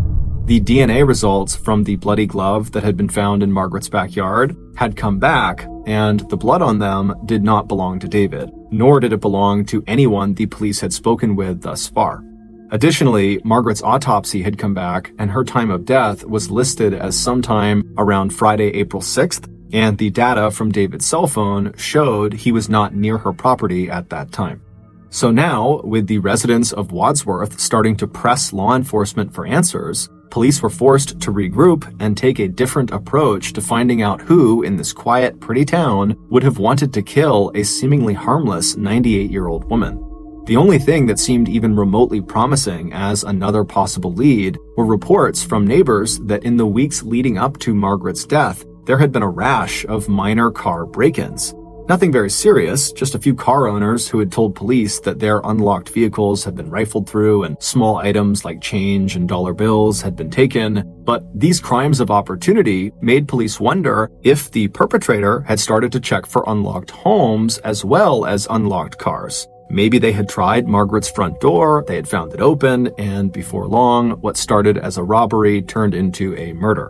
The DNA results from the bloody glove that had been found in Margaret's backyard had come back, and the blood on them did not belong to David, nor did it belong to anyone the police had spoken with thus far. Additionally, Margaret's autopsy had come back, and her time of death was listed as sometime around Friday, April 6th, and the data from David's cell phone showed he was not near her property at that time. So now, with the residents of Wadsworth starting to press law enforcement for answers, police were forced to regroup and take a different approach to finding out who, in this quiet, pretty town, would have wanted to kill a seemingly harmless 98-year-old woman. The only thing that seemed even remotely promising as another possible lead were reports from neighbors that in the weeks leading up to Margaret's death, there had been a rash of minor car break-ins. Nothing very serious, just a few car owners who had told police that their unlocked vehicles had been rifled through and small items like change and dollar bills had been taken. But these crimes of opportunity made police wonder if the perpetrator had started to check for unlocked homes as well as unlocked cars. Maybe they had tried Margaret's front door, they had found it open, and before long, what started as a robbery turned into a murder.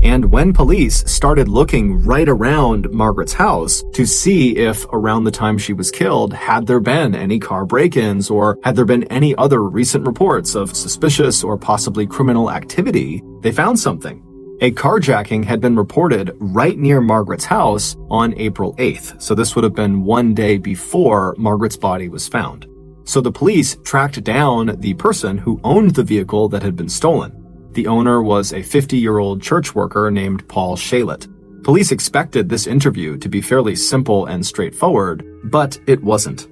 And when police started looking right around Margaret's house to see if around the time she was killed, had there been any car break-ins or had there been any other recent reports of suspicious or possibly criminal activity, they found something. A carjacking had been reported right near Margaret's house on April 8th, so this would have been 1 day before Margaret's body was found. So the police tracked down the person who owned the vehicle that had been stolen. The owner was a 50-year-old church worker named Paul Shalit. Police expected this interview to be fairly simple and straightforward, but it wasn't.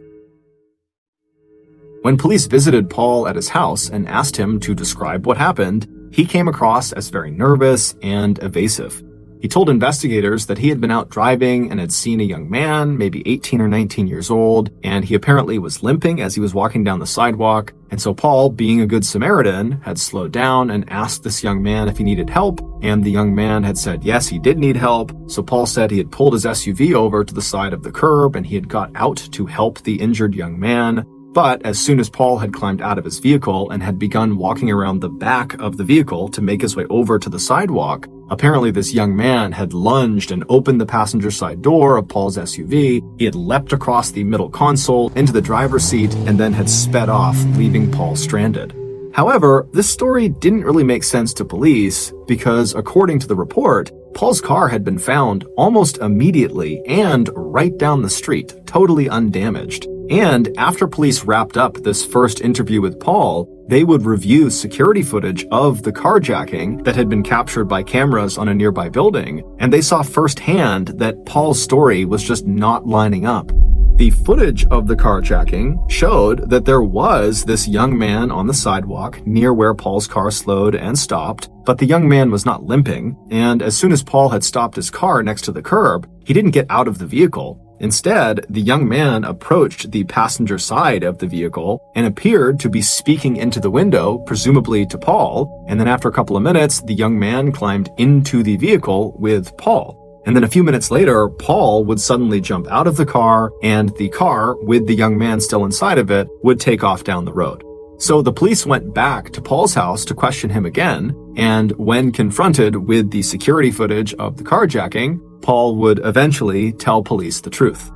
When police visited Paul at his house and asked him to describe what happened, he came across as very nervous and evasive. He told investigators that he had been out driving and had seen a young man, maybe 18 or 19 years old, and he apparently was limping as he was walking down the sidewalk. And so Paul, being a good Samaritan, had slowed down and asked this young man if he needed help, and the young man had said yes, he did need help. So Paul said he had pulled his SUV over to the side of the curb and he had got out to help the injured young man. But as soon as Paul had climbed out of his vehicle and had begun walking around the back of the vehicle to make his way over to the sidewalk, apparently this young man had lunged and opened the passenger side door of Paul's SUV. He had leapt across the middle console into the driver's seat and then had sped off, leaving Paul stranded. However, this story didn't really make sense to police because, according to the report, Paul's car had been found almost immediately and right down the street, totally undamaged. And after police wrapped up this first interview with Paul, they would review security footage of the carjacking that had been captured by cameras on a nearby building, and they saw firsthand that Paul's story was just not lining up. The footage of the carjacking showed that there was this young man on the sidewalk near where Paul's car slowed and stopped, but the young man was not limping, and as soon as Paul had stopped his car next to the curb, he didn't get out of the vehicle. Instead, the young man approached the passenger side of the vehicle and appeared to be speaking into the window, presumably to Paul, and then after a couple of minutes, the young man climbed into the vehicle with Paul. And then a few minutes later, Paul would suddenly jump out of the car, and the car, with the young man still inside of it, would take off down the road. So the police went back to Paul's house to question him again, and when confronted with the security footage of the carjacking, Paul would eventually tell police the truth.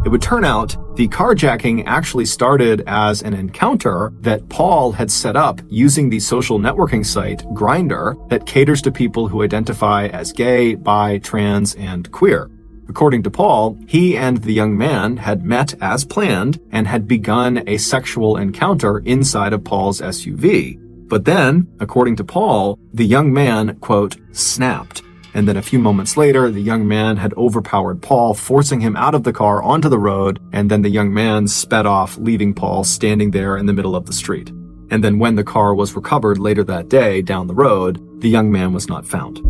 It would turn out the carjacking actually started as an encounter that Paul had set up using the social networking site Grindr that caters to people who identify as gay, bi, trans, and queer. According to Paul, he and the young man had met as planned and had begun a sexual encounter inside of Paul's SUV. But then, according to Paul, the young man, quote, snapped. And then a few moments later, the young man had overpowered Paul, forcing him out of the car onto the road, and then the young man sped off, leaving Paul standing there in the middle of the street. And then when the car was recovered later that day down the road, the young man was not found.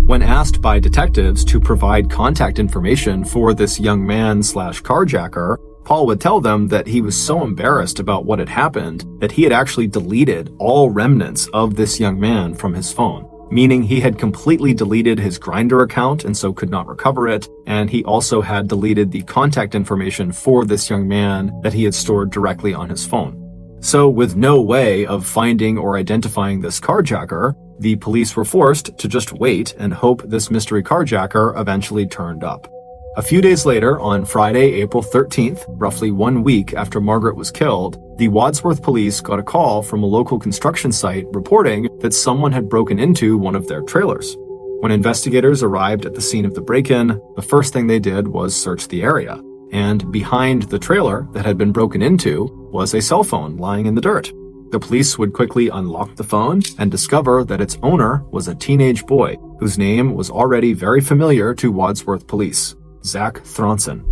When asked by detectives to provide contact information for this young man/carjacker, Paul would tell them that he was so embarrassed about what had happened that he had actually deleted all remnants of this young man from his phone. Meaning he had completely deleted his Grindr account and so could not recover it, and he also had deleted the contact information for this young man that he had stored directly on his phone. So with no way of finding or identifying this carjacker, the police were forced to just wait and hope this mystery carjacker eventually turned up. A few days later, on Friday, April 13th, roughly 1 week after Margaret was killed, the Wadsworth police got a call from a local construction site reporting that someone had broken into one of their trailers. When investigators arrived at the scene of the break-in, the first thing they did was search the area. And behind the trailer that had been broken into was a cell phone lying in the dirt. The police would quickly unlock the phone and discover that its owner was a teenage boy whose name was already very familiar to Wadsworth police. Zach Thronson.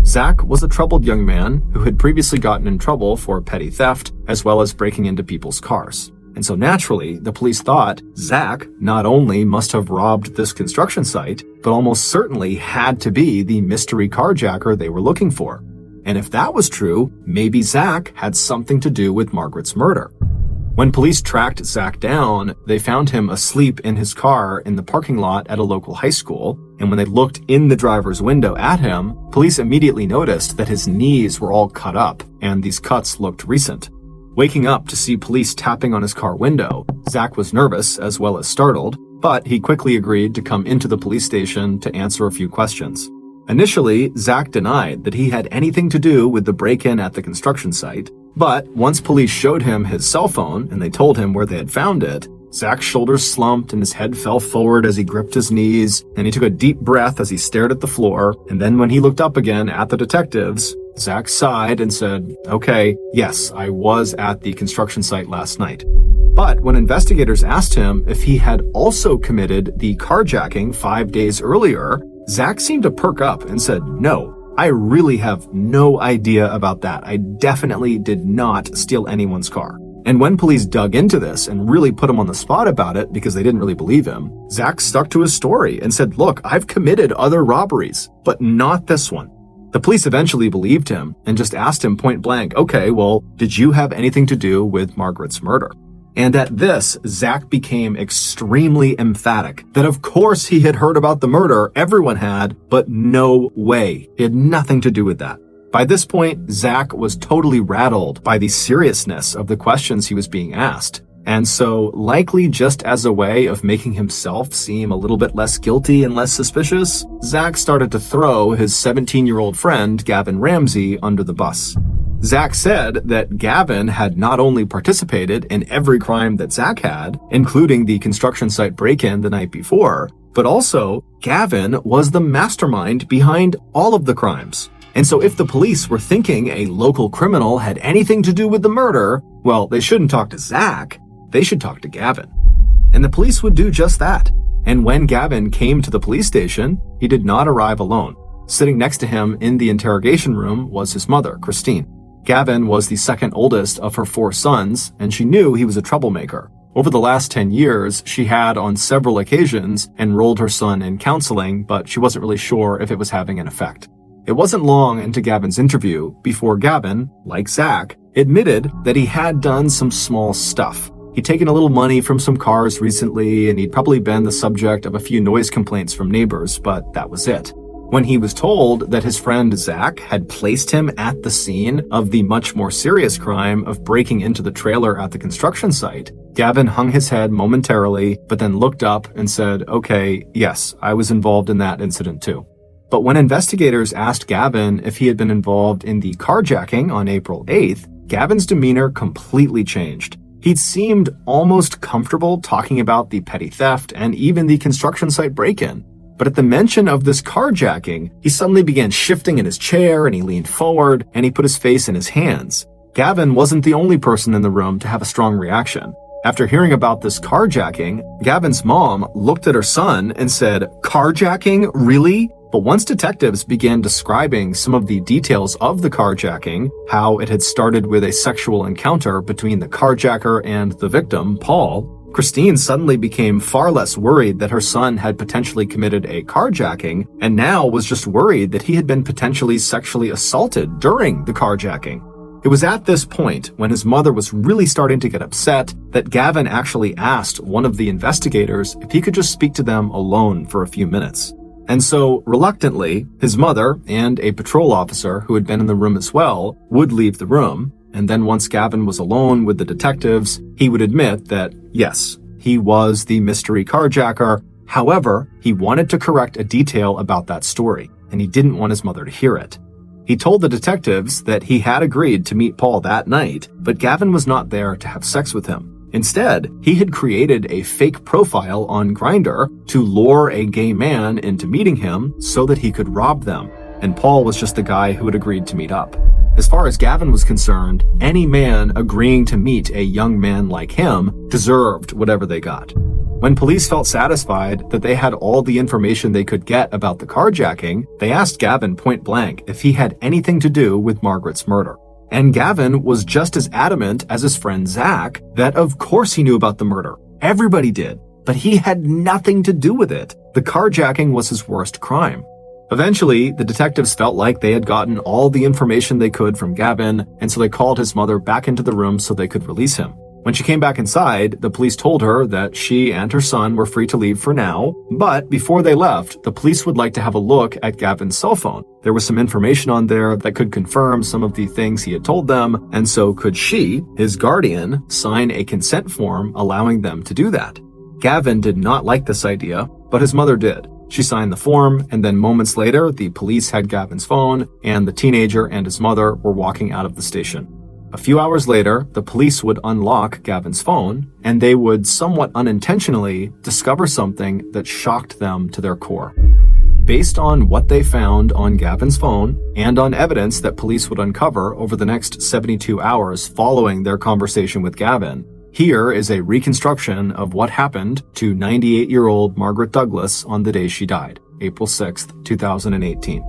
Zach was a troubled young man who had previously gotten in trouble for petty theft as well as breaking into people's cars. And so naturally, the police thought Zach not only must have robbed this construction site, but almost certainly had to be the mystery carjacker they were looking for. And if that was true, maybe Zach had something to do with Margaret's murder. When police tracked Zach down, they found him asleep in his car in the parking lot at a local high school, and when they looked in the driver's window at him, police immediately noticed that his knees were all cut up, and these cuts looked recent. Waking up to see police tapping on his car window, Zach was nervous as well as startled, but he quickly agreed to come into the police station to answer a few questions. Initially, Zach denied that he had anything to do with the break-in at the construction site, but once police showed him his cell phone and they told him where they had found it, Zach's shoulders slumped and his head fell forward as he gripped his knees, and he took a deep breath as he stared at the floor, and then when he looked up again at the detectives, Zach sighed and said, "Okay, yes, I was at the construction site last night." But when investigators asked him if he had also committed the carjacking 5 days earlier, Zach seemed to perk up and said, "No, I really have no idea about that. I definitely did not steal anyone's car." And when police dug into this and really put him on the spot about it because they didn't really believe him, Zach stuck to his story and said, "Look, I've committed other robberies, but not this one." The police eventually believed him and just asked him point blank, "Okay, well, did you have anything to do with Margaret's murder?" And at this, Zach became extremely emphatic that of course he had heard about the murder, everyone had, but no way. It had nothing to do with that. By this point, Zach was totally rattled by the seriousness of the questions he was being asked. And so, likely just as a way of making himself seem a little bit less guilty and less suspicious, Zach started to throw his 17-year-old friend, Gavin Ramsey, under the bus. Zach said that Gavin had not only participated in every crime that Zach had, including the construction site break-in the night before, but also Gavin was the mastermind behind all of the crimes. And so if the police were thinking a local criminal had anything to do with the murder, well, they shouldn't talk to Zach, they should talk to Gavin. And the police would do just that. And when Gavin came to the police station, he did not arrive alone. Sitting next to him in the interrogation room was his mother, Christine. Gavin was the second oldest of her 4 sons, and she knew he was a troublemaker. Over the last 10 years, she had on several occasions enrolled her son in counseling, but she wasn't really sure if it was having an effect. It wasn't long into Gavin's interview before Gavin, like Zach, admitted that he had done some small stuff. He'd taken a little money from some cars recently, and he'd probably been the subject of a few noise complaints from neighbors, but that was it. When he was told that his friend Zach had placed him at the scene of the much more serious crime of breaking into the trailer at the construction site, Gavin hung his head momentarily, but then looked up and said, "Okay, yes, I was involved in that incident too." But when investigators asked Gavin if he had been involved in the carjacking on April 8th, Gavin's demeanor completely changed. He'd seemed almost comfortable talking about the petty theft and even the construction site break-in. But at the mention of this carjacking, he suddenly began shifting in his chair, and he leaned forward, and he put his face in his hands. Gavin wasn't the only person in the room to have a strong reaction. After hearing about this carjacking, Gavin's mom looked at her son and said, "Carjacking? Really?" But once detectives began describing some of the details of the carjacking, how it had started with a sexual encounter between the carjacker and the victim, Paul, Christine suddenly became far less worried that her son had potentially committed a carjacking, and now was just worried that he had been potentially sexually assaulted during the carjacking. It was at this point, when his mother was really starting to get upset, that Gavin actually asked one of the investigators if he could just speak to them alone for a few minutes. And so, reluctantly, his mother and a patrol officer who had been in the room as well would leave the room, and then once Gavin was alone with the detectives, he would admit that, yes, he was the mystery carjacker. However, he wanted to correct a detail about that story, and he didn't want his mother to hear it. He told the detectives that he had agreed to meet Paul that night, but Gavin was not there to have sex with him. Instead, he had created a fake profile on Grindr to lure a gay man into meeting him so that he could rob them, and Paul was just the guy who had agreed to meet up. As far as Gavin was concerned, any man agreeing to meet a young man like him deserved whatever they got. When police felt satisfied that they had all the information they could get about the carjacking, they asked Gavin point blank if he had anything to do with Margaret's murder. And Gavin was just as adamant as his friend Zach that of course he knew about the murder. Everybody did, but he had nothing to do with it. The carjacking was his worst crime. Eventually, the detectives felt like they had gotten all the information they could from Gavin, and so they called his mother back into the room so they could release him. When she came back inside, the police told her that she and her son were free to leave for now, but before they left, the police would like to have a look at Gavin's cell phone. There was some information on there that could confirm some of the things he had told them, and so could she, his guardian, sign a consent form allowing them to do that. Gavin did not like this idea, but his mother did. She signed the form, and then moments later, the police had Gavin's phone, and the teenager and his mother were walking out of the station. A few hours later, the police would unlock Gavin's phone, and they would somewhat unintentionally discover something that shocked them to their core. Based on what they found on Gavin's phone, and on evidence that police would uncover over the next 72 hours following their conversation with Gavin, here is a reconstruction of what happened to 98-year-old Margaret Douglas on the day she died, April 6th, 2018.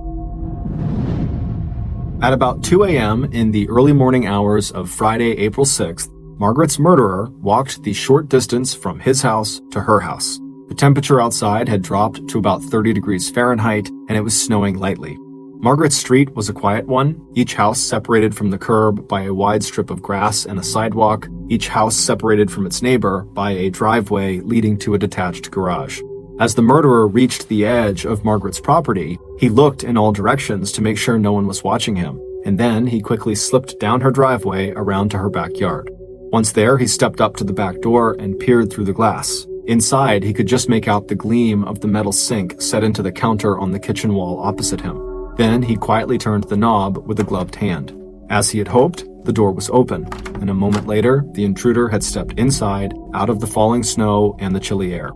At about 2 a.m. in the early morning hours of Friday, April 6th, Margaret's murderer walked the short distance from his house to her house. The temperature outside had dropped to about 30 degrees Fahrenheit, and it was snowing lightly. Margaret's street was a quiet one, each house separated from the curb by a wide strip of grass and a sidewalk, each house separated from its neighbor by a driveway leading to a detached garage. As the murderer reached the edge of Margaret's property, he looked in all directions to make sure no one was watching him, and then he quickly slipped down her driveway around to her backyard. Once there, he stepped up to the back door and peered through the glass. Inside, he could just make out the gleam of the metal sink set into the counter on the kitchen wall opposite him. Then he quietly turned the knob with a gloved hand. As he had hoped, the door was open, and a moment later, the intruder had stepped inside, out of the falling snow and the chilly air.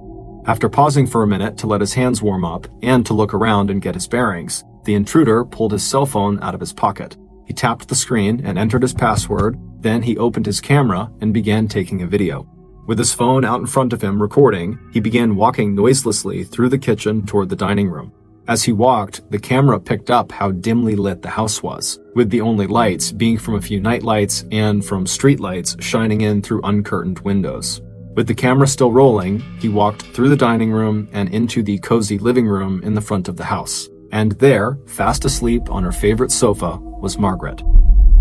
After pausing for a minute to let his hands warm up and to look around and get his bearings, the intruder pulled his cell phone out of his pocket. He tapped the screen and entered his password, then he opened his camera and began taking a video. With his phone out in front of him recording, he began walking noiselessly through the kitchen toward the dining room. As he walked, the camera picked up how dimly lit the house was, with the only lights being from a few night lights and from street lights shining in through uncurtained windows. With the camera still rolling, he walked through the dining room and into the cozy living room in the front of the house. And there, fast asleep on her favorite sofa, was Margaret.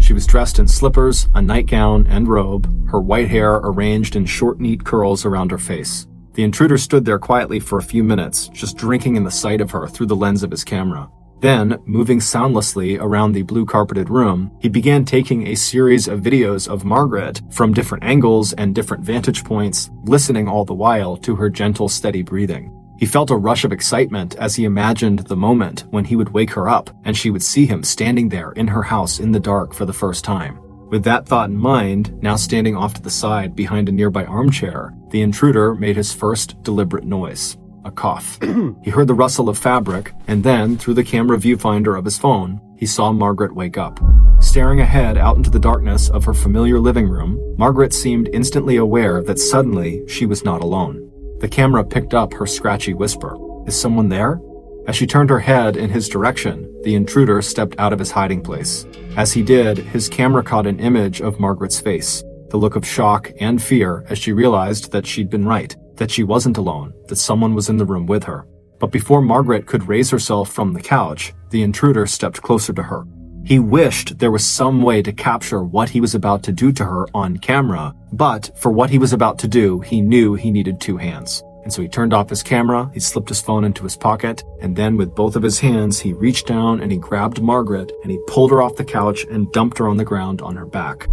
She was dressed in slippers, a nightgown, and robe, her white hair arranged in short, neat curls around her face. The intruder stood there quietly for a few minutes, just drinking in the sight of her through the lens of his camera. Then, moving soundlessly around the blue-carpeted room, he began taking a series of videos of Margaret from different angles and different vantage points, listening all the while to her gentle, steady breathing. He felt a rush of excitement as he imagined the moment when he would wake her up and she would see him standing there in her house in the dark for the first time. With that thought in mind, now standing off to the side behind a nearby armchair, the intruder made his first deliberate noise. A cough. He heard the rustle of fabric, and then, through the camera viewfinder of his phone, he saw Margaret wake up. Staring ahead out into the darkness of her familiar living room, Margaret seemed instantly aware that suddenly she was not alone. The camera picked up her scratchy whisper. "Is someone there?" As she turned her head in his direction, the intruder stepped out of his hiding place. As he did, his camera caught an image of Margaret's face, the look of shock and fear as she realized that she'd been right, that she wasn't alone, that someone was in the room with her. But before Margaret could raise herself from the couch, the intruder stepped closer to her. He wished there was some way to capture what he was about to do to her on camera, but for what he was about to do, he knew he needed two hands. And so he turned off his camera, he slipped his phone into his pocket, and then with both of his hands, he reached down and he grabbed Margaret and he pulled her off the couch and dumped her on the ground on her back.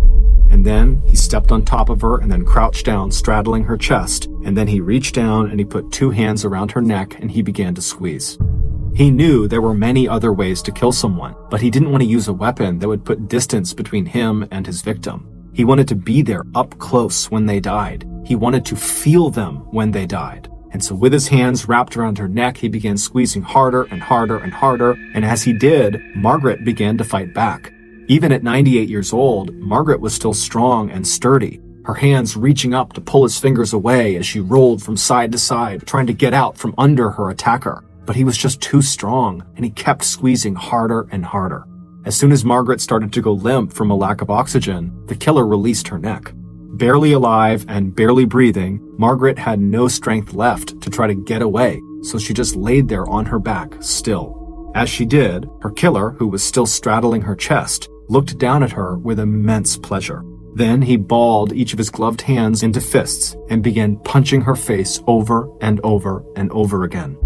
And then he stepped on top of her and then crouched down, straddling her chest. And then he reached down and he put two hands around her neck and he began to squeeze. He knew there were many other ways to kill someone, but he didn't want to use a weapon that would put distance between him and his victim. He wanted to be there up close when they died. He wanted to feel them when they died. And so with his hands wrapped around her neck, he began squeezing harder and harder and harder. And as he did, Margaret began to fight back. Even at 98 years old, Margaret was still strong and sturdy, her hands reaching up to pull his fingers away as she rolled from side to side, trying to get out from under her attacker. But he was just too strong, and he kept squeezing harder and harder. As soon as Margaret started to go limp from a lack of oxygen, the killer released her neck. Barely alive and barely breathing, Margaret had no strength left to try to get away, so she just laid there on her back, still. As she did, her killer, who was still straddling her chest, looked down at her with immense pleasure. Then he balled each of his gloved hands into fists and began punching her face over and over and over again.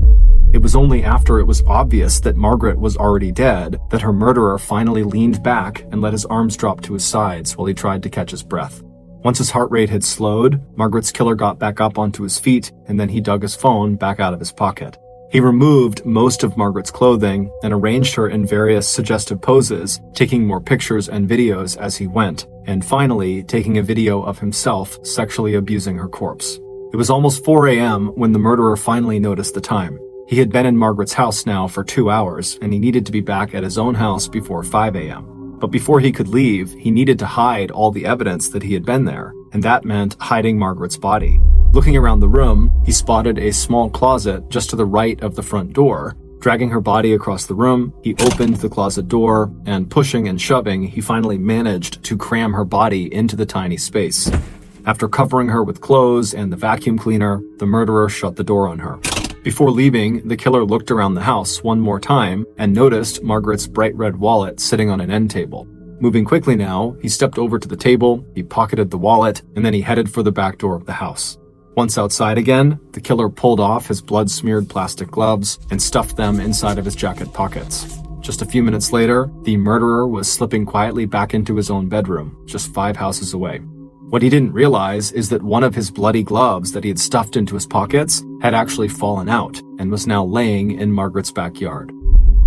It was only after it was obvious that Margaret was already dead that her murderer finally leaned back and let his arms drop to his sides while he tried to catch his breath. Once his heart rate had slowed, Margaret's killer got back up onto his feet and then he dug his phone back out of his pocket. He removed most of Margaret's clothing and arranged her in various suggestive poses, taking more pictures and videos as he went, and finally taking a video of himself sexually abusing her corpse. It was almost 4 a.m. when the murderer finally noticed the time. He had been in Margaret's house now for 2 hours, and he needed to be back at his own house before 5 a.m. But before he could leave, he needed to hide all the evidence that he had been there, and that meant hiding Margaret's body. Looking around the room, he spotted a small closet just to the right of the front door. Dragging her body across the room, he opened the closet door, and pushing and shoving, he finally managed to cram her body into the tiny space. After covering her with clothes and the vacuum cleaner, the murderer shut the door on her. Before leaving, the killer looked around the house one more time and noticed Margaret's bright red wallet sitting on an end table. Moving quickly now, he stepped over to the table, he pocketed the wallet, and then he headed for the back door of the house. Once outside again, the killer pulled off his blood-smeared plastic gloves and stuffed them inside of his jacket pockets. Just a few minutes later, the murderer was slipping quietly back into his own bedroom, just 5 houses away. What he didn't realize is that one of his bloody gloves that he had stuffed into his pockets had actually fallen out and was now laying in Margaret's backyard.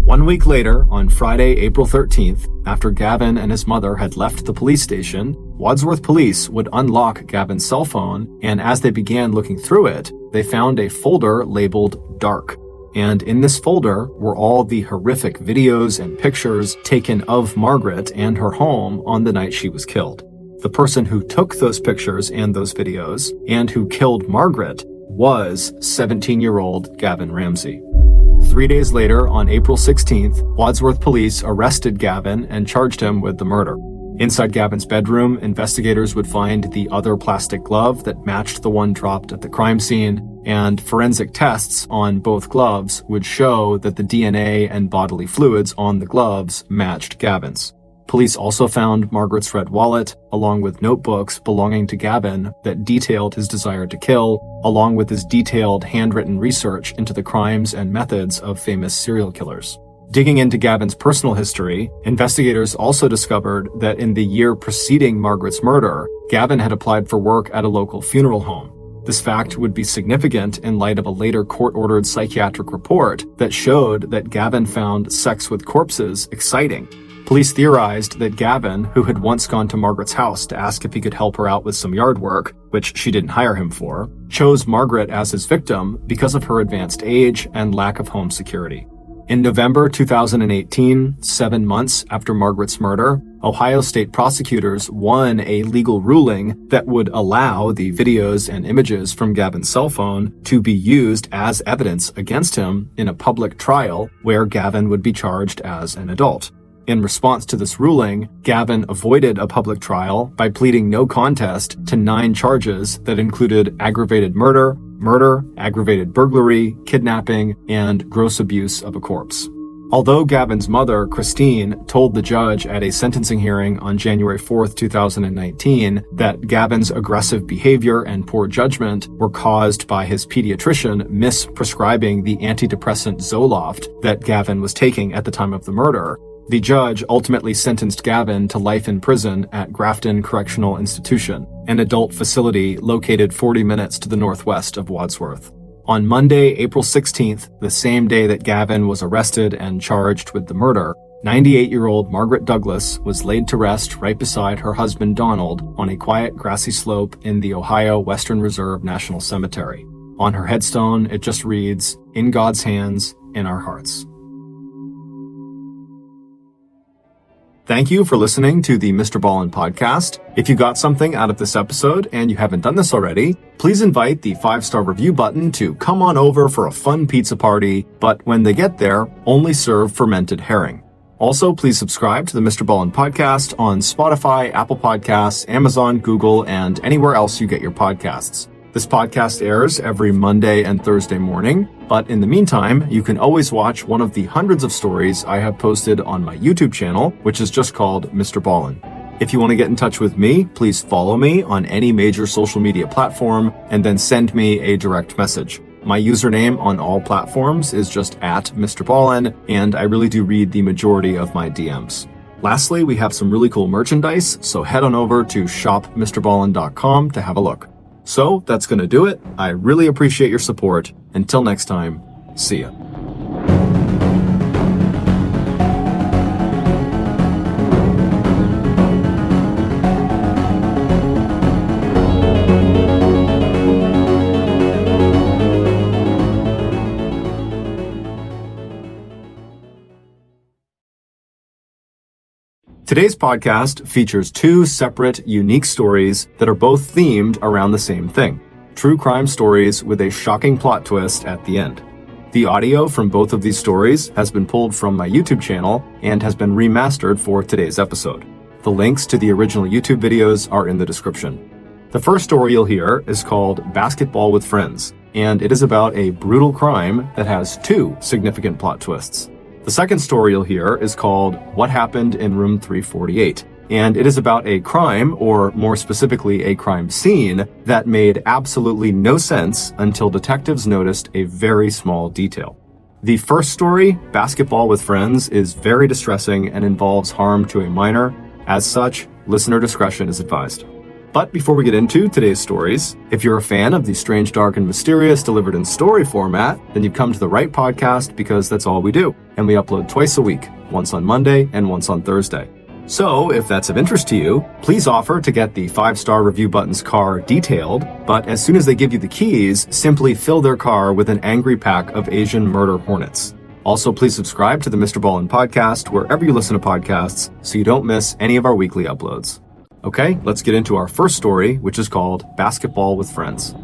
1 week later, on Friday, April 13th, after Gavin and his mother had left the police station, Wadsworth police would unlock Gavin's cell phone, and as they began looking through it, they found a folder labeled Dark. And in this folder were all the horrific videos and pictures taken of Margaret and her home on the night she was killed. The person who took those pictures and those videos, and who killed Margaret, was 17-year-old Gavin Ramsey. 3 days later, on April 16th, Wadsworth police arrested Gavin and charged him with the murder. Inside Gavin's bedroom, investigators would find the other plastic glove that matched the one dropped at the crime scene, and forensic tests on both gloves would show that the DNA and bodily fluids on the gloves matched Gavin's. Police also found Margaret's red wallet, along with notebooks belonging to Gavin that detailed his desire to kill, along with his detailed handwritten research into the crimes and methods of famous serial killers. Digging into Gavin's personal history, investigators also discovered that in the year preceding Margaret's murder, Gavin had applied for work at a local funeral home. This fact would be significant in light of a later court-ordered psychiatric report that showed that Gavin found sex with corpses exciting. Police theorized that Gavin, who had once gone to Margaret's house to ask if he could help her out with some yard work, which she didn't hire him for, chose Margaret as his victim because of her advanced age and lack of home security. In November 2018, 7 months after Margaret's murder, Ohio state prosecutors won a legal ruling that would allow the videos and images from Gavin's cell phone to be used as evidence against him in a public trial where Gavin would be charged as an adult. In response to this ruling, Gavin avoided a public trial by pleading no contest to 9 charges that included aggravated murder, aggravated burglary, kidnapping, and gross abuse of a corpse. Although Gavin's mother, Christine, told the judge at a sentencing hearing on January 4, 2019, that Gavin's aggressive behavior and poor judgment were caused by his pediatrician misprescribing the antidepressant Zoloft that Gavin was taking at the time of the murder, the judge ultimately sentenced Gavin to life in prison at Grafton Correctional Institution, an adult facility located 40 minutes to the northwest of Wadsworth. On Monday, April 16th, the same day that Gavin was arrested and charged with the murder, 98-year-old Margaret Douglas was laid to rest right beside her husband Donald on a quiet grassy slope in the Ohio Western Reserve National Cemetery. On her headstone, it just reads, "In God's hands, in our hearts." Thank you for listening to the Mr. Ballin podcast. If you got something out of this episode and you haven't done this already, please invite the 5-star review button to come on over for a fun pizza party, but when they get there, only serve fermented herring. Also, please subscribe to the Mr. Ballin podcast on Spotify, Apple Podcasts, Amazon, Google, and anywhere else you get your podcasts. This podcast airs every Monday and Thursday morning, but in the meantime, you can always watch one of the hundreds of stories I have posted on my YouTube channel, which is just called Mr. Ballin. If you want to get in touch with me, please follow me on any major social media platform and then send me a direct message. My username on all platforms is just @MrBallin, and I really do read the majority of my DMs. Lastly, we have some really cool merchandise, so head on over to shopmrballin.com to have a look. So that's going to do it. I really appreciate your support. Until next time, see ya. Today's podcast features 2 separate, unique stories that are both themed around the same thing: true crime stories with a shocking plot twist at the end. The audio from both of these stories has been pulled from my YouTube channel and has been remastered for today's episode. The links to the original YouTube videos are in the description. The first story you'll hear is called Basketball with Friends, and it is about a brutal crime that has 2 significant plot twists. The second story you'll hear is called What Happened in Room 348, and it is about a crime, or more specifically a crime scene, that made absolutely no sense until detectives noticed a very small detail. The first story, Basketball with Friends, is very distressing and involves harm to a minor. As such, listener discretion is advised. But before we get into today's stories, if you're a fan of the strange, dark, and mysterious delivered in story format, then you've come to the right podcast, because that's all we do. And we upload twice a week, once on Monday and once on Thursday. So if that's of interest to you, please offer to get the 5-star review button's car detailed, but as soon as they give you the keys, simply fill their car with an angry pack of Asian murder hornets. Also, please subscribe to the Mr. Ballin podcast wherever you listen to podcasts so you don't miss any of our weekly uploads. Okay, let's get into our first story, which is called Basketball with Friends.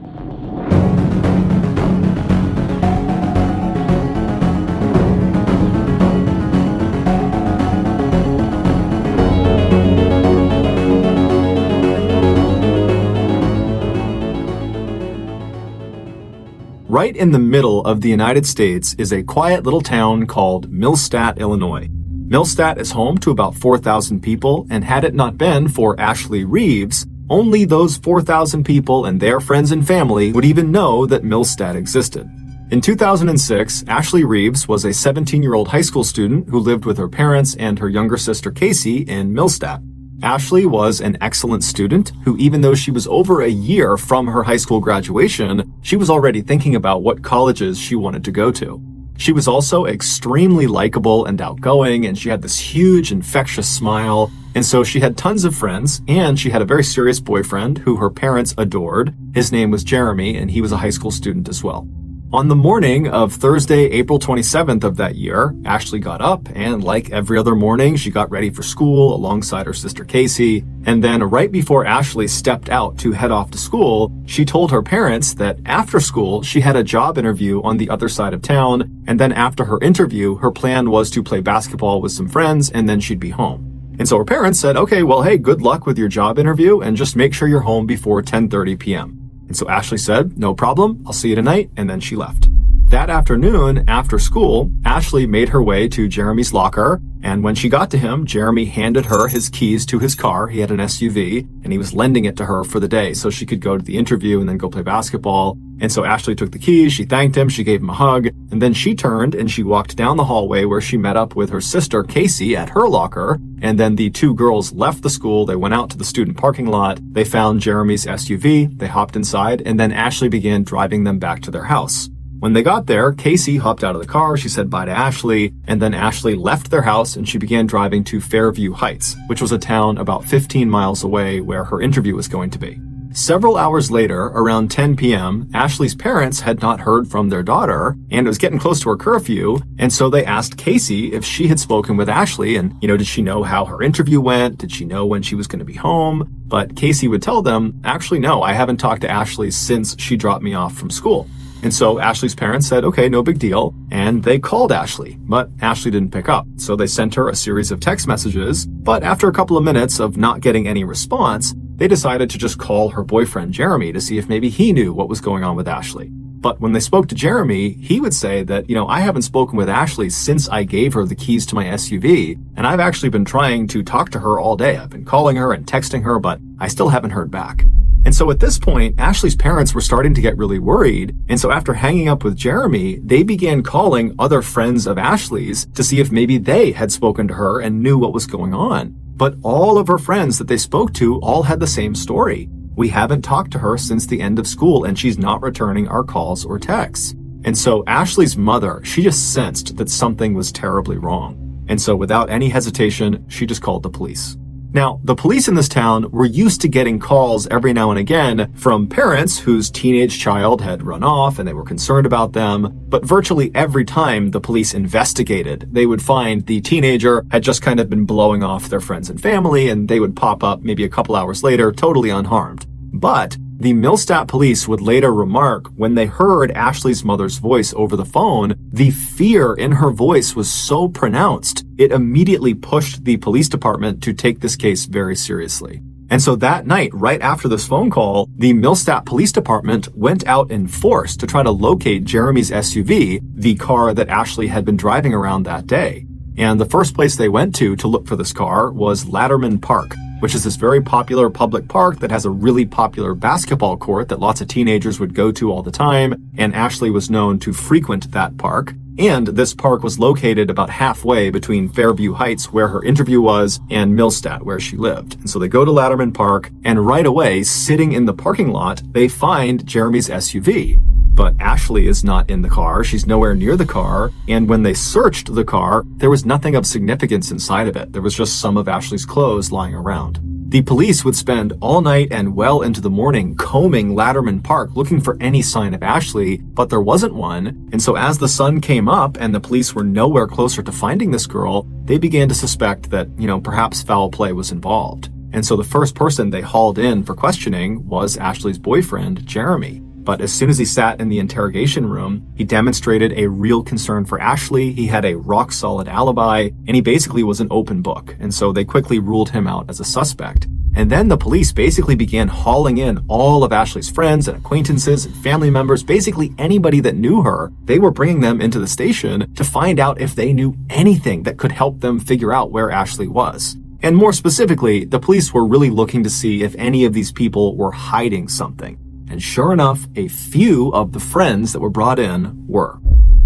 right in the middle of the United States is a quiet little town called Millstadt, Illinois. Millstadt is home to about 4,000 people, and had it not been for Ashley Reeves, only those 4,000 people and their friends and family would even know that Millstadt existed. In 2006, Ashley Reeves was a 17-year-old high school student who lived with her parents and her younger sister Casey in Millstadt. Ashley was an excellent student who, even though she was over a year from her high school graduation, she was already thinking about what colleges she wanted to go to. She was also extremely likable and outgoing, and she had this huge, infectious smile, and so she had tons of friends, and she had a very serious boyfriend who her parents adored. His name was Jeremy, and he was a high school student as well. On the morning of Thursday, April 27th of that year, Ashley got up and, like every other morning, she got ready for school alongside her sister Casey. And then right before Ashley stepped out to head off to school, she told her parents that after school, she had a job interview on the other side of town. And then after her interview, her plan was to play basketball with some friends and then she'd be home. And so her parents said, okay, well, hey, good luck with your job interview and just make sure you're home before 10:30 p.m. And so Ashley said, no problem, I'll see you tonight, and then she left. That afternoon, after school, Ashley made her way to Jeremy's locker, and when she got to him, Jeremy handed her his keys to his car. He had an SUV, and he was lending it to her for the day so she could go to the interview and then go play basketball. And so Ashley took the keys, she thanked him, she gave him a hug, and then she turned and she walked down the hallway where she met up with her sister Casey at her locker. And then the two girls left the school, they went out to the student parking lot, they found Jeremy's SUV, they hopped inside, and then Ashley began driving them back to their house. When they got there, Casey hopped out of the car, she said bye to Ashley, and then Ashley left their house and she began driving to Fairview Heights, which was a town about 15 miles away where her interview was going to be. Several hours later, around 10 p.m., Ashley's parents had not heard from their daughter, and it was getting close to her curfew, and so they asked Casey if she had spoken with Ashley, and, did she know how her interview went? Did she know when she was going to be home? But Casey would tell them, actually, no, I haven't talked to Ashley since she dropped me off from school. And so Ashley's parents said, okay, no big deal. And they called Ashley, but Ashley didn't pick up. So they sent her a series of text messages. But after a couple of minutes of not getting any response, they decided to just call her boyfriend, Jeremy, to see if maybe he knew what was going on with Ashley. But when they spoke to Jeremy, he would say that, I haven't spoken with Ashley since I gave her the keys to my SUV. And I've actually been trying to talk to her all day. I've been calling her and texting her, but I still haven't heard back. And so at this point, Ashley's parents were starting to get really worried. And so after hanging up with Jeremy, they began calling other friends of Ashley's to see if maybe they had spoken to her and knew what was going on. But all of her friends that they spoke to all had the same story. We haven't talked to her since the end of school and she's not returning our calls or texts. And so Ashley's mother, she just sensed that something was terribly wrong. And so without any hesitation, she just called the police. Now, the police in this town were used to getting calls every now and again from parents whose teenage child had run off and they were concerned about them. But virtually every time the police investigated, they would find the teenager had just kind of been blowing off their friends and family, and they would pop up maybe a couple hours later, totally unharmed. But the Millstadt police would later remark when they heard Ashley's mother's voice over the phone, the fear in her voice was so pronounced, it immediately pushed the police department to take this case very seriously. And so that night, right after this phone call, the Millstadt Police Department went out in force to try to locate Jeremy's SUV, the car that Ashley had been driving around that day. And the first place they went to look for this car was Latterman Park, which is this very popular public park that has a really popular basketball court that lots of teenagers would go to all the time, and Ashley was known to frequent that park. And this park was located about halfway between Fairview Heights, where her interview was, and Millstadt, where she lived. And so they go to Latterman Park, and right away, sitting in the parking lot, they find Jeremy's SUV. But Ashley is not in the car, she's nowhere near the car, and when they searched the car, there was nothing of significance inside of it. There was just some of Ashley's clothes lying around. The police would spend all night and well into the morning combing Latterman Park looking for any sign of Ashley, but there wasn't one. And so as the sun came up and the police were nowhere closer to finding this girl, they began to suspect that, perhaps foul play was involved. And so the first person they hauled in for questioning was Ashley's boyfriend, Jeremy. But as soon as he sat in the interrogation room, he demonstrated a real concern for Ashley, he had a rock-solid alibi, and he basically was an open book, and so they quickly ruled him out as a suspect. And then the police basically began hauling in all of Ashley's friends and acquaintances and family members, basically anybody that knew her. They were bringing them into the station to find out if they knew anything that could help them figure out where Ashley was. And more specifically, the police were really looking to see if any of these people were hiding something. And sure enough, a few of the friends that were brought in were.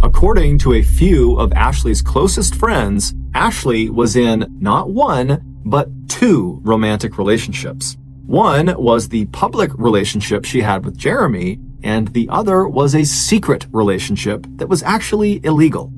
According to a few of Ashley's closest friends, Ashley was in not one, but two romantic relationships. One was the public relationship she had with Jeremy, and the other was a secret relationship that was actually illegal.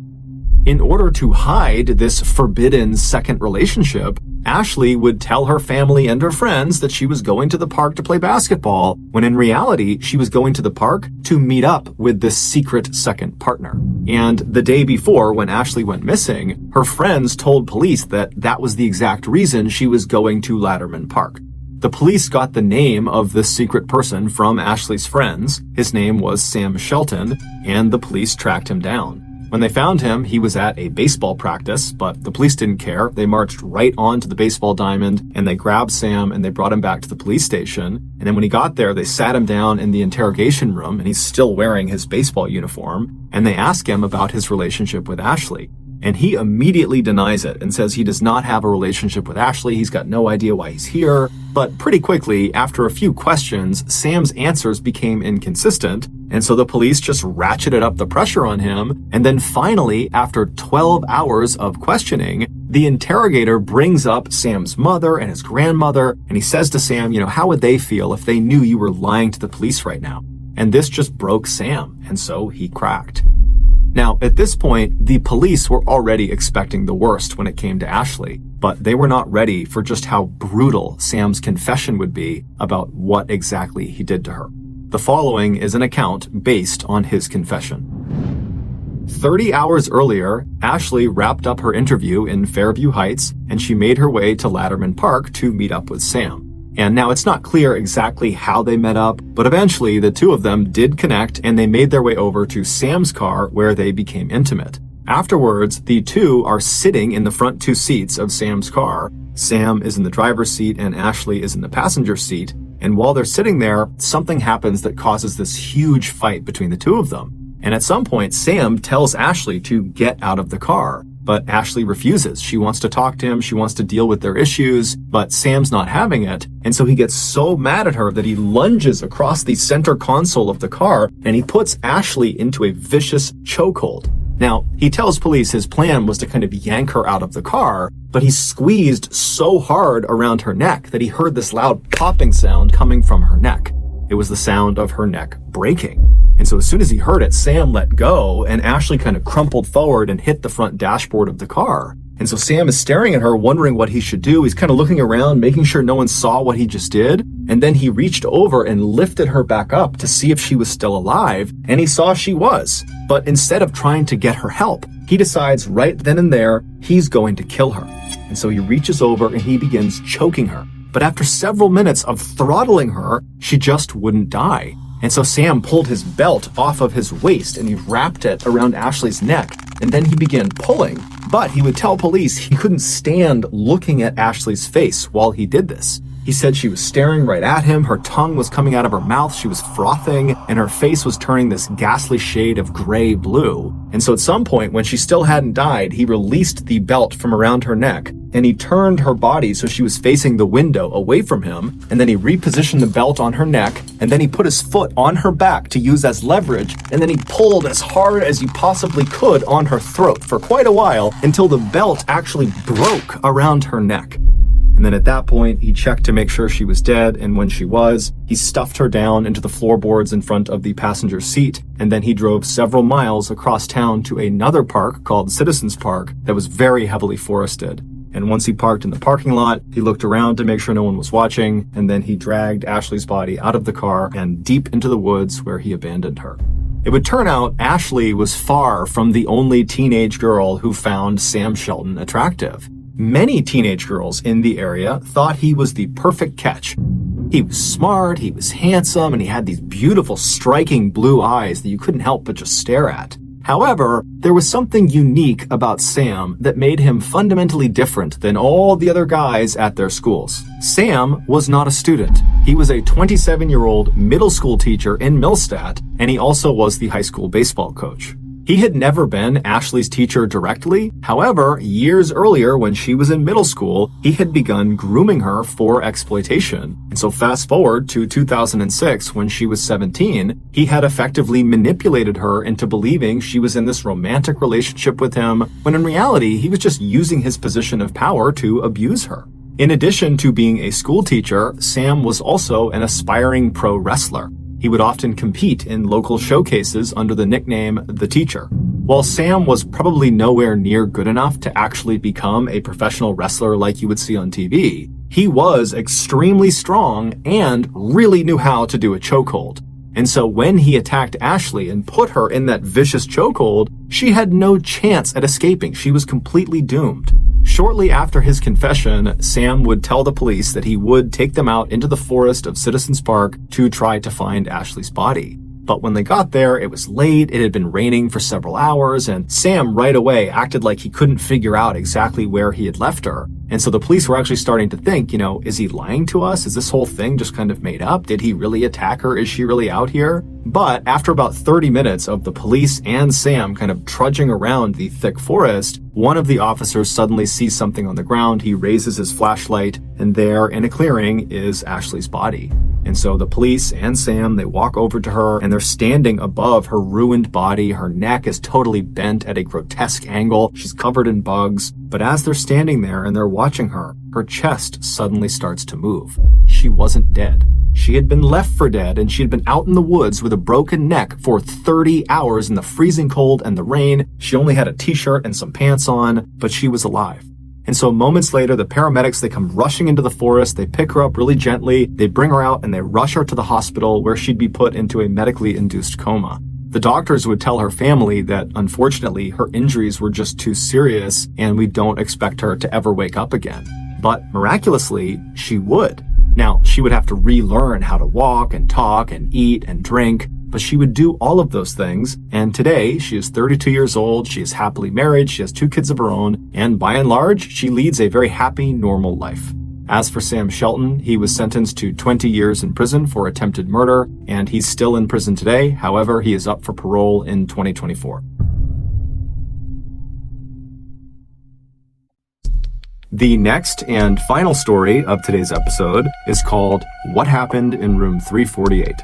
In order to hide this forbidden second relationship, Ashley would tell her family and her friends that she was going to the park to play basketball, when in reality, she was going to the park to meet up with this secret second partner. And the day before, when Ashley went missing, her friends told police that that was the exact reason she was going to Latterman Park. The police got the name of this secret person from Ashley's friends. His name was Sam Shelton, and the police tracked him down. When they found him, he was at a baseball practice, but the police didn't care. They marched right on to the baseball diamond, and they grabbed Sam and they brought him back to the police station. And then when he got there, they sat him down in the interrogation room, and he's still wearing his baseball uniform, and they ask him about his relationship with Ashley. And he immediately denies it and says he does not have a relationship with Ashley. He's got no idea why he's here. But pretty quickly, after a few questions, Sam's answers became inconsistent. And so the police just ratcheted up the pressure on him. And then finally, after 12 hours of questioning, the interrogator brings up Sam's mother and his grandmother. And he says to Sam, how would they feel if they knew you were lying to the police right now? And this just broke Sam. And so he cracked. Now, at this point, the police were already expecting the worst when it came to Ashley, but they were not ready for just how brutal Sam's confession would be about what exactly he did to her. The following is an account based on his confession. 30 hours earlier, Ashley wrapped up her interview in Fairview Heights, and she made her way to Latterman Park to meet up with Sam. And now it's not clear exactly how they met up, but eventually the two of them did connect and they made their way over to Sam's car where they became intimate. Afterwards, the two are sitting in the front two seats of Sam's car. Sam is in the driver's seat and Ashley is in the passenger seat. And while they're sitting there, something happens that causes this huge fight between the two of them. And at some point, Sam tells Ashley to get out of the car. But Ashley refuses. She wants to talk to him. She wants to deal with their issues, but Sam's not having it. And so he gets so mad at her that he lunges across the center console of the car and he puts Ashley into a vicious chokehold. Now, he tells police his plan was to kind of yank her out of the car, but he squeezed so hard around her neck that he heard this loud popping sound coming from her neck. It was the sound of her neck breaking. And so as soon as he heard it, Sam let go, and Ashley kind of crumpled forward and hit the front dashboard of the car. And so Sam is staring at her, wondering what he should do. He's kind of looking around, making sure no one saw what he just did. And then he reached over and lifted her back up to see if she was still alive, and he saw she was. But instead of trying to get her help, he decides right then and there he's going to kill her. And so he reaches over and he begins choking her. But after several minutes of throttling her, she just wouldn't die. And so Sam pulled his belt off of his waist and he wrapped it around Ashley's neck. And then he began pulling. But he would tell police he couldn't stand looking at Ashley's face while he did this. He said she was staring right at him, her tongue was coming out of her mouth, she was frothing, and her face was turning this ghastly shade of gray-blue. And so at some point, when she still hadn't died, he released the belt from around her neck, and he turned her body so she was facing the window away from him, and then he repositioned the belt on her neck, and then he put his foot on her back to use as leverage, and then he pulled as hard as he possibly could on her throat for quite a while until the belt actually broke around her neck. And then at that point, he checked to make sure she was dead, and when she was, he stuffed her down into the floorboards in front of the passenger seat, and then he drove several miles across town to another park called Citizens Park that was very heavily forested. And once he parked in the parking lot, he looked around to make sure no one was watching, and then he dragged Ashley's body out of the car and deep into the woods where he abandoned her. It would turn out Ashley was far from the only teenage girl who found Sam Shelton attractive. Many teenage girls in the area thought he was the perfect catch. He was smart, he was handsome, and he had these beautiful, striking blue eyes that you couldn't help but just stare at. However, there was something unique about Sam that made him fundamentally different than all the other guys at their schools. Sam was not a student. He was a 27-year-old middle school teacher in Millstadt, and he also was the high school baseball coach. He had never been Ashley's teacher directly. However, years earlier when she was in middle school, he had begun grooming her for exploitation. And so fast forward to 2006 when she was 17, he had effectively manipulated her into believing she was in this romantic relationship with him, when in reality, he was just using his position of power to abuse her. In addition to being a school teacher, Sam was also an aspiring pro wrestler. He would often compete in local showcases under the nickname The Teacher. While Sam was probably nowhere near good enough to actually become a professional wrestler like you would see on TV, he was extremely strong and really knew how to do a chokehold. And so when he attacked Ashley and put her in that vicious chokehold, she had no chance at escaping. She was completely doomed. Shortly after his confession, Sam would tell the police that he would take them out into the forest of Citizens Park to try to find Ashley's body. But when they got there, it was late, it had been raining for several hours, and Sam right away acted like he couldn't figure out exactly where he had left her. And so the police were actually starting to think, is he lying to us? Is this whole thing just kind of made up? Did he really attack her? Is she really out here? But after about 30 minutes of the police and Sam kind of trudging around the thick forest, one of the officers suddenly sees something on the ground. He raises his flashlight, and there in a clearing is Ashley's body. And so the police and Sam, they walk over to her, and they're standing above her ruined body. Her neck is totally bent at a grotesque angle. She's covered in bugs. But as they're standing there and they're watching her, her chest suddenly starts to move. She wasn't dead. She had been left for dead, and she had been out in the woods with a broken neck for 30 hours in the freezing cold and the rain. She only had a t-shirt and some pants on, but she was alive. And so moments later, the paramedics, they come rushing into the forest, they pick her up really gently, they bring her out, and they rush her to the hospital where she'd be put into a medically induced coma. The doctors would tell her family that, unfortunately, her injuries were just too serious, and we don't expect her to ever wake up again. But miraculously, she would. Now, she would have to relearn how to walk and talk and eat and drink, but she would do all of those things, and today she is 32 years old, she is happily married, she has 2 kids of her own, and by and large, she leads a very happy, normal life. As for Sam Shelton, he was sentenced to 20 years in prison for attempted murder, and he's still in prison today. However, he is up for parole in 2024. The next and final story of today's episode is called What Happened in Room 348.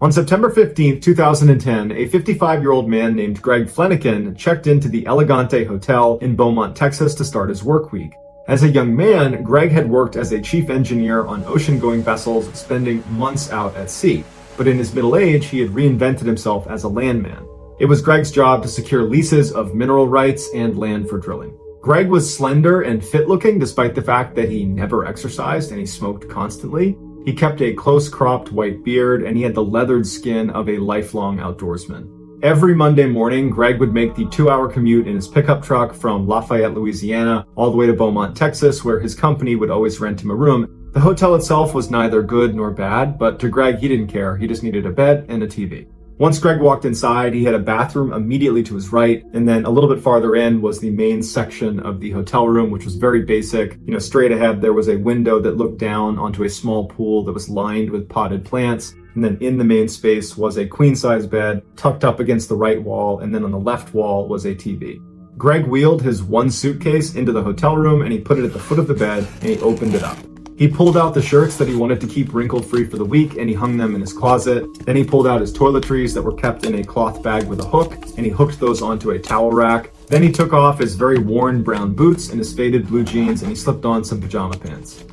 On September 15, 2010, a 55-year-old man named Greg Flanagan checked into the Elegante Hotel in Beaumont, Texas to start his work week. As a young man, Greg had worked as a chief engineer on ocean-going vessels, spending months out at sea. But in his middle age, he had reinvented himself as a landman. It was Greg's job to secure leases of mineral rights and land for drilling. Greg was slender and fit-looking despite the fact that he never exercised and he smoked constantly. He kept a close-cropped white beard, and he had the leathered skin of a lifelong outdoorsman. Every Monday morning, Greg would make the 2-hour commute in his pickup truck from Lafayette, Louisiana, all the way to Beaumont, Texas, where his company would always rent him a room. The hotel itself was neither good nor bad, but to Greg, he didn't care. He just needed a bed and a TV. Once Greg walked inside, he had a bathroom immediately to his right, and then a little bit farther in was the main section of the hotel room, which was very basic. Straight ahead, there was a window that looked down onto a small pool that was lined with potted plants. And then in the main space was a queen-size bed tucked up against the right wall, and then on the left wall was a TV. Greg wheeled his one suitcase into the hotel room, and he put it at the foot of the bed, and he opened it up. He pulled out the shirts that he wanted to keep wrinkle-free for the week, and he hung them in his closet. Then he pulled out his toiletries that were kept in a cloth bag with a hook, and he hooked those onto a towel rack. Then he took off his very worn brown boots and his faded blue jeans, and he slipped on some pajama pants.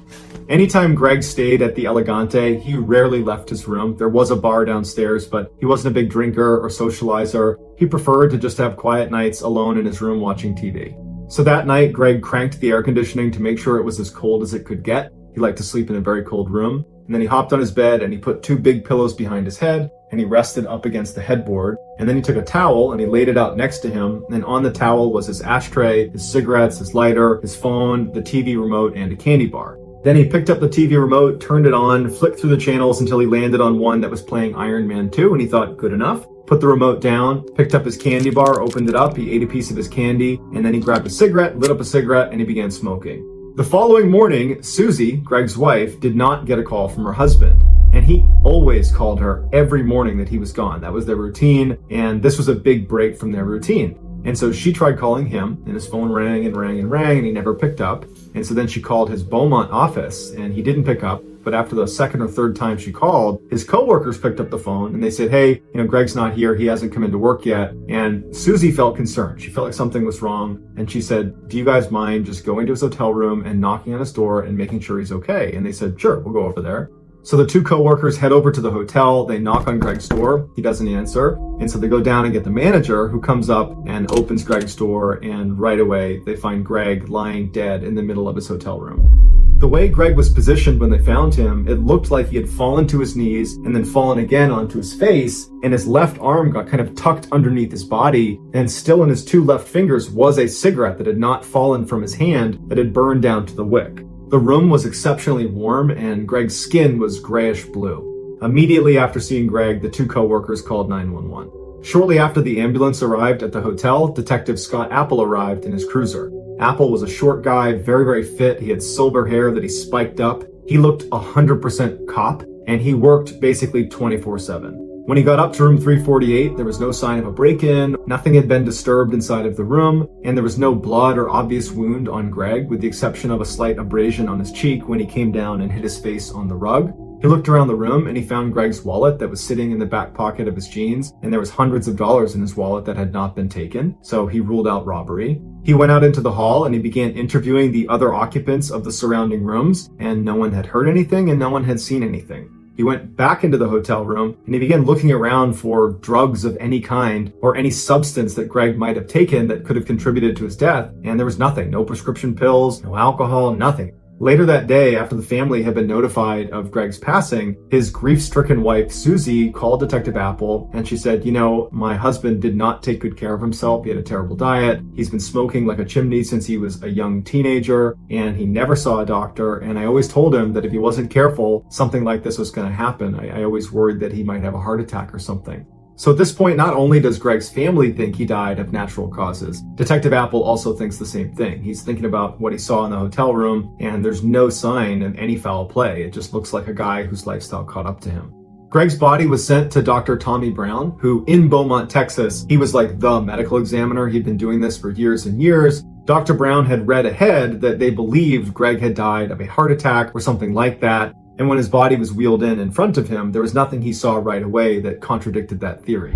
Anytime Greg stayed at the Elegante, he rarely left his room. There was a bar downstairs, but he wasn't a big drinker or socializer. He preferred to just have quiet nights alone in his room watching TV. So that night, Greg cranked the air conditioning to make sure it was as cold as it could get. He liked to sleep in a very cold room. And then he hopped on his bed and he put 2 big pillows behind his head and he rested up against the headboard. And then he took a towel and he laid it out next to him. And on the towel was his ashtray, his cigarettes, his lighter, his phone, the TV remote, and a candy bar. Then he picked up the TV remote, turned it on, flicked through the channels until he landed on one that was playing Iron Man 2, and he thought, good enough. Put the remote down, picked up his candy bar, opened it up, he ate a piece of his candy, and then he grabbed a cigarette, lit up a cigarette, and he began smoking. The following morning, Susie, Greg's wife, did not get a call from her husband. And he always called her every morning that he was gone. That was their routine, and this was a big break from their routine. And so she tried calling him, and his phone rang and rang and rang, and he never picked up. And so then she called his Beaumont office, and he didn't pick up. But after the second or third time she called, his coworkers picked up the phone, and they said, hey, Greg's not here. He hasn't come into work yet. And Susie felt concerned. She felt like something was wrong. And she said, do you guys mind just going to his hotel room and knocking on his door and making sure he's okay? And they said, sure, we'll go over there. So the two coworkers head over to the hotel, they knock on Greg's door, he doesn't answer, and so they go down and get the manager, who comes up and opens Greg's door, and right away they find Greg lying dead in the middle of his hotel room. The way Greg was positioned when they found him, it looked like he had fallen to his knees and then fallen again onto his face, and his left arm got kind of tucked underneath his body, and still in his two left fingers was a cigarette that had not fallen from his hand that had burned down to the wick. The room was exceptionally warm, and Greg's skin was grayish blue. Immediately after seeing Greg, the two coworkers called 911. Shortly after the ambulance arrived at the hotel, Detective Scott Apple arrived in his cruiser. Apple was a short guy, very, very fit. He had silver hair that he spiked up. He looked 100% cop, and he worked basically 24/7. When he got up to room 348, there was no sign of a break-in, nothing had been disturbed inside of the room, and there was no blood or obvious wound on Greg, with the exception of a slight abrasion on his cheek when he came down and hit his face on the rug. He looked around the room and he found Greg's wallet that was sitting in the back pocket of his jeans, and there was hundreds of dollars in his wallet that had not been taken, so he ruled out robbery. He went out into the hall and he began interviewing the other occupants of the surrounding rooms, and no one had heard anything and no one had seen anything. He went back into the hotel room and he began looking around for drugs of any kind or any substance that Greg might have taken that could have contributed to his death, and there was nothing. No prescription pills, no alcohol, nothing. Later that day, after the family had been notified of Greg's passing, his grief-stricken wife, Susie, called Detective Apple, and she said, my husband did not take good care of himself. He had a terrible diet. He's been smoking like a chimney since he was a young teenager, and he never saw a doctor. And I always told him that if he wasn't careful, something like this was going to happen. I always worried that he might have a heart attack or something. So at this point, not only does Greg's family think he died of natural causes, Detective Apple also thinks the same thing. He's thinking about what he saw in the hotel room, and there's no sign of any foul play. It just looks like a guy whose lifestyle caught up to him. Greg's body was sent to Dr. Tommy Brown, who in Beaumont, Texas, he was like the medical examiner. He'd been doing this for years and years. Dr. Brown had read ahead that they believed Greg had died of a heart attack or something like that. And when his body was wheeled in front of him, there was nothing he saw right away that contradicted that theory.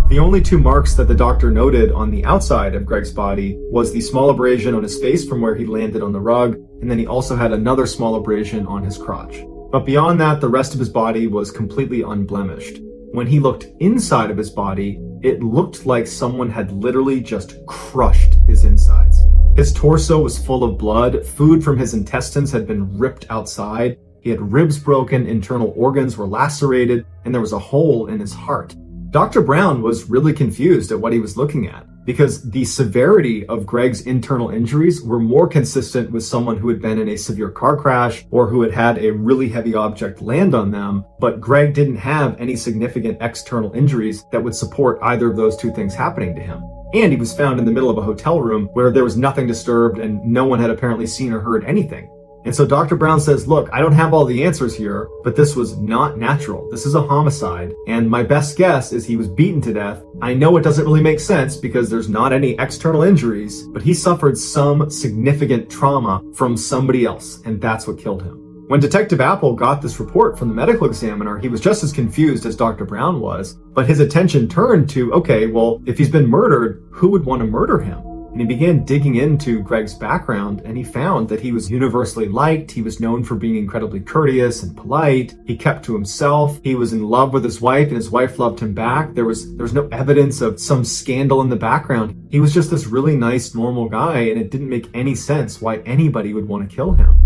The only two marks that the doctor noted on the outside of Greg's body was the small abrasion on his face from where he landed on the rug, and then he also had another small abrasion on his crotch. But beyond that, the rest of his body was completely unblemished. When he looked inside of his body, it looked like someone had literally just crushed his insides. His torso was full of blood, food from his intestines had been ripped outside, he had ribs broken, internal organs were lacerated, and there was a hole in his heart. Dr. Brown was really confused at what he was looking at, because the severity of Greg's internal injuries were more consistent with someone who had been in a severe car crash or who had had a really heavy object land on them, but Greg didn't have any significant external injuries that would support either of those two things happening to him. And he was found in the middle of a hotel room where there was nothing disturbed and no one had apparently seen or heard anything. And so Dr. Brown says, look, I don't have all the answers here, but this was not natural. This is a homicide. And my best guess is he was beaten to death. I know it doesn't really make sense because there's not any external injuries, but he suffered some significant trauma from somebody else, and that's what killed him. When Detective Apple got this report from the medical examiner, he was just as confused as Dr. Brown was, but his attention turned to, okay, well, if he's been murdered, who would want to murder him? And he began digging into Greg's background, and he found that he was universally liked. He was known for being incredibly courteous and polite. He kept to himself. He was in love with his wife, and his wife loved him back. There was no evidence of some scandal in the background. He was just this really nice, normal guy, and it didn't make any sense why anybody would want to kill him.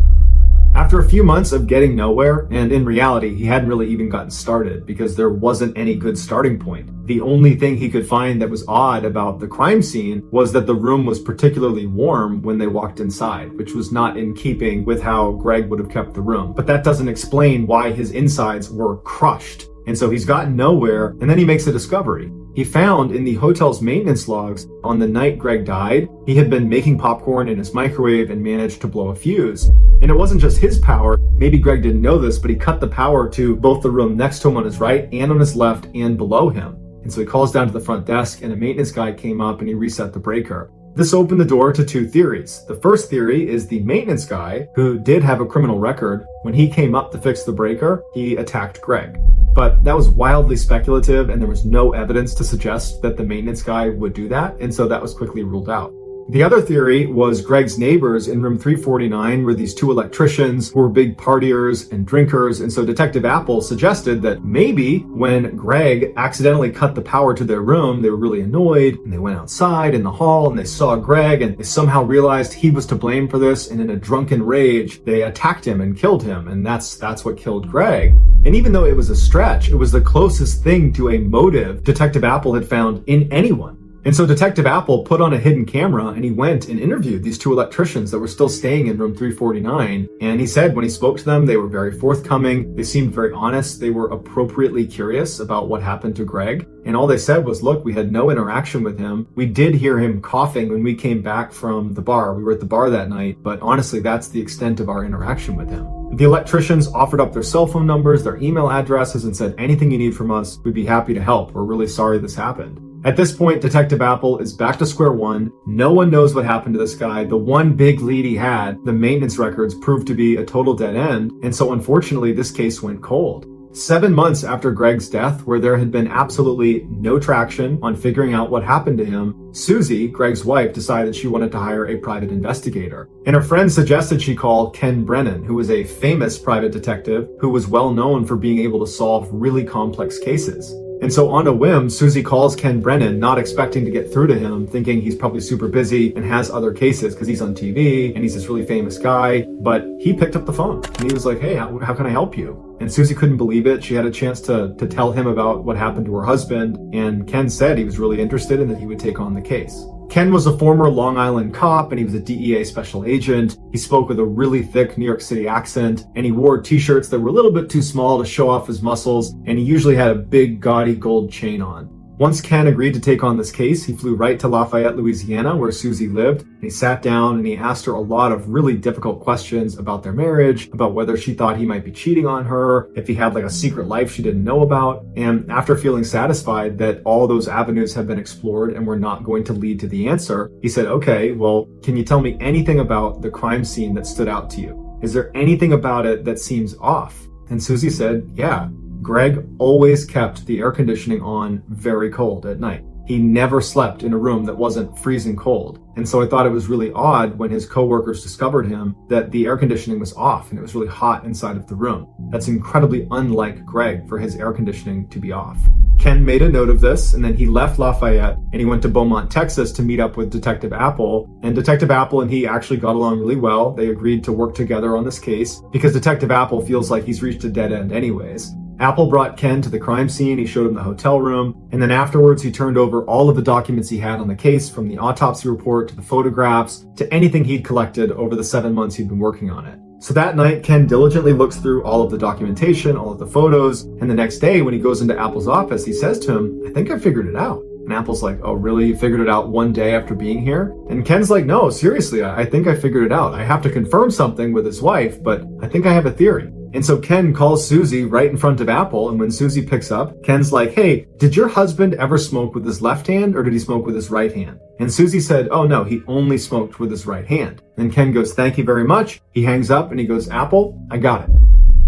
After a few months of getting nowhere, and in reality, he hadn't really even gotten started because there wasn't any good starting point. The only thing he could find that was odd about the crime scene was that the room was particularly warm when they walked inside, which was not in keeping with how Greg would have kept the room. But that doesn't explain why his insides were crushed. And so he's gotten nowhere, and then he makes a discovery. He found in the hotel's maintenance logs on the night Greg died, he had been making popcorn in his microwave and managed to blow a fuse. And it wasn't just his power, maybe Greg didn't know this, but he cut the power to both the room next to him on his right and on his left and below him. And so he calls down to the front desk and a maintenance guy came up and he reset the breaker. This opened the door to two theories. The first theory is the maintenance guy, who did have a criminal record, when he came up to fix the breaker, he attacked Greg. But that was wildly speculative and there was no evidence to suggest that the maintenance guy would do that, and so that was quickly ruled out. The other theory was Greg's neighbors in room 349 were these two electricians who were big partiers and drinkers, and so Detective Apple suggested that maybe when Greg accidentally cut the power to their room, they were really annoyed and they went outside in the hall and they saw Greg and they somehow realized he was to blame for this, and in a drunken rage, they attacked him and killed him, and that's what killed Greg. And even though it was a stretch, it was the closest thing to a motive Detective Apple had found in anyone. And so Detective Apple put on a hidden camera and he went and interviewed these two electricians that were still staying in room 349. And he said when he spoke to them, they were very forthcoming. They seemed very honest. They were appropriately curious about what happened to Greg. And all they said was, look, we had no interaction with him. We did hear him coughing when we came back from the bar. We were at the bar that night, but honestly, that's the extent of our interaction with him. The electricians offered up their cell phone numbers, their email addresses, and said, anything you need from us, we'd be happy to help. We're really sorry this happened. At this point, Detective Apple is back to square one. No one knows what happened to this guy. The one big lead he had, the maintenance records, proved to be a total dead end. And so unfortunately, this case went cold. 7 months after Greg's death, where there had been absolutely no traction on figuring out what happened to him, Susie, Greg's wife, decided she wanted to hire a private investigator. And her friend suggested she call Ken Brennan, who was a famous private detective who was well known for being able to solve really complex cases. And so on a whim, Susie calls Ken Brennan, not expecting to get through to him, thinking he's probably super busy and has other cases because he's on TV and he's this really famous guy. But he picked up the phone and he was like, hey, how can I help you? And Susie couldn't believe it. She had a chance to tell him about what happened to her husband. And Ken said he was really interested and that he would take on the case. Ken was a former Long Island cop and he was a DEA special agent. He spoke with a really thick New York City accent and he wore t-shirts that were a little bit too small to show off his muscles, and he usually had a big gaudy gold chain on. Once Ken agreed to take on this case, he flew right to Lafayette, Louisiana, where Susie lived, and he sat down and he asked her a lot of really difficult questions about their marriage, about whether she thought he might be cheating on her, if he had like a secret life she didn't know about. And after feeling satisfied that all those avenues have been explored and were not going to lead to the answer, he said, okay, well, can you tell me anything about the crime scene that stood out to you? Is there anything about it that seems off? And Susie said, yeah. Greg always kept the air conditioning on very cold at night. He never slept in a room that wasn't freezing cold. And so I thought it was really odd when his coworkers discovered him that the air conditioning was off and it was really hot inside of the room. That's incredibly unlike Greg for his air conditioning to be off. Ken made a note of this, and then he left Lafayette and he went to Beaumont, Texas to meet up with Detective Apple. And Detective Apple and he actually got along really well. They agreed to work together on this case because Detective Apple feels like he's reached a dead end anyways. Apple brought Ken to the crime scene, he showed him the hotel room, and then afterwards he turned over all of the documents he had on the case, from the autopsy report to the photographs to anything he'd collected over the 7 months he'd been working on it. So that night, Ken diligently looks through all of the documentation, all of the photos, and the next day when he goes into Apple's office, he says to him, I think I figured it out. And Apple's like, oh really, you figured it out one day after being here? And Ken's like, no, seriously, I think I figured it out. I have to confirm something with his wife, but I think I have a theory. And so Ken calls Susie right in front of Apple, and when Susie picks up, Ken's like, hey, did your husband ever smoke with his left hand or did he smoke with his right hand? And Susie said, oh no, he only smoked with his right hand. And Ken goes, thank you very much. He hangs up and he goes, Apple, I got it.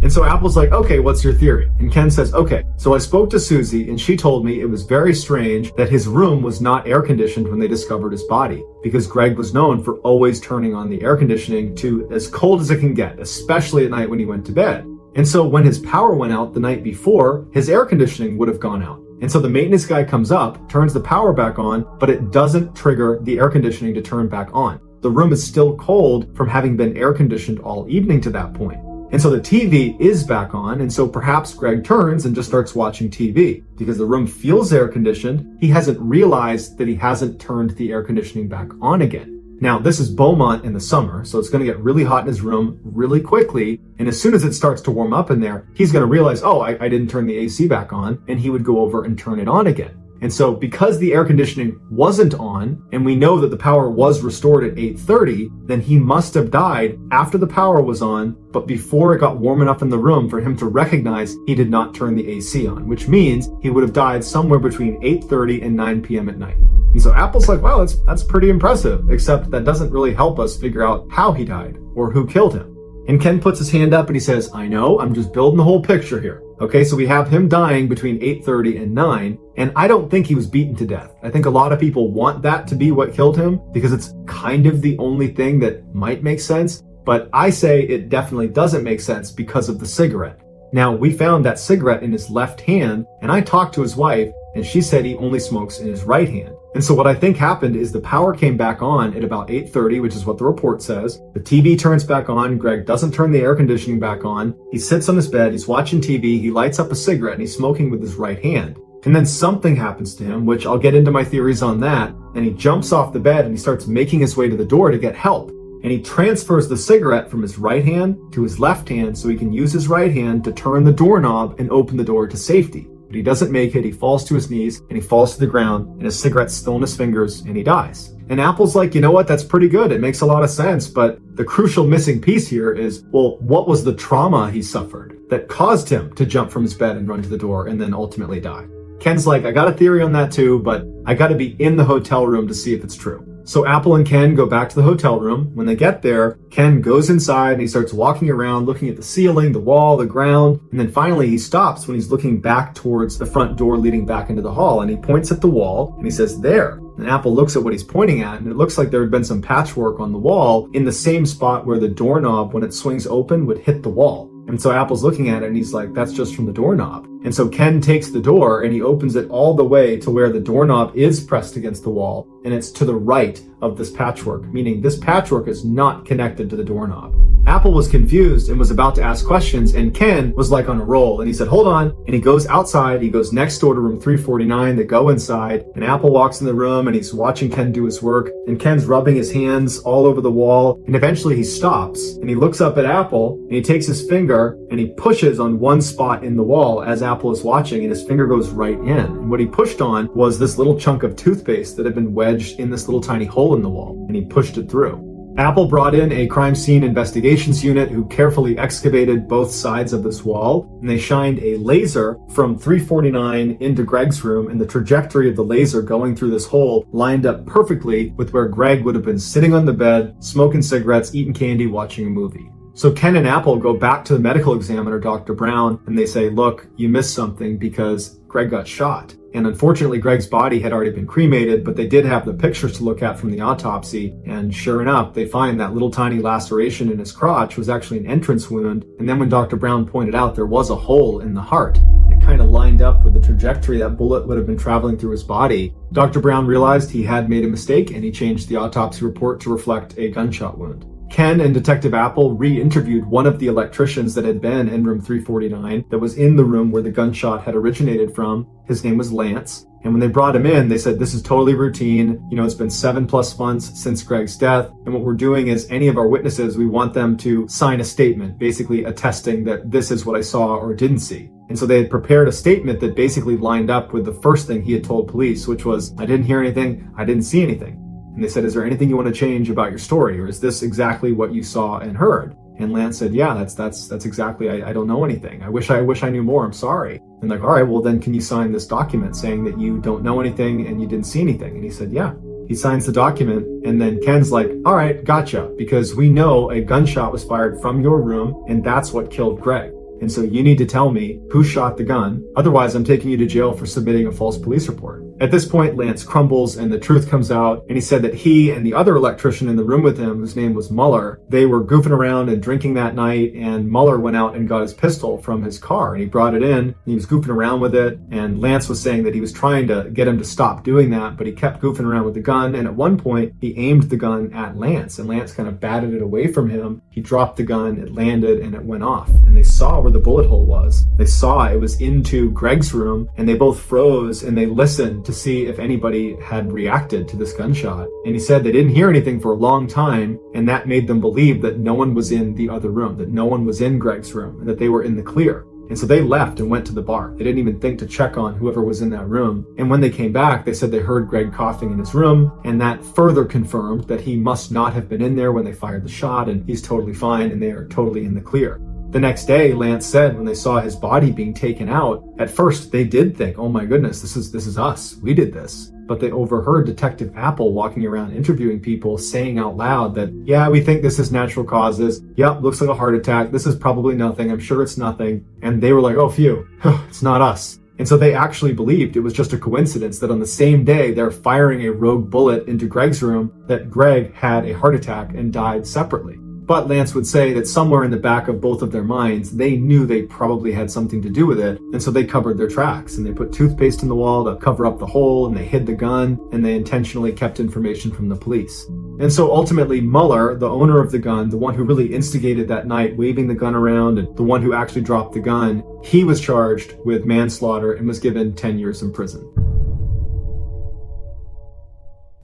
And so Apple's like, okay, what's your theory? And Ken says, okay, so I spoke to Susie and she told me it was very strange that his room was not air conditioned when they discovered his body, because Greg was known for always turning on the air conditioning to as cold as it can get, especially at night when he went to bed. And so when his power went out the night before, his air conditioning would have gone out. And so the maintenance guy comes up, turns the power back on, but it doesn't trigger the air conditioning to turn back on. the room is still cold from having been air conditioned all evening to that point. And so the TV is back on, and so perhaps Greg turns and just starts watching TV. Because the room feels air conditioned, he hasn't realized that he hasn't turned the air conditioning back on again. Now, this is Beaumont in the summer, so it's going to get really hot in his room really quickly, and as soon as it starts to warm up in there, he's going to realize, oh, I didn't turn the AC back on, and he would go over and turn it on again. And so because the air conditioning wasn't on, and we know that the power was restored at 8:30, then he must have died after the power was on, but before it got warm enough in the room for him to recognize he did not turn the AC on, which means he would have died somewhere between 8:30 and 9 p.m. at night. And so Apple's like, wow, that's pretty impressive, except that doesn't really help us figure out how he died or who killed him. And Ken puts his hand up and he says, I know, I'm just building the whole picture here. Okay, so we have him dying between 8:30 and 9, and I don't think he was beaten to death. I think a lot of people want that to be what killed him because it's kind of the only thing that might make sense, but I say it definitely doesn't make sense because of the cigarette. Now, we found that cigarette in his left hand, and I talked to his wife, and she said he only smokes in his right hand. And so what I think happened is the power came back on at about 8:30, which is what the report says. The TV turns back on. Greg doesn't turn the air conditioning back on. He sits on his bed. He's watching TV. He lights up a cigarette and he's smoking with his right hand. And then something happens to him, which I'll get into my theories on that. And he jumps off the bed and he starts making his way to the door to get help. And he transfers the cigarette from his right hand to his left hand so he can use his right hand to turn the doorknob and open the door to safety. But he doesn't make it, he falls to his knees, and he falls to the ground, and his cigarette's still in his fingers, and he dies. And Apple's like, you know what, that's pretty good, it makes a lot of sense, but the crucial missing piece here is, well, what was the trauma he suffered that caused him to jump from his bed and run to the door and then ultimately die? Ken's like, I got a theory on that too, but I gotta be in the hotel room to see if it's true. So Apple and Ken go back to the hotel room. When they get there, Ken goes inside and he starts walking around, looking at the ceiling, the wall, the ground, and then finally he stops when he's looking back towards the front door leading back into the hall, and he points at the wall and he says, there. And Apple looks at what he's pointing at, and it looks like there had been some patchwork on the wall in the same spot where the doorknob, when it swings open, would hit the wall. And so Apple's looking at it and he's like, that's just from the doorknob. And so Ken takes the door and he opens it all the way to where the doorknob is pressed against the wall, and it's to the right of this patchwork, meaning this patchwork is not connected to the doorknob. Apple was confused and was about to ask questions, and Ken was like on a roll, and he said, hold on, and he goes outside, he goes next door to room 349, they go inside, and Apple walks in the room and he's watching Ken do his work, and Ken's rubbing his hands all over the wall, and eventually he stops, and he looks up at Apple, and he takes his finger, and he pushes on one spot in the wall as Apple is watching, and his finger goes right in, and what he pushed on was this little chunk of toothpaste that had been wedged in this little tiny hole in the wall, and he pushed it through. Apple brought in a crime scene investigations unit who carefully excavated both sides of this wall, and they shined a laser from 349 into Greg's room, and the trajectory of the laser going through this hole lined up perfectly with where Greg would have been sitting on the bed, smoking cigarettes, eating candy, watching a movie. So Ken and Apple go back to the medical examiner, Dr. Brown, and they say, look, you missed something because Greg got shot. And unfortunately, Greg's body had already been cremated, but they did have the pictures to look at from the autopsy. And sure enough, they find that little tiny laceration in his crotch was actually an entrance wound. And then when Dr. Brown pointed out there was a hole in the heart, it kind of lined up with the trajectory that bullet would have been traveling through his body. Dr. Brown realized he had made a mistake, and he changed the autopsy report to reflect a gunshot wound. Ken and Detective Apple re-interviewed one of the electricians that had been in room 349 that was in the room where the gunshot had originated from. His name was Lance. And when they brought him in, they said, this is totally routine. You know, it's been 7+ months since Greg's death. And what we're doing is any of our witnesses, we want them to sign a statement, basically attesting that this is what I saw or didn't see. And so they had prepared a statement that basically lined up with the first thing he had told police, which was, I didn't hear anything, I didn't see anything. And they said, is there anything you want to change about your story? Or is this exactly what you saw and heard? And Lance said, yeah, that's exactly, I don't know anything. I wish I knew more, I'm sorry. And like, all right, well then can you sign this document saying that you don't know anything and you didn't see anything? And he said, yeah. He signs the document, and then Ken's like, all right, gotcha, because we know a gunshot was fired from your room, and that's what killed Greg. And so you need to tell me who shot the gun. Otherwise, I'm taking you to jail for submitting a false police report. At this point, Lance crumbles and the truth comes out, and he said that he and the other electrician in the room with him, whose name was Muller, they were goofing around and drinking that night, and Muller went out and got his pistol from his car, and he brought it in, and he was goofing around with it, and Lance was saying that he was trying to get him to stop doing that, but he kept goofing around with the gun, and at one point, he aimed the gun at Lance, and Lance kind of batted it away from him. He dropped the gun, it landed, and it went off, and they saw where the bullet hole was. They saw it was into Greg's room, and they both froze, and they listened to see if anybody had reacted to this gunshot. And he said they didn't hear anything for a long time, and that made them believe that no one was in the other room, that no one was in Greg's room, and that they were in the clear. And so they left and went to the bar. They didn't even think to check on whoever was in that room. And when they came back, they said they heard Greg coughing in his room, and that further confirmed that he must not have been in there when they fired the shot, and he's totally fine, and they are totally in the clear. The next day, Lance said when they saw his body being taken out, at first they did think, oh my goodness, this is us. We did this. But they overheard Detective Apple walking around interviewing people saying out loud that, yeah, we think this is natural causes. Yep, looks like a heart attack. This is probably nothing. I'm sure it's nothing. And they were like, oh, phew, it's not us. And so they actually believed it was just a coincidence that on the same day they're firing a rogue bullet into Greg's room, that Greg had a heart attack and died separately. But Lance would say that somewhere in the back of both of their minds, they knew they probably had something to do with it, and so they covered their tracks, and they put toothpaste in the wall to cover up the hole, and they hid the gun, and they intentionally kept information from the police. And so ultimately, Muller, the owner of the gun, the one who really instigated that night, waving the gun around, and the one who actually dropped the gun, he was charged with manslaughter and was given 10 years in prison.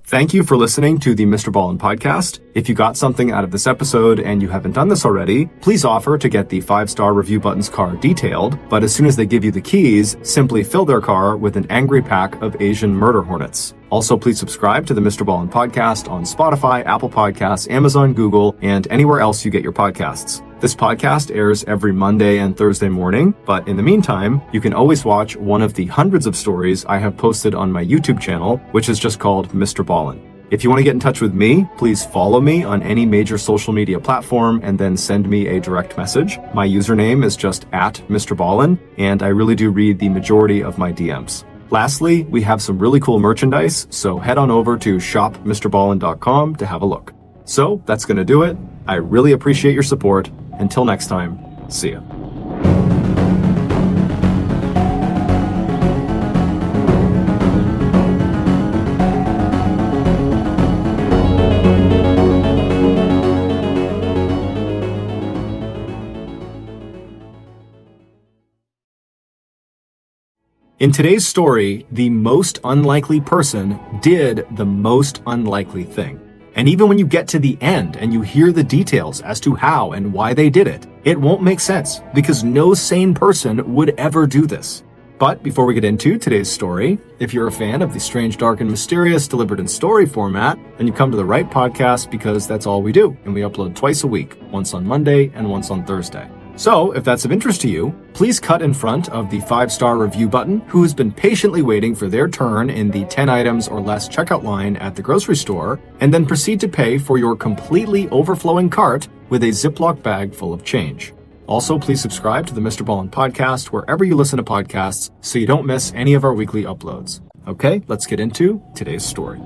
Thank you for listening to the Mr. Ballin podcast. If you got something out of this episode and you haven't done this already, please offer to get the 5-star review button's car detailed, but as soon as they give you the keys, simply fill their car with an angry pack of Asian murder hornets. Also, please subscribe to the Mr. Ballin podcast on Spotify, Apple Podcasts, Amazon, Google, and anywhere else you get your podcasts. This podcast airs every Monday and Thursday morning, but in the meantime, you can always watch one of the hundreds of stories I have posted on my YouTube channel, which is just called Mr. Ballin. If you want to get in touch with me, please follow me on any major social media platform and then send me a direct message. My username is just @MrBallin, and I really do read the majority of my DMs. Lastly, we have some really cool merchandise, so head on over to shopmrballin.com to have a look. So that's going to do it. I really appreciate your support. Until next time, see ya. In today's story, the most unlikely person did the most unlikely thing. And even when you get to the end and you hear the details as to how and why they did it, it won't make sense because no sane person would ever do this. But before we get into today's story, if you're a fan of the strange, dark, and mysterious delivered in story format, then you come to the right podcast because that's all we do. And we upload twice a week, once on Monday and once on Thursday. So, if that's of interest to you, please cut in front of the 5-star review button who's been patiently waiting for their turn in the 10 items or less checkout line at the grocery store, and then proceed to pay for your completely overflowing cart with a Ziploc bag full of change. Also, please subscribe to the Mr. Ballin podcast wherever you listen to podcasts so you don't miss any of our weekly uploads. Okay, let's get into today's story.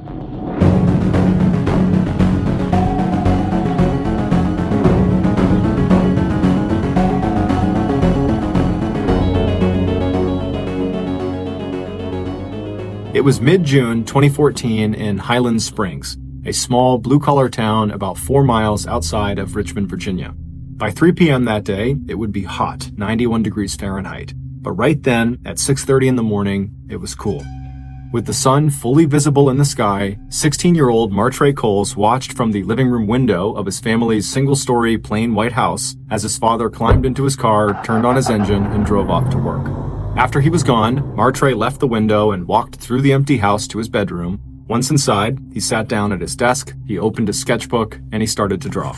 It was mid-June 2014 in Highland Springs, a small blue-collar town about 4 miles outside of Richmond, Virginia. By 3 p.m. that day, it would be hot, 91 degrees Fahrenheit. But right then, at 6:30 in the morning, it was cool. With the sun fully visible in the sky, 16-year-old Martre Coles watched from the living room window of his family's single-story plain white house as his father climbed into his car, turned on his engine, and drove off to work. After he was gone, Martre left the window and walked through the empty house to his bedroom. Once inside, he sat down at his desk, he opened his sketchbook, and he started to draw.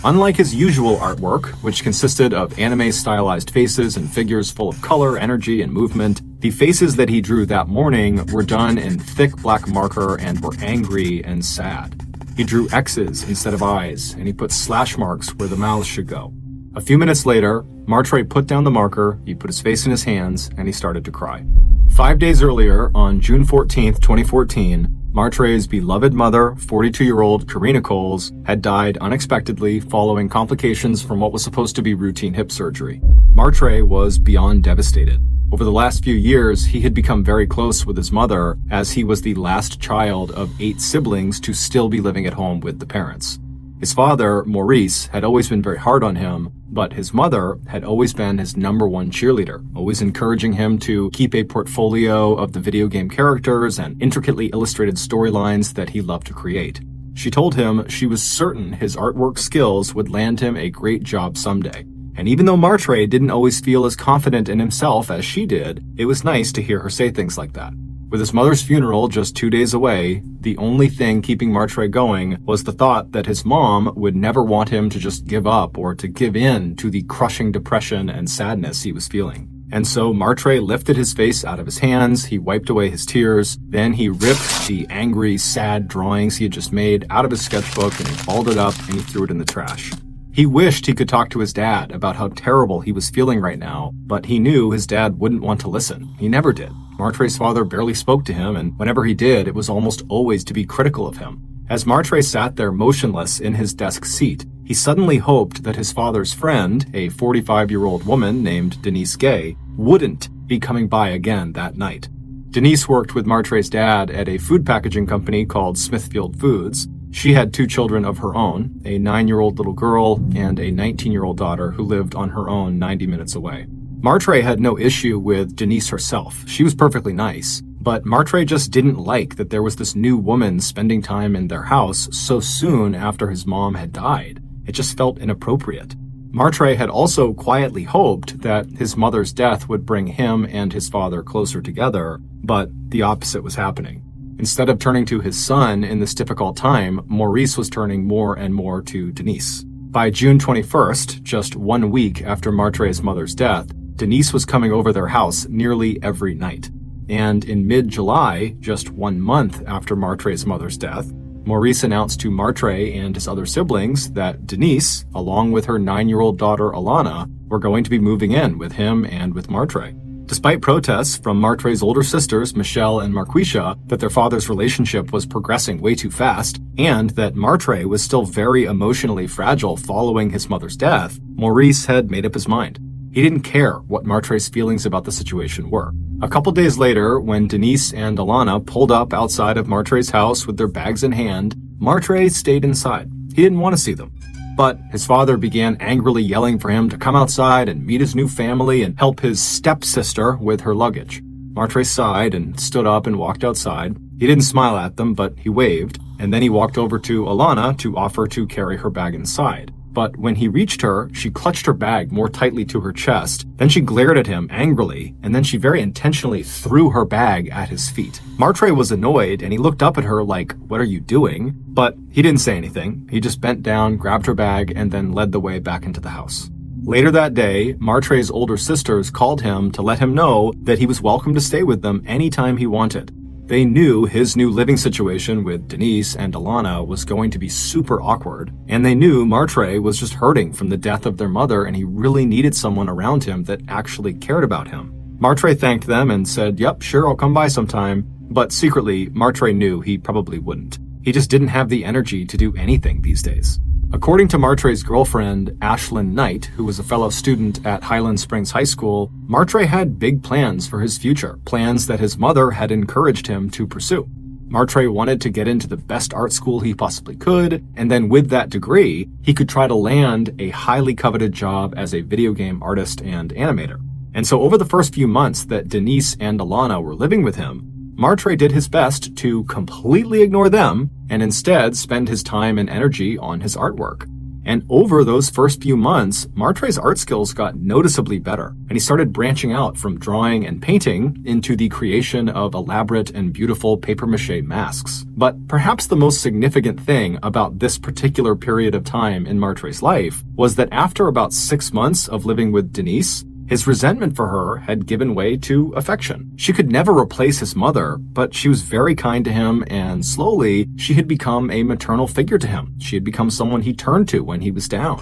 Unlike his usual artwork, which consisted of anime-stylized faces and figures full of color, energy, and movement, the faces that he drew that morning were done in thick black marker and were angry and sad. He drew X's instead of eyes, and he put slash marks where the mouths should go. A few minutes later, Martre put down the marker, he put his face in his hands, and he started to cry. 5 days earlier, on June 14th, 2014, Martre's beloved mother, 42-year-old Karina Coles, had died unexpectedly following complications from what was supposed to be routine hip surgery. Martre was beyond devastated. Over the last few years, he had become very close with his mother, as he was the last child of 8 siblings to still be living at home with the parents. His father, Maurice, had always been very hard on him, but his mother had always been his #1 cheerleader, always encouraging him to keep a portfolio of the video game characters and intricately illustrated storylines that he loved to create. She told him she was certain his artwork skills would land him a great job someday. And even though Martre didn't always feel as confident in himself as she did, it was nice to hear her say things like that. With his mother's funeral just 2 days away, the only thing keeping Martre going was the thought that his mom would never want him to just give up or to give in to the crushing depression and sadness he was feeling. And so Martre lifted his face out of his hands, he wiped away his tears, then he ripped the angry, sad drawings he had just made out of his sketchbook and he balled it up and he threw it in the trash. He wished he could talk to his dad about how terrible he was feeling right now, but he knew his dad wouldn't want to listen. He never did. Martre's father barely spoke to him, and whenever he did, it was almost always to be critical of him. As Martre sat there motionless in his desk seat, he suddenly hoped that his father's friend, a 45-year-old woman named Denise Gay, wouldn't be coming by again that night. Denise worked with Martre's dad at a food packaging company called Smithfield Foods. She had 2 children of her own, a 9-year-old little girl and a 19-year-old daughter who lived on her own 90 minutes away. Martre had no issue with Denise herself. She was perfectly nice, but Martre just didn't like that there was this new woman spending time in their house so soon after his mom had died. It just felt inappropriate. Martre had also quietly hoped that his mother's death would bring him and his father closer together, but the opposite was happening. Instead of turning to his son in this difficult time, Maurice was turning more and more to Denise. By June 21st, just 1 week after Martre's mother's death, Denise was coming over their house nearly every night. And in mid-July, just 1 month after Martre's mother's death, Maurice announced to Martre and his other siblings that Denise, along with her 9-year-old daughter Alana, were going to be moving in with him and with Martre. Despite protests from Martre's older sisters, Michelle and Marquisha, that their father's relationship was progressing way too fast, and that Martre was still very emotionally fragile following his mother's death, Maurice had made up his mind. He didn't care what Martre's feelings about the situation were. A couple days later, when Denise and Alana pulled up outside of Martre's house with their bags in hand, Martre stayed inside. He didn't want to see them. But his father began angrily yelling for him to come outside and meet his new family and help his stepsister with her luggage. Martre sighed and stood up and walked outside. He didn't smile at them, but he waved, and then he walked over to Alana to offer to carry her bag inside. But when he reached her, she clutched her bag more tightly to her chest. Then she glared at him angrily, and then she very intentionally threw her bag at his feet. Martre was annoyed, and he looked up at her like, "What are you doing?" But he didn't say anything. He just bent down, grabbed her bag, and then led the way back into the house. Later that day, Martre's older sisters called him to let him know that he was welcome to stay with them anytime he wanted. They knew his new living situation with Denise and Alana was going to be super awkward, and they knew Martre was just hurting from the death of their mother and he really needed someone around him that actually cared about him. Martre thanked them and said, "Yep, sure, I'll come by sometime," but secretly, Martre knew he probably wouldn't. He just didn't have the energy to do anything these days. According to Martre's girlfriend, Ashlyn Knight, who was a fellow student at Highland Springs High School, Martre had big plans for his future, plans that his mother had encouraged him to pursue. Martre wanted to get into the best art school he possibly could, and then with that degree, he could try to land a highly coveted job as a video game artist and animator. And so over the first few months that Denise and Alana were living with him, Martre did his best to completely ignore them and instead spend his time and energy on his artwork. And over those first few months, Martre's art skills got noticeably better, and he started branching out from drawing and painting into the creation of elaborate and beautiful papier-mâché masks. But perhaps the most significant thing about this particular period of time in Martre's life was that after about 6 months of living with Denise, his resentment for her had given way to affection. She could never replace his mother, but she was very kind to him, and slowly, she had become a maternal figure to him. She had become someone he turned to when he was down.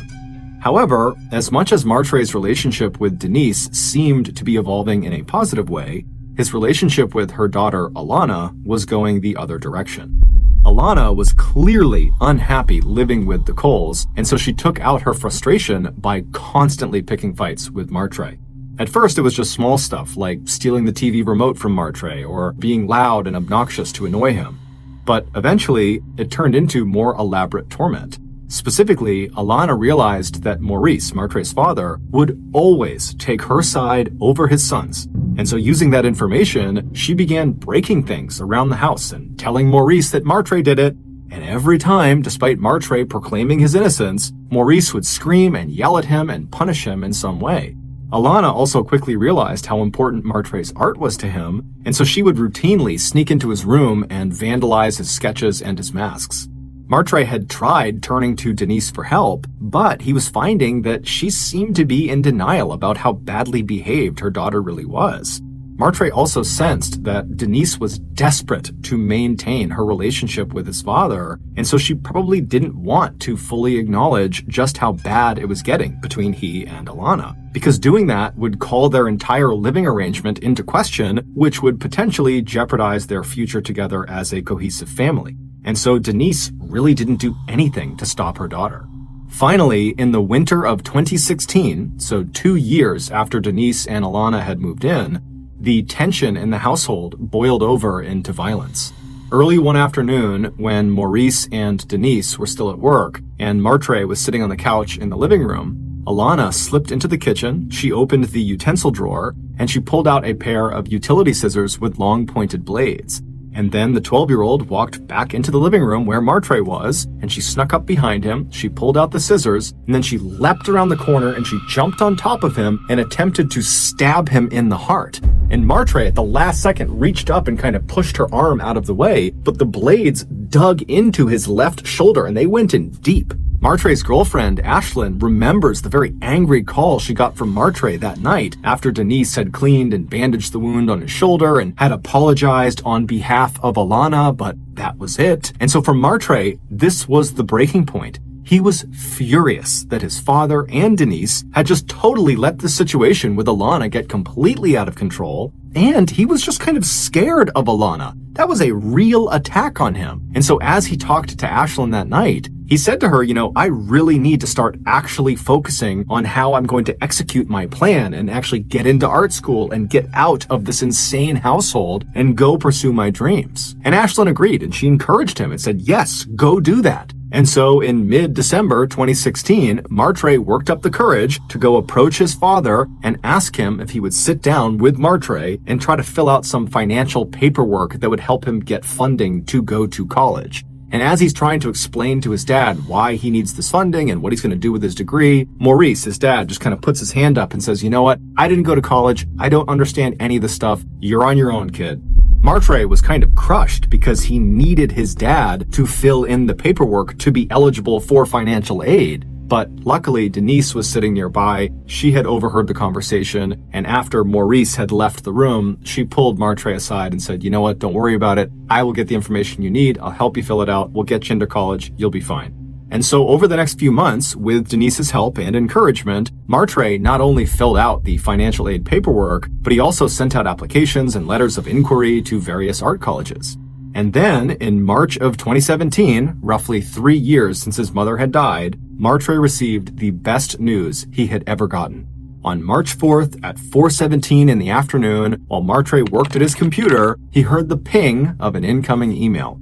However, as much as Martre's relationship with Denise seemed to be evolving in a positive way, his relationship with her daughter, Alana, was going the other direction. Alana was clearly unhappy living with the Coles, and so she took out her frustration by constantly picking fights with Martre. At first, it was just small stuff like stealing the TV remote from Martre or being loud and obnoxious to annoy him. But eventually, it turned into more elaborate torment. Specifically, Alana realized that Maurice, Martre's father, would always take her side over his son's. And so using that information, she began breaking things around the house and telling Maurice that Martre did it. And every time, despite Martre proclaiming his innocence, Maurice would scream and yell at him and punish him in some way. Alana also quickly realized how important Martre's art was to him, and so she would routinely sneak into his room and vandalize his sketches and his masks. Martre had tried turning to Denise for help, but he was finding that she seemed to be in denial about how badly behaved her daughter really was. Martre also sensed that Denise was desperate to maintain her relationship with his father, and so she probably didn't want to fully acknowledge just how bad it was getting between he and Alana, because doing that would call their entire living arrangement into question, which would potentially jeopardize their future together as a cohesive family. And so Denise really didn't do anything to stop her daughter. Finally, in the winter of 2016, so 2 years after Denise and Alana had moved in, the tension in the household boiled over into violence. Early one afternoon, when Maurice and Denise were still at work, and Martre was sitting on the couch in the living room, Alana slipped into the kitchen, she opened the utensil drawer, and she pulled out a pair of utility scissors with long pointed blades. And then the 12-year-old walked back into the living room where Martre was, and she snuck up behind him, she pulled out the scissors, and then she leapt around the corner and she jumped on top of him and attempted to stab him in the heart. And Martre, at the last second, reached up and kind of pushed her arm out of the way, but the blades dug into his left shoulder and they went in deep. Martre's girlfriend, Ashlyn, remembers the very angry call she got from Martre that night after Denise had cleaned and bandaged the wound on his shoulder and had apologized on behalf of Alana, but that was it. And so for Martre, this was the breaking point. He was furious that his father and Denise had just totally let the situation with Alana get completely out of control, and he was just kind of scared of Alana. That was a real attack on him. And so as he talked to Ashlyn that night, he said to her, I really need to start actually focusing on how I'm going to execute my plan and actually get into art school and get out of this insane household and go pursue my dreams. And Ashlyn agreed, and she encouraged him and said, yes, go do that. And so in mid-December 2016, Martre worked up the courage to go approach his father and ask him if he would sit down with Martre and try to fill out some financial paperwork that would help him get funding to go to college. And as he's trying to explain to his dad why he needs this funding and what he's going to do with his degree, Maurice, his dad, just kind of puts his hand up and says, you know what? I didn't go to college. I don't understand any of this stuff. You're on your own, kid. Martre was kind of crushed because he needed his dad to fill in the paperwork to be eligible for financial aid. But luckily, Denise was sitting nearby. She had overheard the conversation, and after Maurice had left the room, she pulled Martre aside and said, you know what, don't worry about it. I will get the information you need. I'll help you fill it out. We'll get you into college. You'll be fine. And so over the next few months, with Denise's help and encouragement, Martre not only filled out the financial aid paperwork, but he also sent out applications and letters of inquiry to various art colleges. And then, in March of 2017, roughly 3 years since his mother had died, Martre received the best news he had ever gotten. On March 4th at 4:17 in the afternoon, while Martre worked at his computer, he heard the ping of an incoming email.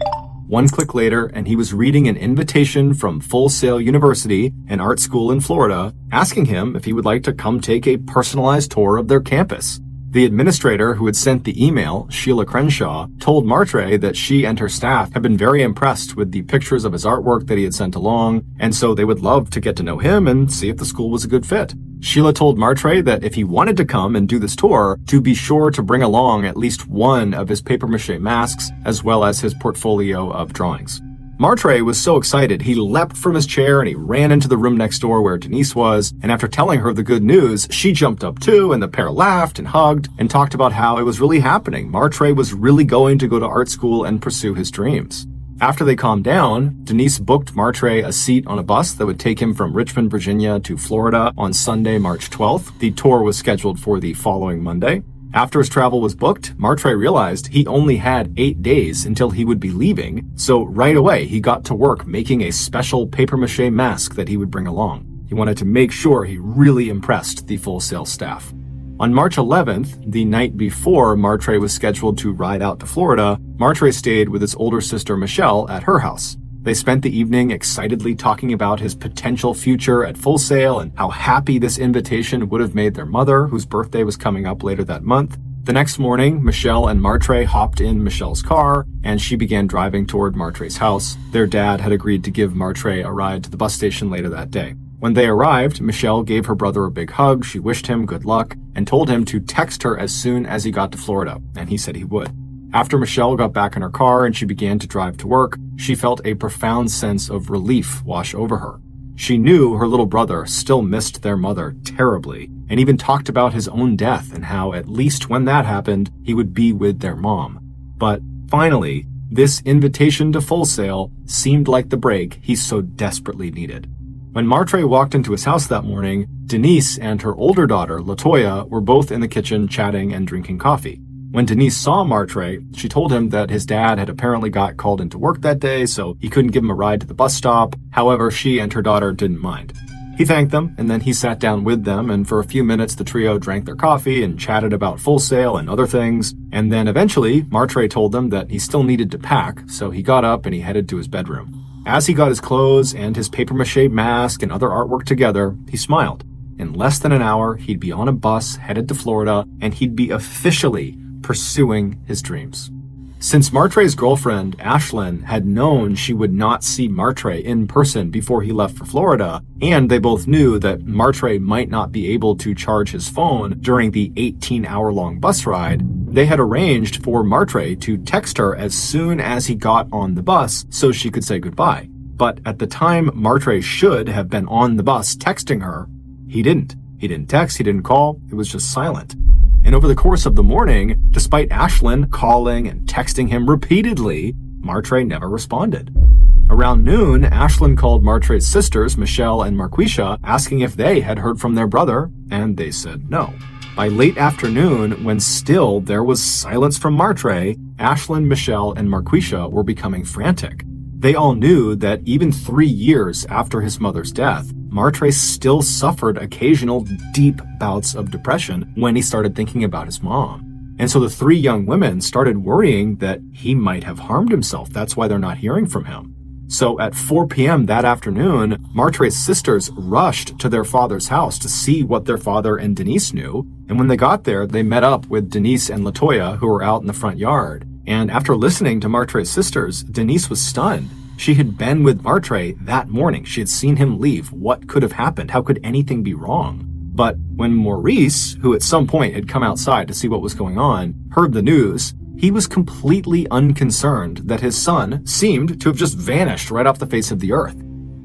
One click later, and he was reading an invitation from Full Sail University, an art school in Florida, asking him if he would like to come take a personalized tour of their campus. The administrator who had sent the email, Sheila Crenshaw, told Martre that she and her staff had been very impressed with the pictures of his artwork that he had sent along, and so they would love to get to know him and see if the school was a good fit. Sheila told Martre that if he wanted to come and do this tour, to be sure to bring along at least one of his papier-mâché masks, as well as his portfolio of drawings. Martre was so excited, he leapt from his chair and he ran into the room next door where Denise was, and after telling her the good news, she jumped up too, and the pair laughed and hugged and talked about how it was really happening. Martre was really going to go to art school and pursue his dreams. After they calmed down, Denise booked Martre a seat on a bus that would take him from Richmond, Virginia to Florida on Sunday, March 12th. The tour was scheduled for the following Monday. After his travel was booked, Martre realized he only had 8 days until he would be leaving, so right away he got to work making a special papier-mâché mask that he would bring along. He wanted to make sure he really impressed the Full Sail staff. On March 11th, the night before Martre was scheduled to ride out to Florida, Martre stayed with his older sister Michelle at her house. They spent the evening excitedly talking about his potential future at Full Sail and how happy this invitation would have made their mother, whose birthday was coming up later that month. The next morning, Michelle and Martre hopped in Michelle's car, and she began driving toward Martre's house. Their dad had agreed to give Martre a ride to the bus station later that day. When they arrived, Michelle gave her brother a big hug, she wished him good luck, and told him to text her as soon as he got to Florida, and he said he would. After Michelle got back in her car and she began to drive to work, she felt a profound sense of relief wash over her. She knew her little brother still missed their mother terribly, and even talked about his own death and how, at least when that happened, he would be with their mom. But finally, this invitation to Full Sail seemed like the break he so desperately needed. When Martre walked into his house that morning, Denise and her older daughter, Latoya, were both in the kitchen chatting and drinking coffee. When Denise saw Martre, she told him that his dad had apparently got called into work that day, so he couldn't give him a ride to the bus stop. However, she and her daughter didn't mind. He thanked them, and then he sat down with them, and for a few minutes the trio drank their coffee and chatted about Full Sail and other things. And then eventually, Martre told them that he still needed to pack, so he got up and he headed to his bedroom. As he got his clothes and his papier-mâché mask and other artwork together, he smiled. In less than an hour, he'd be on a bus headed to Florida, and he'd be officially pursuing his dreams. Since Martre's girlfriend, Ashlyn, had known she would not see Martre in person before he left for Florida, and they both knew that Martre might not be able to charge his phone during the 18-hour-long bus ride, they had arranged for Martre to text her as soon as he got on the bus so she could say goodbye. But at the time Martre should have been on the bus texting her, he didn't. He didn't text, he didn't call, it was just silent. And over the course of the morning, despite Ashlyn calling and texting him repeatedly, Martre never responded. Around noon, Ashlyn called Martre's sisters, Michelle and Marquisha, asking if they had heard from their brother, and they said no. By late afternoon, when still there was silence from Martre, Ashlyn, Michelle, and Marquisha were becoming frantic. They all knew that even 3 years after his mother's death, Martre still suffered occasional deep bouts of depression when he started thinking about his mom. And so the 3 young women started worrying that he might have harmed himself. That's why they're not hearing from him. So at 4 p.m. that afternoon, Martre's sisters rushed to their father's house to see what their father and Denise knew. And when they got there, they met up with Denise and Latoya, who were out in the front yard. And after listening to Martre's sisters, Denise was stunned. She had been with Martre that morning. She had seen him leave. What could have happened? How could anything be wrong? But when Maurice, who at some point had come outside to see what was going on, heard the news, he was completely unconcerned that his son seemed to have just vanished right off the face of the earth.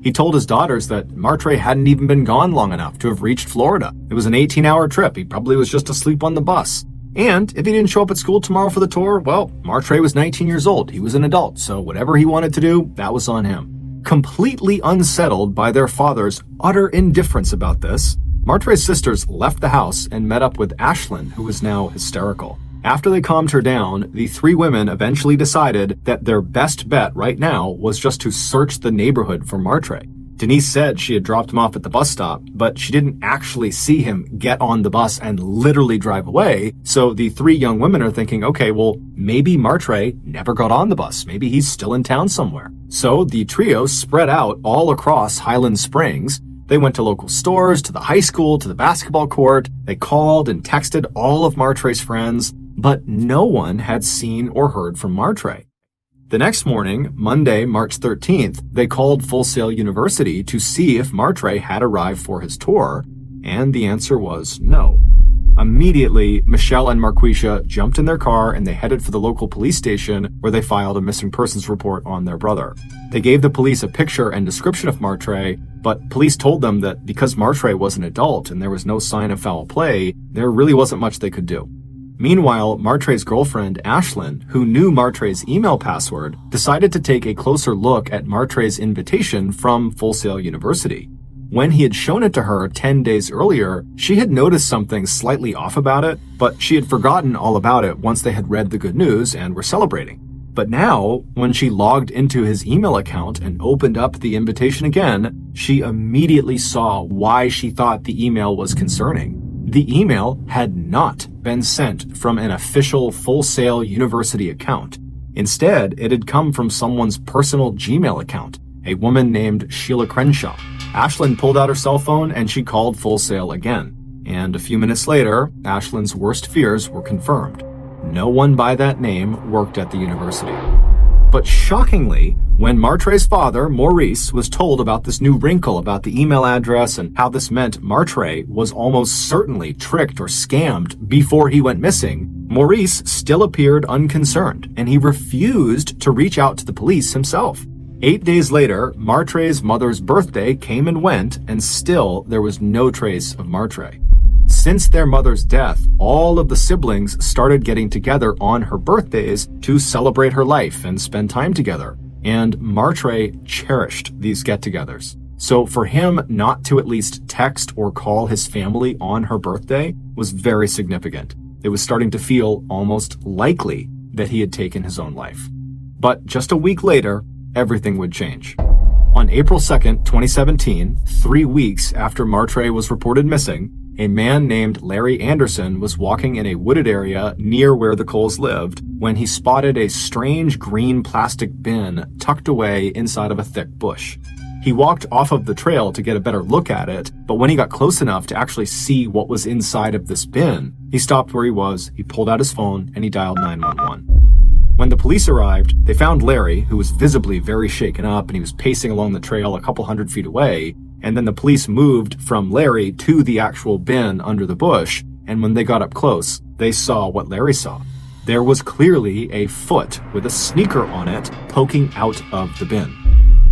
He told his daughters that Martre hadn't even been gone long enough to have reached Florida. It was an 18-hour trip. He probably was just asleep on the bus. And if he didn't show up at school tomorrow for the tour, well, Martre was 19 years old. He was an adult, so whatever he wanted to do, that was on him. Completely unsettled by their father's utter indifference about this, Martre's sisters left the house and met up with Ashlyn, who was now hysterical. After they calmed her down, the 3 women eventually decided that their best bet right now was just to search the neighborhood for Martre. Denise said she had dropped him off at the bus stop, but she didn't actually see him get on the bus and literally drive away. So the 3 young women are thinking, okay, well, maybe Martre never got on the bus. Maybe he's still in town somewhere. So the trio spread out all across Highland Springs. They went to local stores, to the high school, to the basketball court. They called and texted all of Martre's friends, but no one had seen or heard from Martre. The next morning, Monday, March 13th, they called Full Sail University to see if Martre had arrived for his tour, and the answer was no. Immediately, Michelle and Marquisha jumped in their car and they headed for the local police station where they filed a missing persons report on their brother. They gave the police a picture and description of Martre, but police told them that because Martre was an adult and there was no sign of foul play, there really wasn't much they could do. Meanwhile, Martre's girlfriend, Ashlyn, who knew Martre's email password, decided to take a closer look at Martre's invitation from Full Sail University. When he had shown it to her 10 days earlier, she had noticed something slightly off about it, but she had forgotten all about it once they had read the good news and were celebrating. But now, when she logged into his email account and opened up the invitation again, she immediately saw why she thought the email was concerning. The email had not been sent from an official Full Sail University account. Instead, it had come from someone's personal Gmail account, a woman named Sheila Crenshaw. Ashlyn pulled out her cell phone and she called Full Sail again. And a few minutes later, Ashlyn's worst fears were confirmed. No one by that name worked at the university. But shockingly, when Martre's father, Maurice, was told about this new wrinkle about the email address and how this meant Martre was almost certainly tricked or scammed before he went missing, Maurice still appeared unconcerned, and he refused to reach out to the police himself. 8 days later, Martre's mother's birthday came and went, and still there was no trace of Martre. Since their mother's death, all of the siblings started getting together on her birthdays to celebrate her life and spend time together. And Martre cherished these get-togethers. So for him not to at least text or call his family on her birthday was very significant. It was starting to feel almost likely that he had taken his own life. But just a week later, everything would change. On April 2nd, 2017, 3 weeks after Martre was reported missing, a man named Larry Anderson was walking in a wooded area near where the Coles lived when he spotted a strange green plastic bin tucked away inside of a thick bush. He walked off of the trail to get a better look at it, but when he got close enough to actually see what was inside of this bin, he stopped where he was, he pulled out his phone, and he dialed 911. When the police arrived, they found Larry, who was visibly very shaken up, and he was pacing along the trail a couple 100 feet away. And then the police moved from Larry to the actual bin under the bush, and when they got up close, they saw what Larry saw. There was clearly a foot with a sneaker on it poking out of the bin.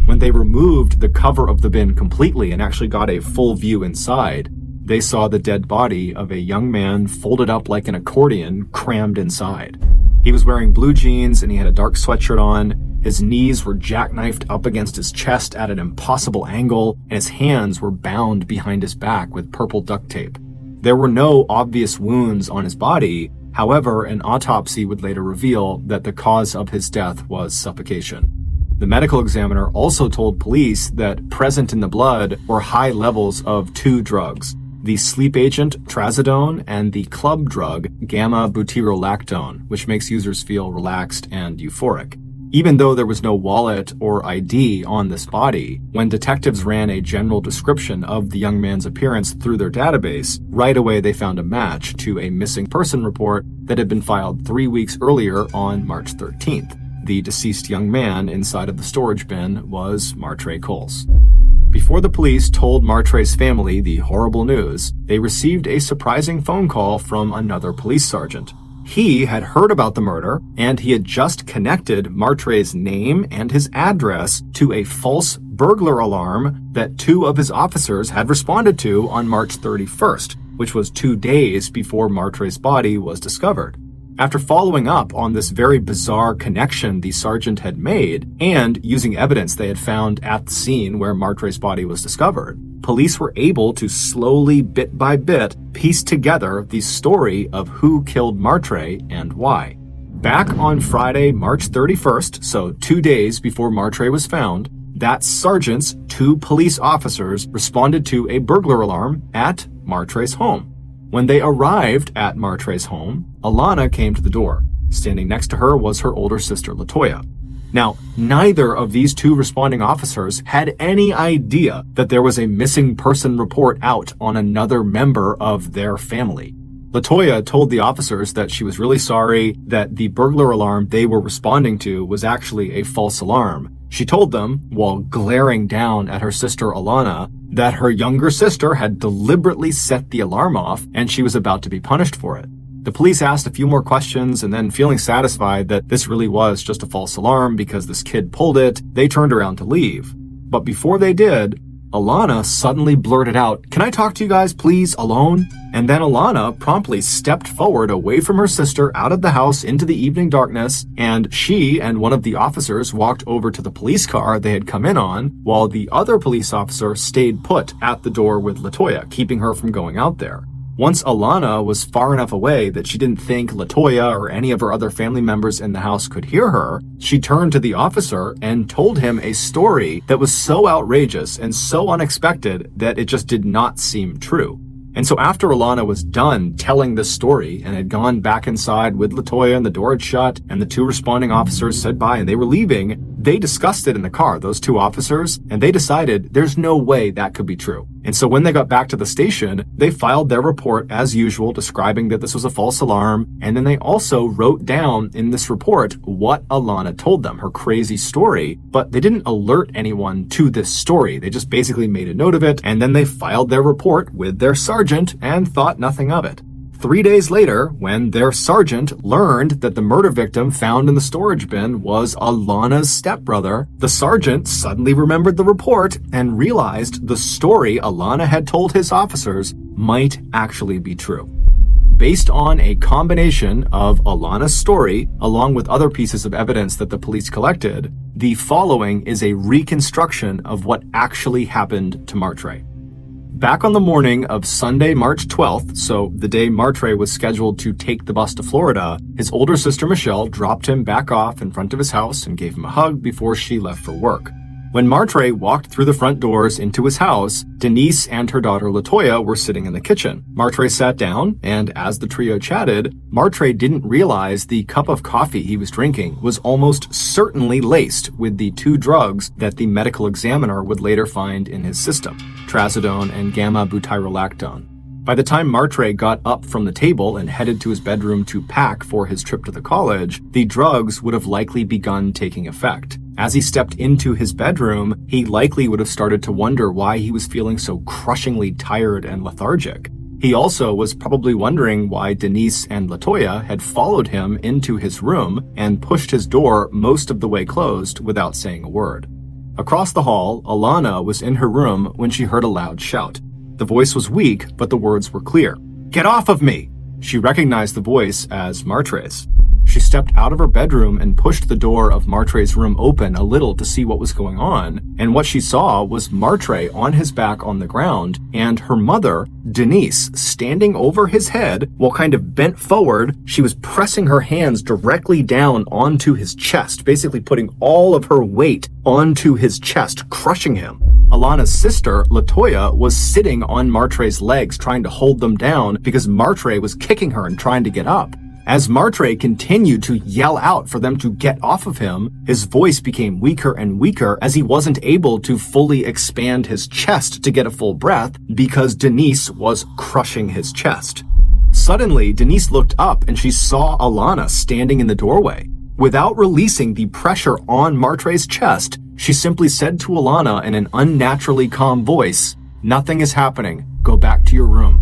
When they removed the cover of the bin completely and actually got a full view inside, they saw the dead body of a young man folded up like an accordion crammed inside. He was wearing blue jeans and he had a dark sweatshirt on. His knees were jackknifed up against his chest at an impossible angle, and his hands were bound behind his back with purple duct tape. There were no obvious wounds on his body. However, an autopsy would later reveal that the cause of his death was suffocation. The medical examiner also told police that present in the blood were high levels of two drugs, the sleep agent trazodone and the club drug gamma-butyrolactone, which makes users feel relaxed and euphoric. Even though there was no wallet or ID on this body, when detectives ran a general description of the young man's appearance through their database, right away they found a match to a missing person report that had been filed 3 weeks earlier on March 13th. The deceased young man inside of the storage bin was Martre Coles. Before the police told Martre's family the horrible news, they received a surprising phone call from another police sergeant. He had heard about the murder, and he had just connected Martre's name and his address to a false burglar alarm that 2 of his officers had responded to on March 31st, which was 2 days before Martre's body was discovered. After following up on this very bizarre connection the sergeant had made, and using evidence they had found at the scene where Martre's body was discovered, police were able to slowly, bit by bit, piece together the story of who killed Martre and why. Back on Friday, March 31st, so 2 days before Martre was found, that sergeant's 2 police officers responded to a burglar alarm at Martre's home. When they arrived at Martre's home, Alana came to the door. Standing next to her was her older sister, Latoya. Now, neither of these 2 responding officers had any idea that there was a missing person report out on another member of their family. Latoya told the officers that she was really sorry that the burglar alarm they were responding to was actually a false alarm. She told them, while glaring down at her sister Alana, that her younger sister had deliberately set the alarm off and she was about to be punished for it. The police asked a few more questions, and then, feeling satisfied that this really was just a false alarm because this kid pulled it, they turned around to leave. But before they did, Alana suddenly blurted out, "Can I talk to you guys, please, alone?" And then Alana promptly stepped forward away from her sister out of the house into the evening darkness, and she and one of the officers walked over to the police car they had come in on, while the other police officer stayed put at the door with LaToya, keeping her from going out there. Once Alana was far enough away that she didn't think LaToya or any of her other family members in the house could hear her, she turned to the officer and told him a story that was so outrageous and so unexpected that it just did not seem true. And so after Alana was done telling this story and had gone back inside with LaToya and the door had shut and the two responding officers said bye and they were leaving, they discussed it in the car, those two officers, and they decided there's no way that could be true. And so when they got back to the station, they filed their report as usual, describing that this was a false alarm, and then they also wrote down in this report what Alana told them, her crazy story, but they didn't alert anyone to this story. They just basically made a note of it, and then they filed their report with their sergeant and thought nothing of it. 3 days later, when their sergeant learned that the murder victim found in the storage bin was Alana's stepbrother, the sergeant suddenly remembered the report and realized the story Alana had told his officers might actually be true. Based on a combination of Alana's story, along with other pieces of evidence that the police collected, the following is a reconstruction of what actually happened to Martre. Back on the morning of Sunday, March 12th, so the day Martre was scheduled to take the bus to Florida, his older sister Michelle dropped him back off in front of his house and gave him a hug before she left for work. When Martre walked through the front doors into his house, Denise and her daughter LaToya were sitting in the kitchen. Martre sat down, and as the trio chatted, Martre didn't realize the cup of coffee he was drinking was almost certainly laced with the two drugs that the medical examiner would later find in his system, trazodone and gamma-butyrolactone. By the time Martre got up from the table and headed to his bedroom to pack for his trip to the college, the drugs would have likely begun taking effect. As he stepped into his bedroom, he likely would have started to wonder why he was feeling so crushingly tired and lethargic. He also was probably wondering why Denise and LaToya had followed him into his room and pushed his door most of the way closed without saying a word. Across the hall, Alana was in her room when she heard a loud shout. The voice was weak, but the words were clear. "Get off of me!" She recognized the voice as Martre's. She stepped out of her bedroom and pushed the door of Martre's room open a little to see what was going on, and what she saw was Martre on his back on the ground, and her mother, Denise, standing over his head while kind of bent forward. She was pressing her hands directly down onto his chest, basically putting all of her weight onto his chest, crushing him. Alana's sister, LaToya, was sitting on Martre's legs trying to hold them down because Martre was kicking her and trying to get up. As Martre continued to yell out for them to get off of him, his voice became weaker and weaker as he wasn't able to fully expand his chest to get a full breath because Denise was crushing his chest. Suddenly, Denise looked up and she saw Alana standing in the doorway. Without releasing the pressure on Martre's chest, she simply said to Alana in an unnaturally calm voice, "Nothing is happening. Go back to your room."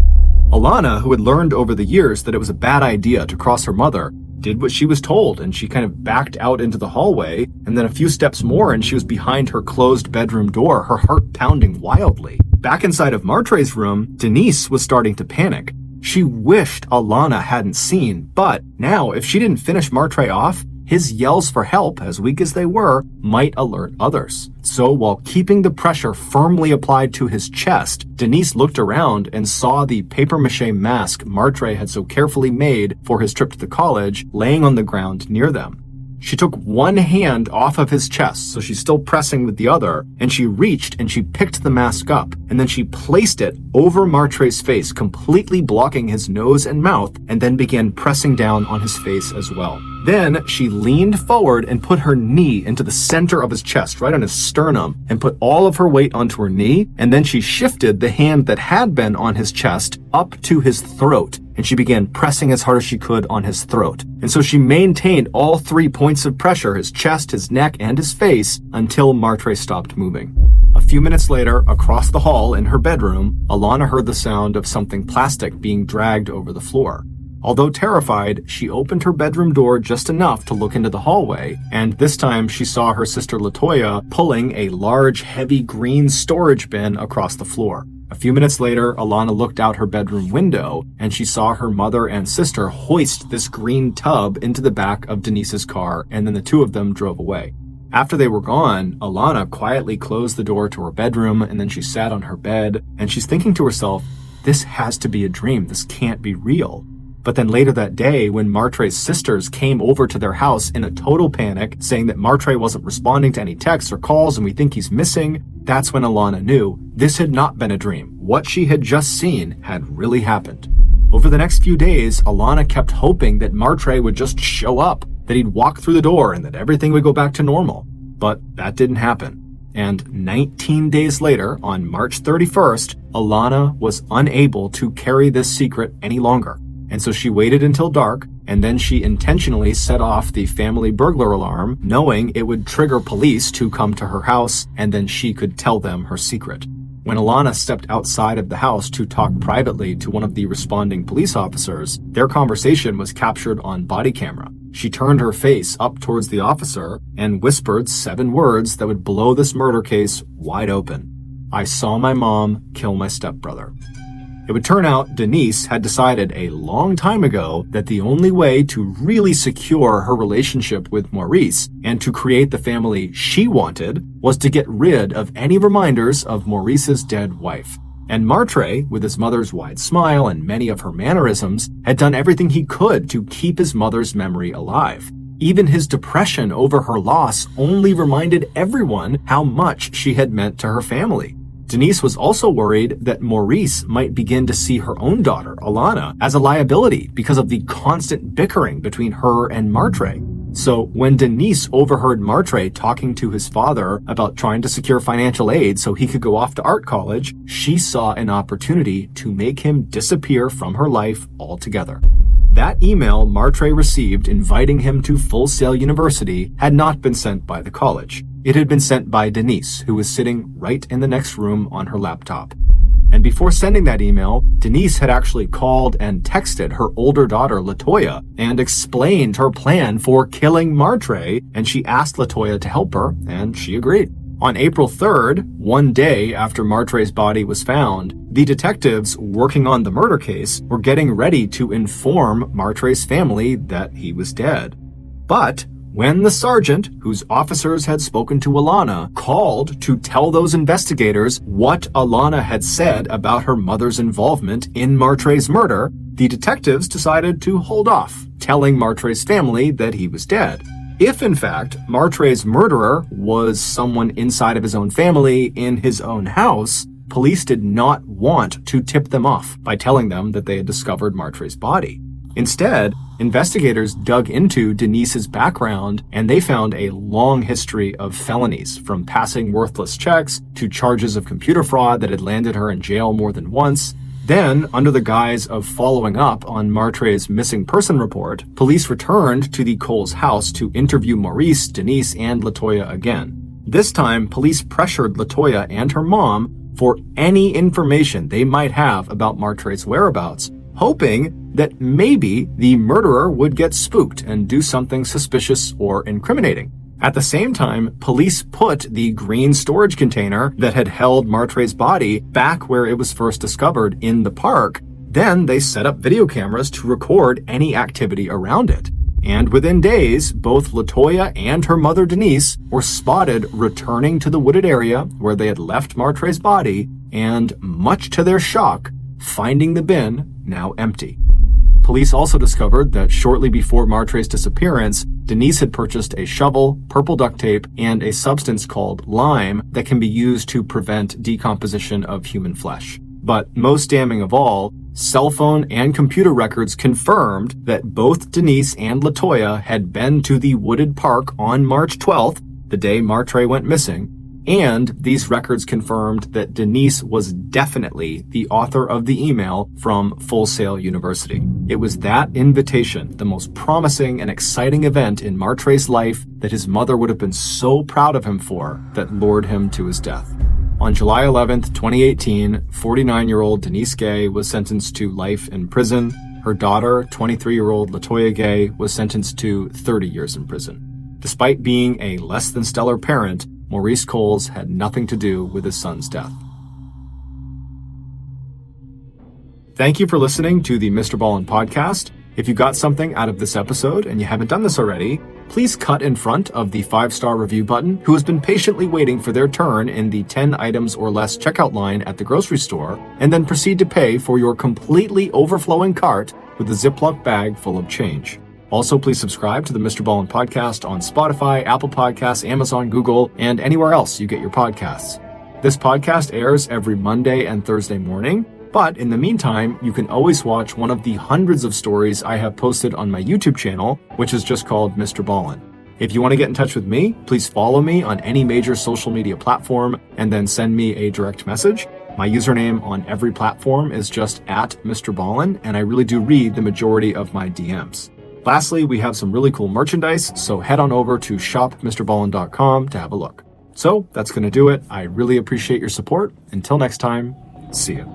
Alana, who had learned over the years that it was a bad idea to cross her mother, did what she was told, and she kind of backed out into the hallway, and then a few steps more and she was behind her closed bedroom door, her heart pounding wildly. Back inside of Martre's room, Denise was starting to panic. She wished Alana hadn't seen, but now if she didn't finish Martre off, his yells for help, as weak as they were, might alert others. So while keeping the pressure firmly applied to his chest, Denise looked around and saw the papier-mâché mask Martre had so carefully made for his trip to the college laying on the ground near them. She took one hand off of his chest, so she's still pressing with the other, and she reached and she picked the mask up, and then she placed it over Martre's face, completely blocking his nose and mouth, and then began pressing down on his face as well. Then she leaned forward and put her knee into the center of his chest, right on his sternum, and put all of her weight onto her knee, and then she shifted the hand that had been on his chest up to his throat, and she began pressing as hard as she could on his throat. And so she maintained all 3 points of pressure, his chest, his neck, and his face, until Martre stopped moving. A few minutes later, across the hall in her bedroom, Alana heard the sound of something plastic being dragged over the floor. Although terrified, she opened her bedroom door just enough to look into the hallway, and this time she saw her sister Latoya pulling a large, heavy green storage bin across the floor. A few minutes later, Alana looked out her bedroom window, and she saw her mother and sister hoist this green tub into the back of Denise's car, and then the two of them drove away. After they were gone, Alana quietly closed the door to her bedroom, and then she sat on her bed, and she's thinking to herself, this has to be a dream, this can't be real. But then later that day, when Martre's sisters came over to their house in a total panic, saying that Martre wasn't responding to any texts or calls and we think he's missing, that's when Alana knew this had not been a dream. What she had just seen had really happened. Over the next few days, Alana kept hoping that Martre would just show up, that he'd walk through the door and that everything would go back to normal. But that didn't happen. And 19 days later, on March 31st, Alana was unable to carry this secret any longer. And so she waited until dark, and then she intentionally set off the family burglar alarm, knowing it would trigger police to come to her house, and then she could tell them her secret. When Alana stepped outside of the house to talk privately to one of the responding police officers, their conversation was captured on body camera. She turned her face up towards the officer and whispered 7 words that would blow this murder case wide open. I saw my mom kill my stepbrother. It would turn out Denise had decided a long time ago that the only way to really secure her relationship with Maurice and to create the family she wanted was to get rid of any reminders of Maurice's dead wife. And Martre, with his mother's wide smile and many of her mannerisms, had done everything he could to keep his mother's memory alive. Even his depression over her loss only reminded everyone how much she had meant to her family. Denise was also worried that Maurice might begin to see her own daughter, Alana, as a liability because of the constant bickering between her and Martre. So when Denise overheard Martre talking to his father about trying to secure financial aid so he could go off to art college, she saw an opportunity to make him disappear from her life altogether. That email Martre received inviting him to Full Sail University had not been sent by the college. It had been sent by Denise, who was sitting right in the next room on her laptop. And before sending that email, Denise had actually called and texted her older daughter, Latoya, and explained her plan for killing Martre, and she asked Latoya to help her, and she agreed. On April 3rd, one day after Martre's body was found, the detectives working on the murder case were getting ready to inform Martre's family that he was dead. But when the sergeant, whose officers had spoken to Alana, called to tell those investigators what Alana had said about her mother's involvement in Martre's murder, the detectives decided to hold off, telling Martre's family that he was dead. If, in fact, Martre's murderer was someone inside of his own family in his own house, police did not want to tip them off by telling them that they had discovered Martre's body. Instead, investigators dug into Denise's background and they found a long history of felonies, from passing worthless checks to charges of computer fraud that had landed her in jail more than once. Then, under the guise of following up on Martre's missing person report, police returned to the Coles house to interview Maurice, Denise, and Latoya again. This time, police pressured Latoya and her mom for any information they might have about Martre's whereabouts, hoping that maybe the murderer would get spooked and do something suspicious or incriminating. At the same time, police put the green storage container that had held Martre's body back where it was first discovered in the park. Then they set up video cameras to record any activity around it. And within days, both Latoya and her mother Denise were spotted returning to the wooded area where they had left Martre's body, and much to their shock, finding the bin now empty. Police also discovered that shortly before Martre's disappearance, Denise had purchased a shovel, purple duct tape, and a substance called lime that can be used to prevent decomposition of human flesh. But most damning of all, cell phone and computer records confirmed that both Denise and Latoya had been to the wooded park on March 12th, the day Martre went missing, and these records confirmed that Denise was definitely the author of the email from Full Sail University. It was that invitation, the most promising and exciting event in Martre's life that his mother would have been so proud of him for, that lured him to his death. On July 11th, 2018, 49-year-old Denise Gay was sentenced to life in prison. Her daughter, 23-year-old Latoya Gay, was sentenced to 30 years in prison. Despite being a less than stellar parent, Maurice Coles had nothing to do with his son's death. Thank you for listening to the Mr. Ballin podcast. If you got something out of this episode and you haven't done this already, please cut in front of the 5-star review button who has been patiently waiting for their turn in the 10 items or less checkout line at the grocery store, and then proceed to pay for your completely overflowing cart with a Ziploc bag full of change. Also, please subscribe to the Mr. Ballin podcast on Spotify, Apple Podcasts, Amazon, Google, and anywhere else you get your podcasts. This podcast airs every Monday and Thursday morning, but in the meantime, you can always watch one of the hundreds of stories I have posted on my YouTube channel, which is just called Mr. Ballin. If you want to get in touch with me, please follow me on any major social media platform and then send me a direct message. My username on every platform is just @MrBallin, and I really do read the majority of my DMs. Lastly, we have some really cool merchandise, so head on over to shopmrballin.com to have a look. So that's going to do it. I really appreciate your support. Until next time, see you.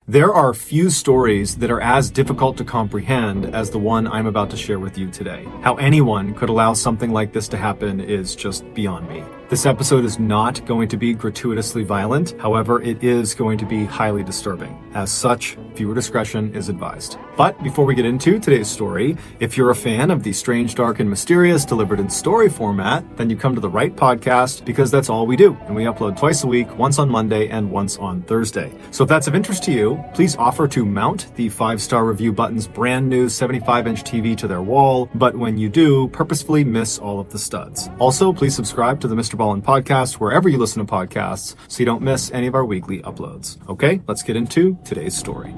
There are few stories that are as difficult to comprehend as the one I'm about to share with you today. How anyone could allow something like this to happen is just beyond me. This episode is not going to be gratuitously violent. However, it is going to be highly disturbing. As such, viewer discretion is advised. But before we get into today's story, if you're a fan of the strange, dark, and mysterious delivered in story format, then you come to the right podcast, because that's all we do. And we upload twice a week, once on Monday and once on Thursday. So if that's of interest to you, please offer to mount the 5-star review button's brand new 75-inch TV to their wall. But when you do, purposefully miss all of the studs. Also, please subscribe to the Mr. Ballin podcast wherever you listen to podcasts so you don't miss any of our weekly uploads. Okay, let's get into today's story.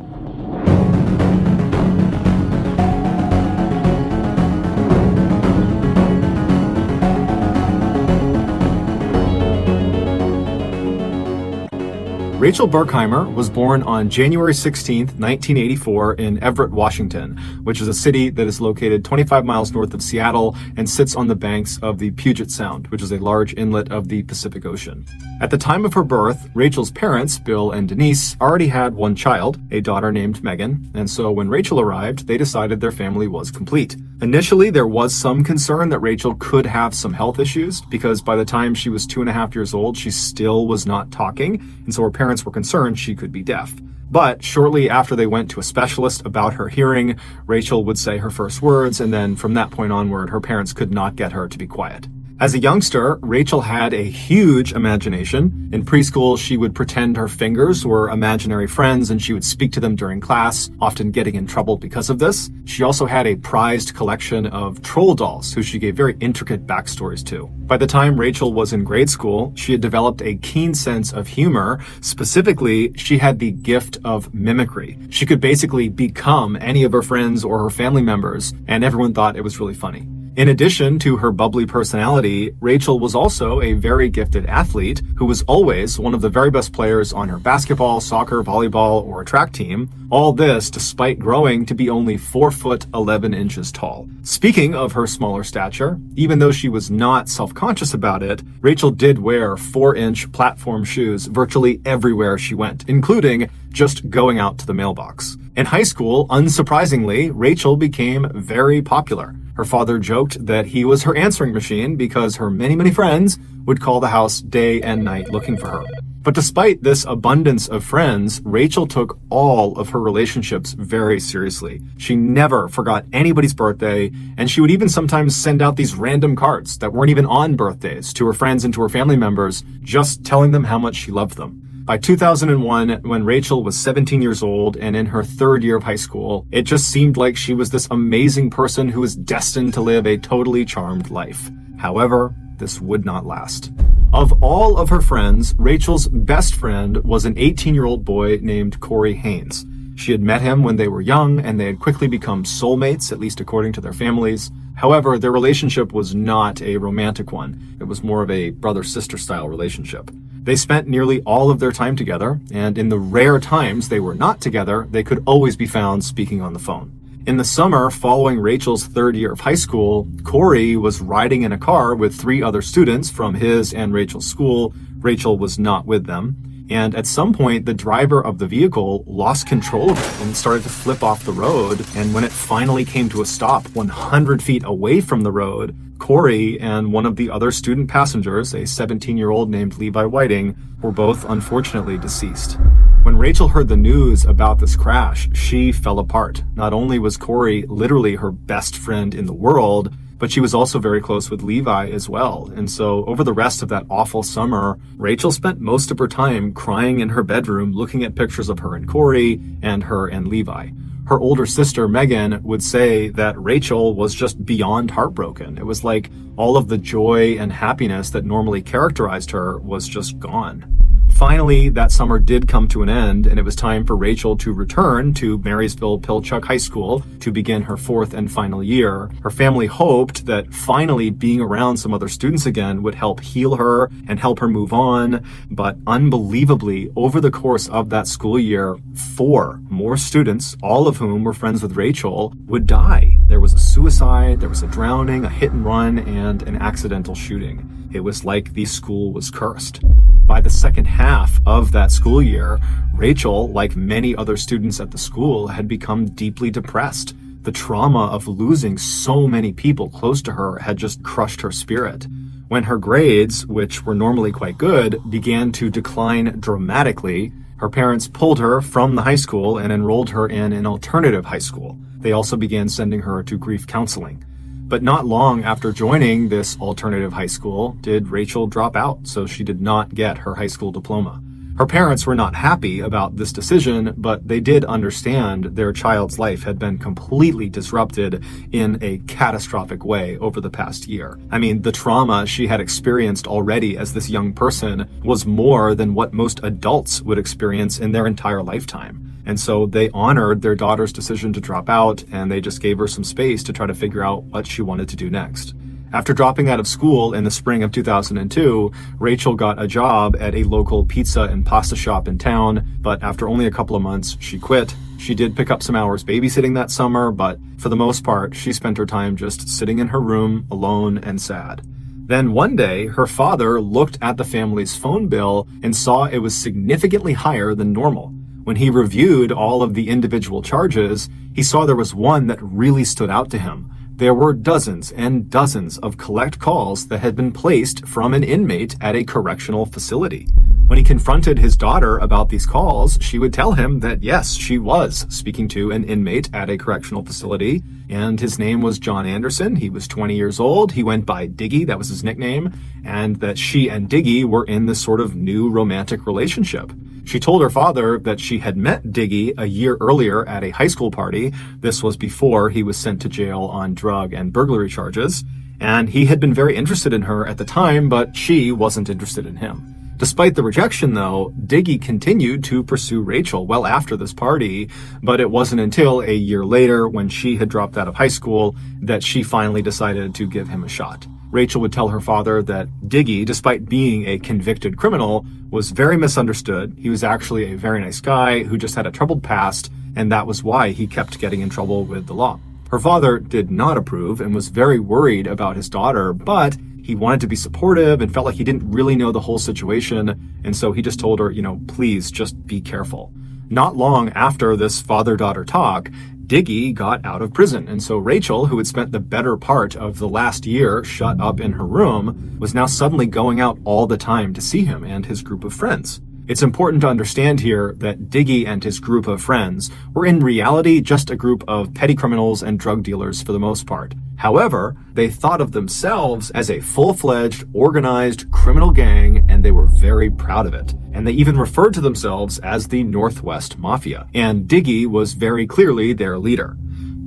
Rachel Berkheimer was born on January 16, 1984 in Everett, Washington, which is a city that is located 25 miles north of Seattle and sits on the banks of the Puget Sound, which is a large inlet of the Pacific Ocean. At the time of her birth, Rachel's parents, Bill and Denise, already had one child, a daughter named Megan, and so when Rachel arrived, they decided their family was complete. Initially, there was some concern that Rachel could have some health issues, because by the time she was 2.5 years old, she still was not talking, and so her parents were concerned she could be deaf. But shortly after they went to a specialist about her hearing, Rachel would say her first words, and then from that point onward, her parents could not get her to be quiet. As a youngster, Rachel had a huge imagination. In preschool, she would pretend her fingers were imaginary friends and she would speak to them during class, often getting in trouble because of this. She also had a prized collection of troll dolls, who she gave very intricate backstories to. By the time Rachel was in grade school, she had developed a keen sense of humor. Specifically, she had the gift of mimicry. She could basically become any of her friends or her family members, and everyone thought it was really funny. In addition to her bubbly personality, Rachel was also a very gifted athlete who was always one of the very best players on her basketball, soccer, volleyball, or track team. All this despite growing to be only 4 foot 11 inches tall. Speaking of her smaller stature, even though she was not self-conscious about it, Rachel did wear 4-inch platform shoes virtually everywhere she went, including just going out to the mailbox. In high school, unsurprisingly, Rachel became very popular. Her father joked that he was her answering machine because her many friends would call the house day and night looking for her. But despite this abundance of friends, Rachel took all of her relationships very seriously. She never forgot anybody's birthday, and she would even sometimes send out these random cards that weren't even on birthdays to her friends and to her family members, just telling them how much she loved them. By 2001, when Rachel was 17 years old and in her 3rd year of high school, it just seemed like she was this amazing person who was destined to live a totally charmed life. However, this would not last. Of all of her friends, Rachel's best friend was an 18-year-old boy named Corey Haynes. She had met him when they were young, and they had quickly become soulmates, at least according to their families. However, their relationship was not a romantic one. It was more of a brother-sister style relationship. They spent nearly all of their time together, and in the rare times they were not together, they could always be found speaking on the phone. In the summer following Rachel's third year of high school, Corey was riding in a car with 3 other students from his and Rachel's school. Rachel was not with them. And at some point, the driver of the vehicle lost control of it and started to flip off the road. And when it finally came to a stop 100 feet away from the road, Corey and one of the other student passengers, a 17-year-old named Levi Whiting, were both unfortunately deceased. When Rachel heard the news about this crash, she fell apart. Not only was Corey literally her best friend in the world, but she was also very close with Levi as well. And so over the rest of that awful summer, Rachel spent most of her time crying in her bedroom, looking at pictures of her and Corey and her and Levi. Her older sister, Megan, would say that Rachel was just beyond heartbroken. It was like all of the joy and happiness that normally characterized her was just gone. Finally, that summer did come to an end, and it was time for Rachel to return to Marysville-Pilchuck High School to begin her 4th and final year. Her family hoped that finally being around some other students again would help heal her and help her move on. But unbelievably, over the course of that school year, 4 more students, all of whom were friends with Rachel, would die. There was a suicide, there was a drowning, a hit and run, and an accidental shooting. It was like the school was cursed. By the second half of that school year, Rachel, like many other students at the school, had become deeply depressed. The trauma of losing so many people close to her had just crushed her spirit. When her grades, which were normally quite good, began to decline dramatically, her parents pulled her from the high school and enrolled her in an alternative high school. They also began sending her to grief counseling. But not long after joining this alternative high school did Rachel drop out, so she did not get her high school diploma. Her parents were not happy about this decision, but they did understand their child's life had been completely disrupted in a catastrophic way over the past year. I mean, the trauma she had experienced already as this young person was more than what most adults would experience in their entire lifetime. And so they honored their daughter's decision to drop out, and they just gave her some space to try to figure out what she wanted to do next. After dropping out of school in the spring of 2002, Rachel got a job at a local pizza and pasta shop in town, but after only a couple of months, she quit. She did pick up some hours babysitting that summer, but for the most part, she spent her time just sitting in her room, alone and sad. Then one day, her father looked at the family's phone bill and saw it was significantly higher than normal. When he reviewed all of the individual charges, he saw there was one that really stood out to him. There were dozens and dozens of collect calls that had been placed from an inmate at a correctional facility. When he confronted his daughter about these calls, she would tell him that yes, she was speaking to an inmate at a correctional facility, and his name was John Anderson. He was 20 years old. He went by Diggy, that was his nickname, and that she and Diggy were in this sort of new romantic relationship. She told her father that she had met Diggy a year earlier at a high school party. This was before he was sent to jail on drug and burglary charges, and he had been very interested in her at the time, but she wasn't interested in him. Despite the rejection, though, Diggy continued to pursue Rachel well after this party, but it wasn't until a year later, when she had dropped out of high school, that she finally decided to give him a shot. Rachel would tell her father that Diggy, despite being a convicted criminal, was very misunderstood. He was actually a very nice guy who just had a troubled past, and that was why he kept getting in trouble with the law. Her father did not approve and was very worried about his daughter, but he wanted to be supportive and felt like he didn't really know the whole situation, and so he just told her, please just be careful. Not long after this father-daughter talk, Diggy got out of prison, and so Rachel, who had spent the better part of the last year shut up in her room, was now suddenly going out all the time to see him and his group of friends. It's important to understand here that Diggy and his group of friends were in reality just a group of petty criminals and drug dealers for the most part. However, they thought of themselves as a full-fledged, organized criminal gang, and they were very proud of it. And they even referred to themselves as the Northwest Mafia. And Diggy was very clearly their leader.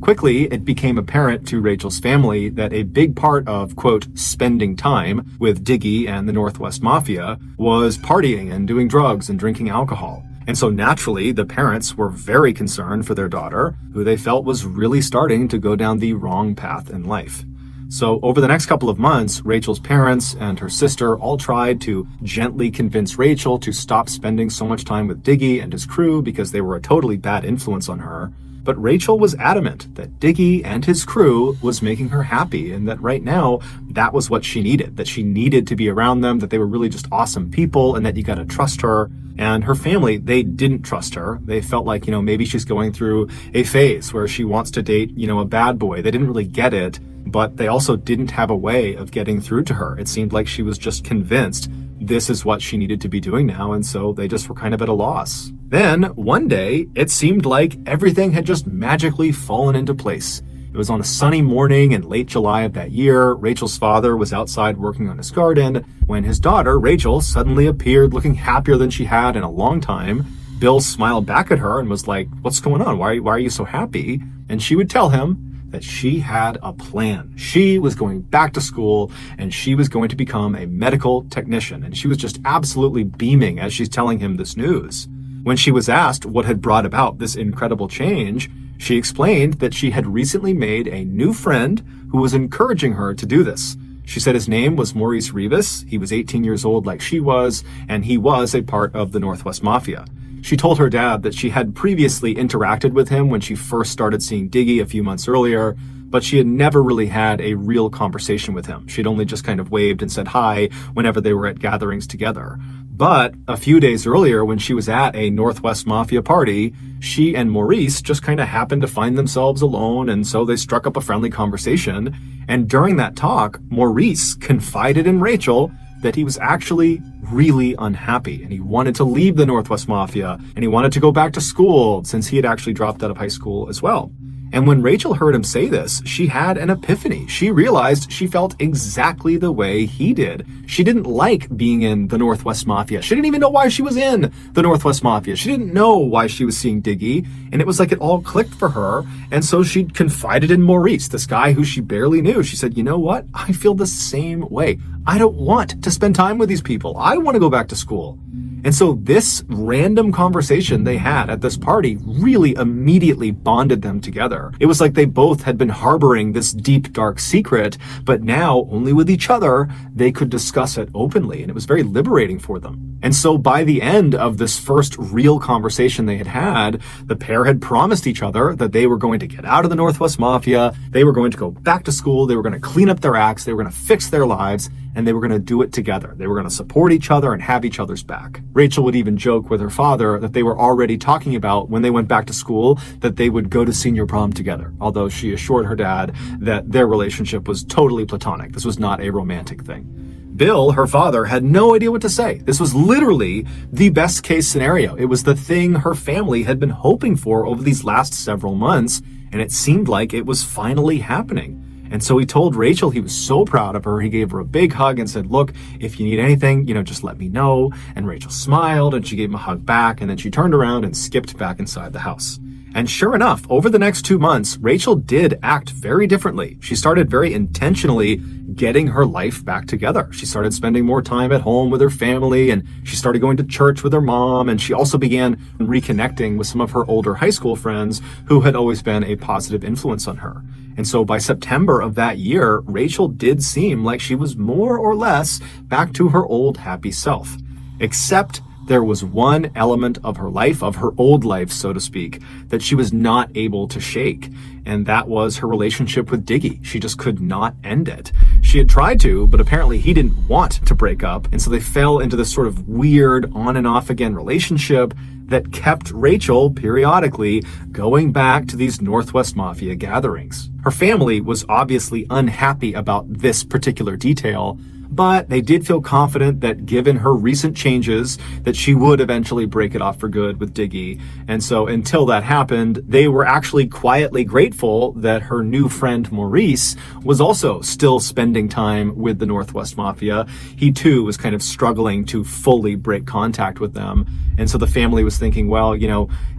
Quickly, it became apparent to Rachel's family that a big part of, quote, spending time with Diggy and the Northwest Mafia was partying and doing drugs and drinking alcohol. And so naturally, the parents were very concerned for their daughter, who they felt was really starting to go down the wrong path in life. So over the next couple of months, Rachel's parents and her sister all tried to gently convince Rachel to stop spending so much time with Diggy and his crew because they were a totally bad influence on her. But Rachel was adamant that Diggy and his crew was making her happy, and that right now that was what she needed, that she needed to be around them, that they were really just awesome people, and that you got to trust her. And her family, they didn't trust her. They felt like, maybe she's going through a phase where she wants to date, a bad boy. They didn't really get it, but they also didn't have a way of getting through to her. It seemed like she was just convinced this is what she needed to be doing now, and so they just were kind of at a loss. Then, one day, it seemed like everything had just magically fallen into place. It was on a sunny morning in late July of that year. Rachel's father was outside working on his garden when his daughter, Rachel, suddenly appeared looking happier than she had in a long time. Bill smiled back at her and was like, "What's going on? Why are you so happy?" And she would tell him that she had a plan. She was going back to school and she was going to become a medical technician. And she was just absolutely beaming as she's telling him this news. When she was asked what had brought about this incredible change, she explained that she had recently made a new friend who was encouraging her to do this. She said his name was Maurice Rivas. He was 18 years old like she was, and he was a part of the Northwest Mafia. She told her dad that she had previously interacted with him when she first started seeing Diggy a few months earlier, but she had never really had a real conversation with him. She'd only just kind of waved and said hi whenever they were at gatherings together. But a few days earlier, when she was at a Northwest Mafia party, she and Maurice just kind of happened to find themselves alone, and so they struck up a friendly conversation. And during that talk, Maurice confided in Rachel that he was actually really unhappy and he wanted to leave the Northwest Mafia and he wanted to go back to school since he had actually dropped out of high school as well. And when Rachel heard him say this, she had an epiphany. She realized she felt exactly the way he did. She didn't like being in the Northwest Mafia. She didn't even know why she was in the Northwest Mafia. She didn't know why she was seeing Diggy, and it was like it all clicked for her. And so she confided in Maurice, this guy who she barely knew. She said, "You know what? I feel the same way. I don't want to spend time with these people. I want to go back to school." And so this random conversation they had at this party really immediately bonded them together. It was like they both had been harboring this deep, dark secret, but now only with each other, they could discuss it openly. And it was very liberating for them. And so by the end of this first real conversation they had, the pair had promised each other that they were going to get out of the Northwest Mafia. They were going to go back to school. They were going to clean up their acts. They were going to fix their lives. And they were going to do it together. They were going to support each other and have each other's back. Rachel would even joke with her father that they were already talking about when they went back to school that they would go to senior prom together, although she assured her dad that their relationship was totally platonic. This was not a romantic thing. Bill, her father, had no idea what to say. This was literally the best case scenario. It was the thing her family had been hoping for over these last several months, and it seemed like it was finally happening. And so he told Rachel he was so proud of her. He gave her a big hug and said, "Look, if you need anything, just let me know." And Rachel smiled and she gave him a hug back, and then she turned around and skipped back inside the house. And sure enough, over the next 2 months, Rachel did act very differently. She started very intentionally getting her life back together. She started spending more time at home with her family, and she started going to church with her mom, and she also began reconnecting with some of her older high school friends who had always been a positive influence on her. And so by September of that year, Rachel did seem like she was more or less back to her old happy self. Except there was one element of her life, of her old life, so to speak, that she was not able to shake. And that was her relationship with Diggy. She just could not end it. She had tried to, but apparently he didn't want to break up. And so they fell into this sort of weird on and off again relationship that kept Rachel periodically going back to these Northwest Mafia gatherings. Her family was obviously unhappy about this particular detail, but they did feel confident that given her recent changes, that she would eventually break it off for good with Diggy. And so until that happened, they were actually quietly grateful that her new friend Maurice was also still spending time with the Northwest Mafia. He too was kind of struggling to fully break contact with them. And so the family was thinking, well,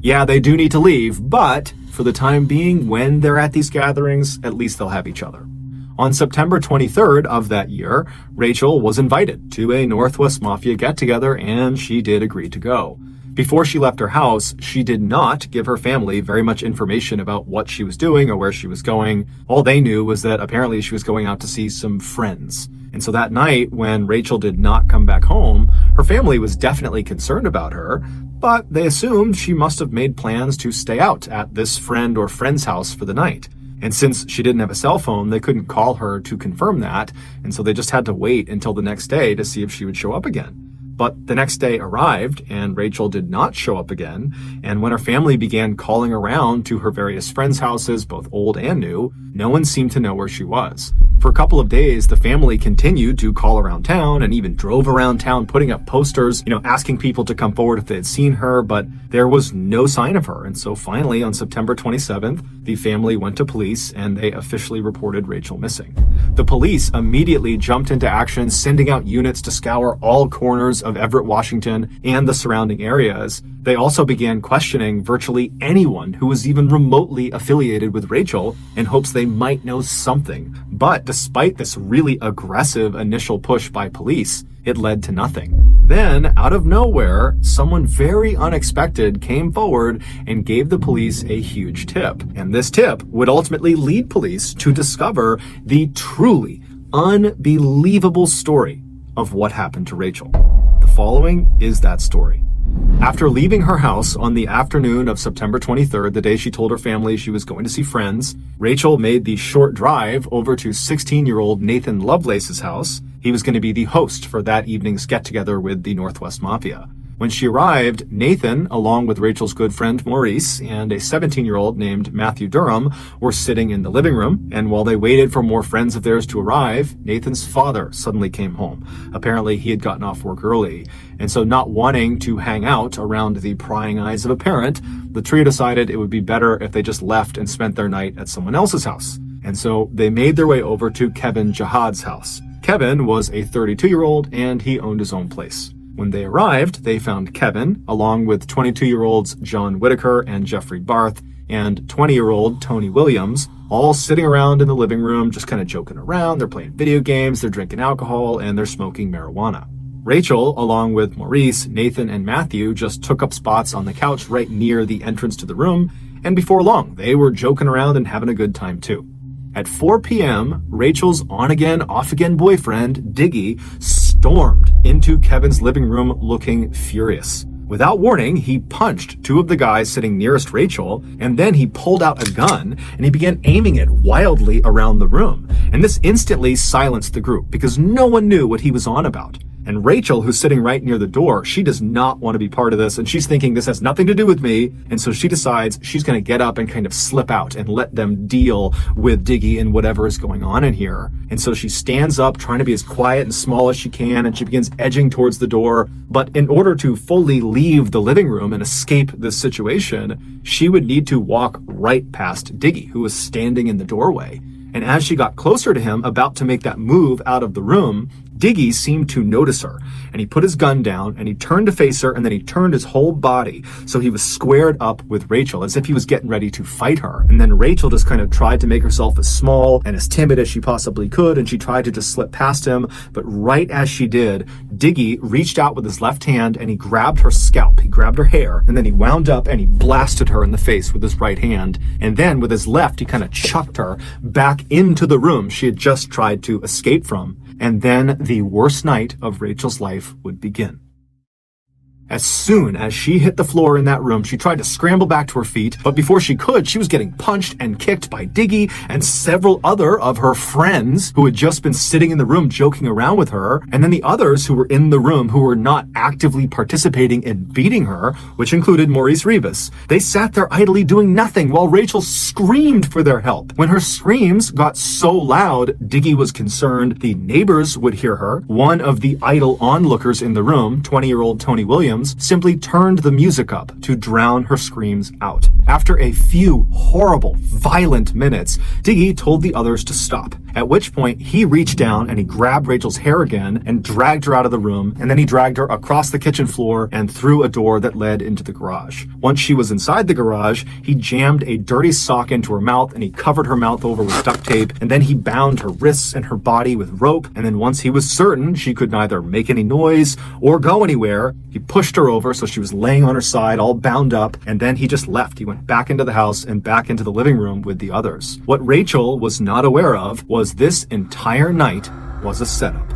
yeah, they do need to leave, but for the time being, when they're at these gatherings, at least they'll have each other. On September 23rd of that year, Rachel was invited to a Northwest Mafia get-together, and she did agree to go. Before she left her house, she did not give her family very much information about what she was doing or where she was going. All they knew was that apparently she was going out to see some friends. And so that night, when Rachel did not come back home, her family was definitely concerned about her, but they assumed she must have made plans to stay out at this friend or friend's house for the night. And since she didn't have a cell phone, they couldn't call her to confirm that, and so they just had to wait until the next day to see if she would show up again. But the next day arrived, and Rachel did not show up again, and when her family began calling around to her various friends' houses, both old and new, no one seemed to know where she was. For a couple of days, the family continued to call around town and even drove around town putting up posters, asking people to come forward if they had seen her, but there was no sign of her. And so finally, on September 27th, the family went to police and they officially reported Rachel missing. The police immediately jumped into action, sending out units to scour all corners of Everett, Washington, and the surrounding areas. They also began questioning virtually anyone who was even remotely affiliated with Rachel in hopes they might know something. But despite this really aggressive initial push by police, it led to nothing. Then, out of nowhere, someone very unexpected came forward and gave the police a huge tip. And this tip would ultimately lead police to discover the truly unbelievable story of what happened to Rachel. The following is that story. After leaving her house on the afternoon of September 23rd, the day she told her family she was going to see friends, Rachel made the short drive over to 16-year-old Nathan Lovelace's house. He was going to be the host for that evening's get-together with the Northwest Mafia. When she arrived, Nathan, along with Rachel's good friend Maurice and a 17-year-old named Matthew Durham, were sitting in the living room, and while they waited for more friends of theirs to arrive, Nathan's father suddenly came home. Apparently, he had gotten off work early, and so not wanting to hang out around the prying eyes of a parent, the trio decided it would be better if they just left and spent their night at someone else's house. And so they made their way over to Kevin Jihad's house. Kevin was a 32-year-old, and he owned his own place. When they arrived, they found Kevin, along with 22-year-olds John Whitaker and Jeffrey Barth, and 20-year-old Tony Williams, all sitting around in the living room, just kind of joking around. They're playing video games, they're drinking alcohol, and they're smoking marijuana. Rachel, along with Maurice, Nathan, and Matthew, just took up spots on the couch right near the entrance to the room, and before long, they were joking around and having a good time too. At 4 p.m., Rachel's on-again, off-again boyfriend, Diggy, stormed into Kevin's living room looking furious. Without warning, he punched two of the guys sitting nearest Rachel, and then he pulled out a gun and he began aiming it wildly around the room. And this instantly silenced the group because no one knew what he was on about. And Rachel, who's sitting right near the door, she does not want to be part of this, and she's thinking this has nothing to do with me, and so she decides she's going to get up and kind of slip out and let them deal with Diggy and whatever is going on in here. And so she stands up, trying to be as quiet and small as she can, and she begins edging towards the door. But in order to fully leave the living room and escape this situation, she would need to walk right past Diggy, who was standing in the doorway. And as she got closer to him, about to make that move out of the room, Diggy seemed to notice her, and he put his gun down, and he turned to face her, and then he turned his whole body, so he was squared up with Rachel, as if he was getting ready to fight her. And then Rachel just kind of tried to make herself as small and as timid as she possibly could, and she tried to just slip past him, but right as she did, Diggy reached out with his left hand, and he grabbed her scalp, he grabbed her hair, and then he wound up and he blasted her in the face with his right hand, and then with his left, he kind of chucked her back into the room she had just tried to escape from. And then the worst night of Rachel's life would begin. As soon as she hit the floor in that room, she tried to scramble back to her feet, but before she could, she was getting punched and kicked by Diggy and several other of her friends who had just been sitting in the room joking around with her, and then the others who were in the room who were not actively participating in beating her, which included Maurice Rebus. They sat there idly doing nothing while Rachel screamed for their help. When her screams got so loud, Diggy was concerned the neighbors would hear her. One of the idle onlookers in the room, 20-year-old Tony Williams, simply turned the music up to drown her screams out. After a few horrible, violent minutes, Diggy told the others to stop, at which point he reached down and he grabbed Rachel's hair again and dragged her out of the room, and then he dragged her across the kitchen floor and through a door that led into the garage. Once she was inside the garage, he jammed a dirty sock into her mouth and he covered her mouth over with duct tape, and then he bound her wrists and her body with rope, and then once he was certain she could neither make any noise or go anywhere, he pushed her over so she was laying on her side all bound up, and then he just left. He went back into the house and back into the living room with the others. What Rachel was not aware of was this entire night was a setup.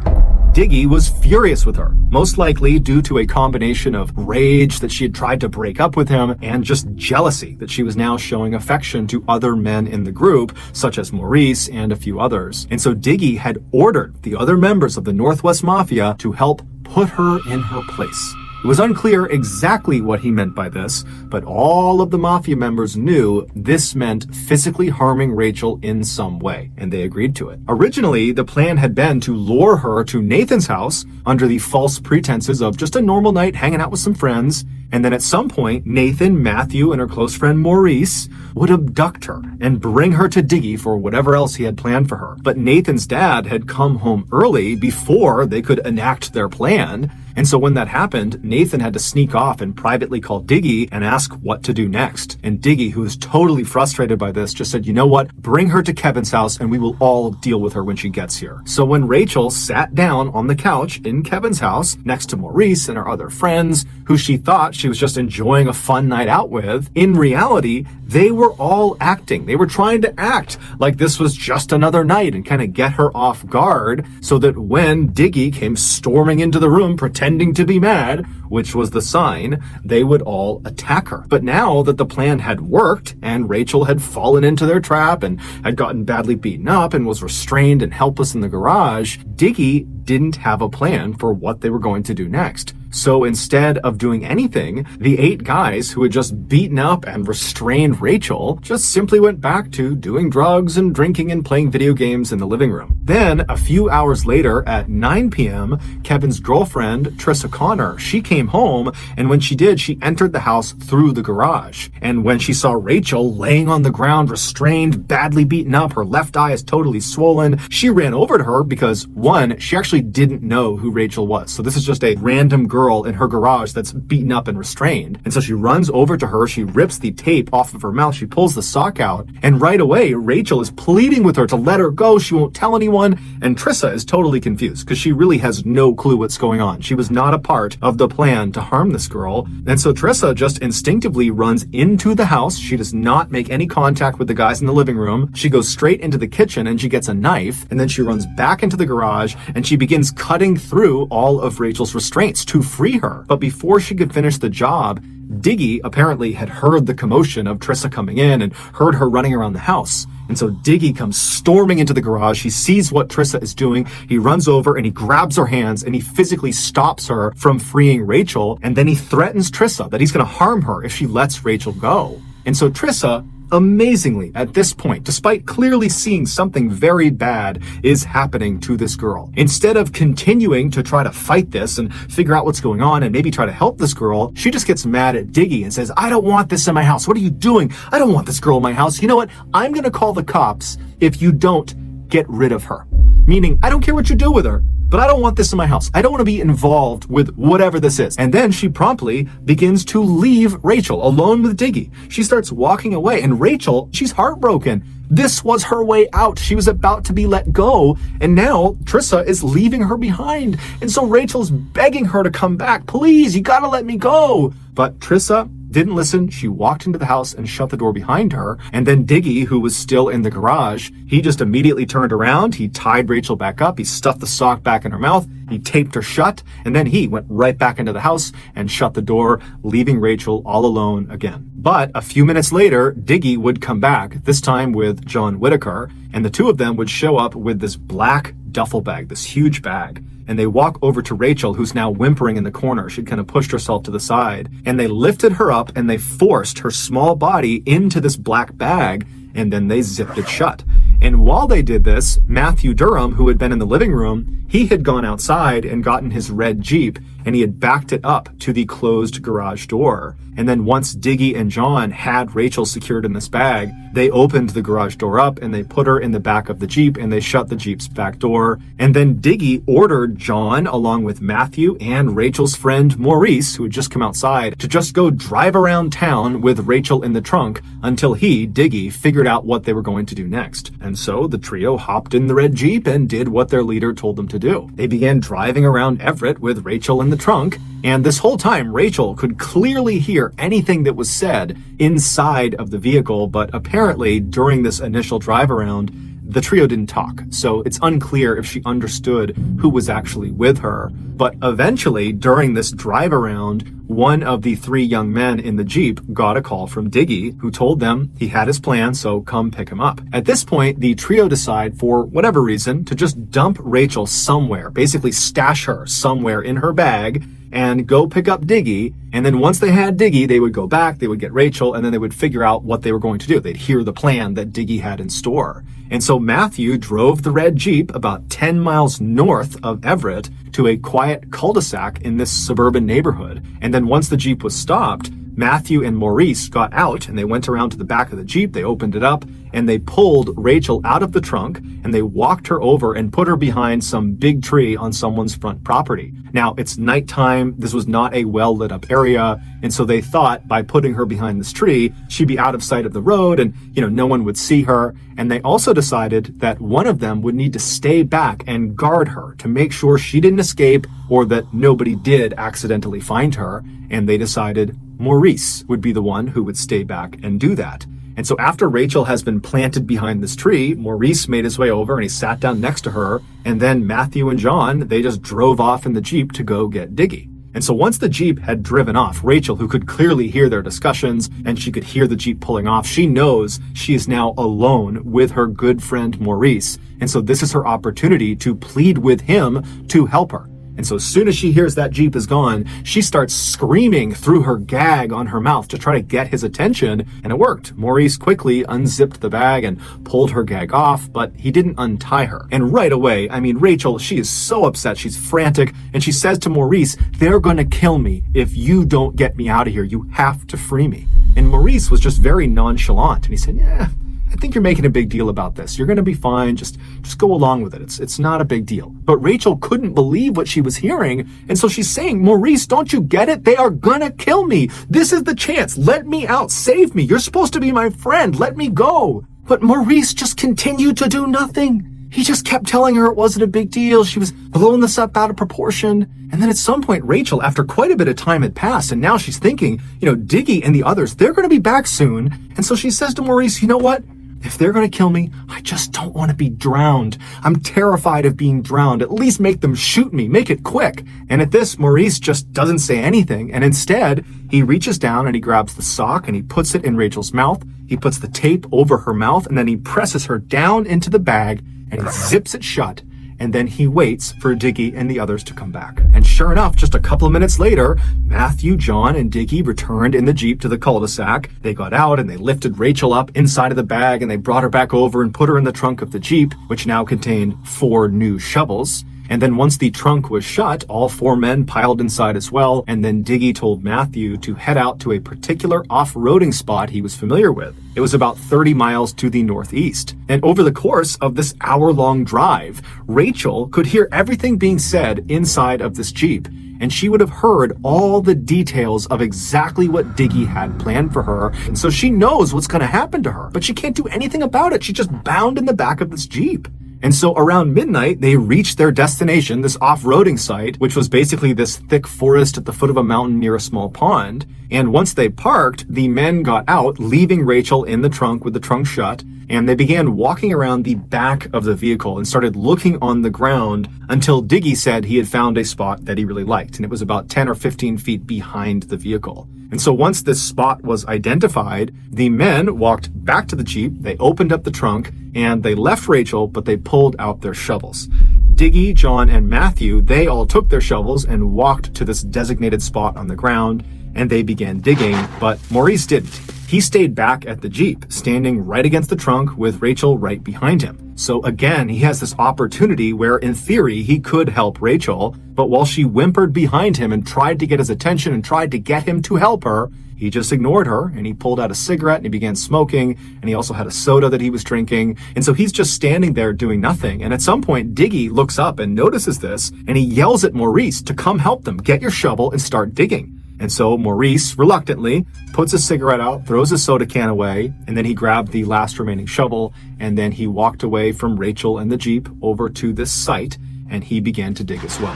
Diggy was furious with her, most likely due to a combination of rage that she had tried to break up with him and just jealousy that she was now showing affection to other men in the group, such as Maurice and a few others. And so Diggy had ordered the other members of the Northwest Mafia to help put her in her place. It was unclear exactly what he meant by this, but all of the Mafia members knew this meant physically harming Rachel in some way, and they agreed to it. Originally, the plan had been to lure her to Nathan's house under the false pretenses of just a normal night hanging out with some friends, and then at some point, Nathan, Matthew, and her close friend Maurice would abduct her and bring her to Diggy for whatever else he had planned for her. But Nathan's dad had come home early before they could enact their plan, and so when that happened, Nathan had to sneak off and privately call Diggy and ask what to do next. And Diggy, who was totally frustrated by this, just said, you know what, bring her to Kevin's house and we will all deal with her when she gets here. So when Rachel sat down on the couch in Kevin's house next to Maurice and her other friends, who she thought she was just enjoying a fun night out with, in reality, they were all acting. They were trying to act like this was just another night and kind of get her off guard so that when Diggy came storming into the room pretending to be mad, which was the sign, they would all attack her. But now that the plan had worked and Rachel had fallen into their trap and had gotten badly beaten up and was restrained and helpless in the garage, Diggy didn't have a plan for what they were going to do next. So instead of doing anything, the 8 guys who had just beaten up and restrained Rachel just simply went back to doing drugs and drinking and playing video games in the living room. Then, a few hours later at 9 p.m., Kevin's girlfriend, Trissa Connor, she came home, and when she did, she entered the house through the garage. And when she saw Rachel laying on the ground, restrained, badly beaten up, her left eye is totally swollen, she ran over to her because, one, she actually didn't know who Rachel was. So this is just a random girl in her garage that's beaten up and restrained. And so she runs over to her, she rips the tape off of her mouth, she pulls the sock out, and right away, Rachel is pleading with her to let her go, she won't tell anyone, and Trissa is totally confused because she really has no clue what's going on. She was not a part of the plan to harm this girl, and so Trissa just instinctively runs into the house. She does not make any contact with the guys in the living room. She goes straight into the kitchen and she gets a knife, and then she runs back into the garage and she begins cutting through all of Rachel's restraints to free her. But before she could finish the job, Diggy apparently had heard the commotion of Trissa coming in and heard her running around the house. And so Diggy comes storming into the garage. He sees what Trissa is doing. He runs over and he grabs her hands and he physically stops her from freeing Rachel. And then he threatens Trissa that he's going to harm her if she lets Rachel go. And so Trissa, amazingly, at this point, despite clearly seeing something very bad is happening to this girl, instead of continuing to try to fight this and figure out what's going on and maybe try to help this girl, she just gets mad at Diggy and says, I don't want this in my house. What are you doing? I don't want this girl in my house. You know what? I'm going to call the cops if you don't get rid of her. Meaning, I don't care what you do with her, but I don't want this in my house. I don't want to be involved with whatever this is. And then she promptly begins to leave Rachel alone with Diggy. She starts walking away, and Rachel, she's heartbroken. This was her way out. She was about to be let go, and now Trissa is leaving her behind. And so Rachel's begging her to come back. Please, you gotta let me go. But Trissa didn't listen. She walked into the house and shut the door behind her. And then Diggy, who was still in the garage, he just immediately turned around. He tied Rachel back up. He stuffed the sock back in her mouth. He taped her shut. And then he went right back into the house and shut the door, leaving Rachel all alone again. But a few minutes later, Diggy would come back, this time with John Whitaker, and the two of them would show up with this black duffel bag, this huge bag. And they walk over to Rachel, who's now whimpering in the corner. She'd kind of pushed herself to the side. And they lifted her up and they forced her small body into this black bag, and then they zipped it shut. And while they did this, Matthew Durham, who had been in the living room, he had gone outside and gotten his red Jeep, and he had backed it up to the closed garage door. And then once Diggy and John had Rachel secured in this bag, they opened the garage door up and they put her in the back of the Jeep and they shut the Jeep's back door. And then Diggy ordered John, along with Matthew and Rachel's friend Maurice, who had just come outside, to just go drive around town with Rachel in the trunk until he, Diggy, figured out what they were going to do next. And so the trio hopped in the red Jeep and did what their leader told them to do. They began driving around Everett with Rachel in the trunk, and this whole time Rachel could clearly hear anything that was said inside of the vehicle, but apparently during this initial drive around, the trio didn't talk, so it's unclear if she understood who was actually with her. But eventually, during this drive around, one of the three young men in the Jeep got a call from Diggy, who told them he had his plan, so come pick him up. At this point, the trio decide, for whatever reason, to just dump Rachel somewhere, basically stash her somewhere in her bag, and go pick up Diggy. And then once they had Diggy, they would go back, they would get Rachel, and then they would figure out what they were going to do. They'd hear the plan that Diggy had in store. And so Matthew drove the red Jeep about 10 miles north of Everett to a quiet cul-de-sac in this suburban neighborhood. And then once the Jeep was stopped, Matthew and Maurice got out and they went around to the back of the Jeep, they opened it up, and they pulled Rachel out of the trunk and they walked her over and put her behind some big tree on someone's front property. Now, it's nighttime, this was not a well-lit up area, and so they thought by putting her behind this tree, she'd be out of sight of the road and, no one would see her. And they also decided that one of them would need to stay back and guard her to make sure she didn't escape or that nobody did accidentally find her. And they decided Maurice would be the one who would stay back and do that. And so after Rachel has been planted behind this tree, Maurice made his way over and he sat down next to her. And then Matthew and John, they just drove off in the Jeep to go get Diggy. And so once the Jeep had driven off, Rachel, who could clearly hear their discussions and she could hear the Jeep pulling off, she knows she is now alone with her good friend Maurice. And so this is her opportunity to plead with him to help her. And so as soon as she hears that Jeep is gone, she starts screaming through her gag on her mouth to try to get his attention, and it worked. Maurice quickly unzipped the bag and pulled her gag off, but he didn't untie her. And right away, Rachel, she is so upset, she's frantic, and she says to Maurice, "They're gonna kill me if you don't get me out of here. You have to free me." And Maurice was just very nonchalant, and he said, "Yeah, I think you're making a big deal about this. You're going to be fine. Just go along with it. It's not a big deal." But Rachel couldn't believe what she was hearing. And so she's saying, "Maurice, don't you get it? They are going to kill me. This is the chance. Let me out. Save me. You're supposed to be my friend. Let me go." But Maurice just continued to do nothing. He just kept telling her it wasn't a big deal. She was blowing this up out of proportion. And then at some point, Rachel, after quite a bit of time had passed, and now she's thinking, Diggy and the others, they're going to be back soon. And so she says to Maurice, "You know what? If they're going to kill me, I just don't want to be drowned. I'm terrified of being drowned. At least make them shoot me. Make it quick." And at this, Maurice just doesn't say anything. And instead, he reaches down and he grabs the sock and he puts it in Rachel's mouth. He puts the tape over her mouth and then he presses her down into the bag and he zips it shut. And then he waits for Diggy and the others to come back. And sure enough, just a couple of minutes later, Matthew, John, and Diggy returned in the Jeep to the cul-de-sac. They got out and they lifted Rachel up inside of the bag and they brought her back over and put her in the trunk of the Jeep, which now contained 4 new shovels. And then once the trunk was shut, all 4 men piled inside as well. And then Diggy told Matthew to head out to a particular off-roading spot he was familiar with. It was about 30 miles to the northeast. And over the course of this hour-long drive, Rachel could hear everything being said inside of this Jeep. And she would have heard all the details of exactly what Diggy had planned for her. And so she knows what's going to happen to her, but she can't do anything about it. She's just bound in the back of this Jeep. And so around midnight, they reached their destination, this off-roading site, which was basically this thick forest at the foot of a mountain near a small pond. And once they parked, the men got out, leaving Rachel in the trunk with the trunk shut, and they began walking around the back of the vehicle and started looking on the ground until Diggy said he had found a spot that he really liked, and it was about 10 or 15 feet behind the vehicle. And so once this spot was identified, the men walked back to the Jeep, they opened up the trunk, and they left Rachel, but they pulled out their shovels. Diggy, John, and Matthew, they all took their shovels and walked to this designated spot on the ground. and they began digging, but Maurice didn't. He stayed back at the Jeep, standing right against the trunk with Rachel right behind him. So again, he has this opportunity where in theory he could help Rachel, but while she whimpered behind him and tried to get his attention and tried to get him to help her, he just ignored her, and he pulled out a cigarette and he began smoking, and he also had a soda that he was drinking. And so he's just standing there doing nothing. And at some point, Diggy looks up and notices this, and he yells at Maurice to come help them, get your shovel and start digging. And so Maurice, reluctantly, puts a cigarette out, throws a soda can away, and then he grabbed the last remaining shovel, and then he walked away from Rachel and the Jeep over to this site, and he began to dig as well.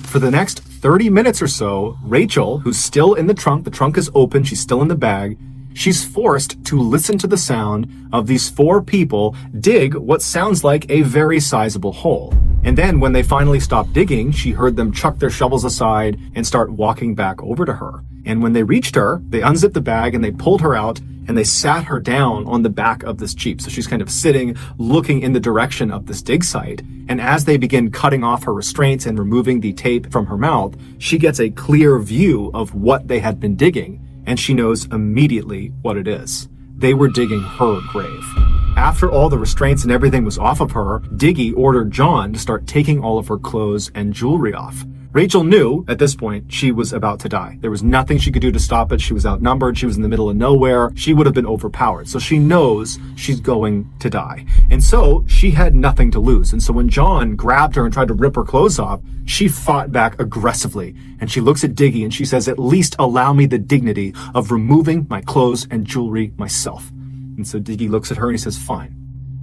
For the next 30 minutes or so, Rachel, who's still in the trunk is open, she's still in the bag, she's forced to listen to the sound of these 4 people dig what sounds like a very sizable hole. And then when they finally stopped digging, she heard them chuck their shovels aside and start walking back over to her. And when they reached her, they unzipped the bag and they pulled her out and they sat her down on the back of this Jeep. So she's kind of sitting, looking in the direction of this dig site. And as they begin cutting off her restraints and removing the tape from her mouth, she gets a clear view of what they had been digging. And she knows immediately what it is. They were digging her grave. After all the restraints and everything was off of her, Diggy ordered John to start taking all of her clothes and jewelry off. Rachel knew at this point she was about to die. There was nothing she could do to stop it. She was outnumbered. She was in the middle of nowhere. She would have been overpowered. So she knows she's going to die. And so she had nothing to lose. And so when John grabbed her and tried to rip her clothes off, she fought back aggressively. And she looks at Diggy and she says, "At least allow me the dignity of removing my clothes and jewelry myself." And so Diggy looks at her and he says, "Fine."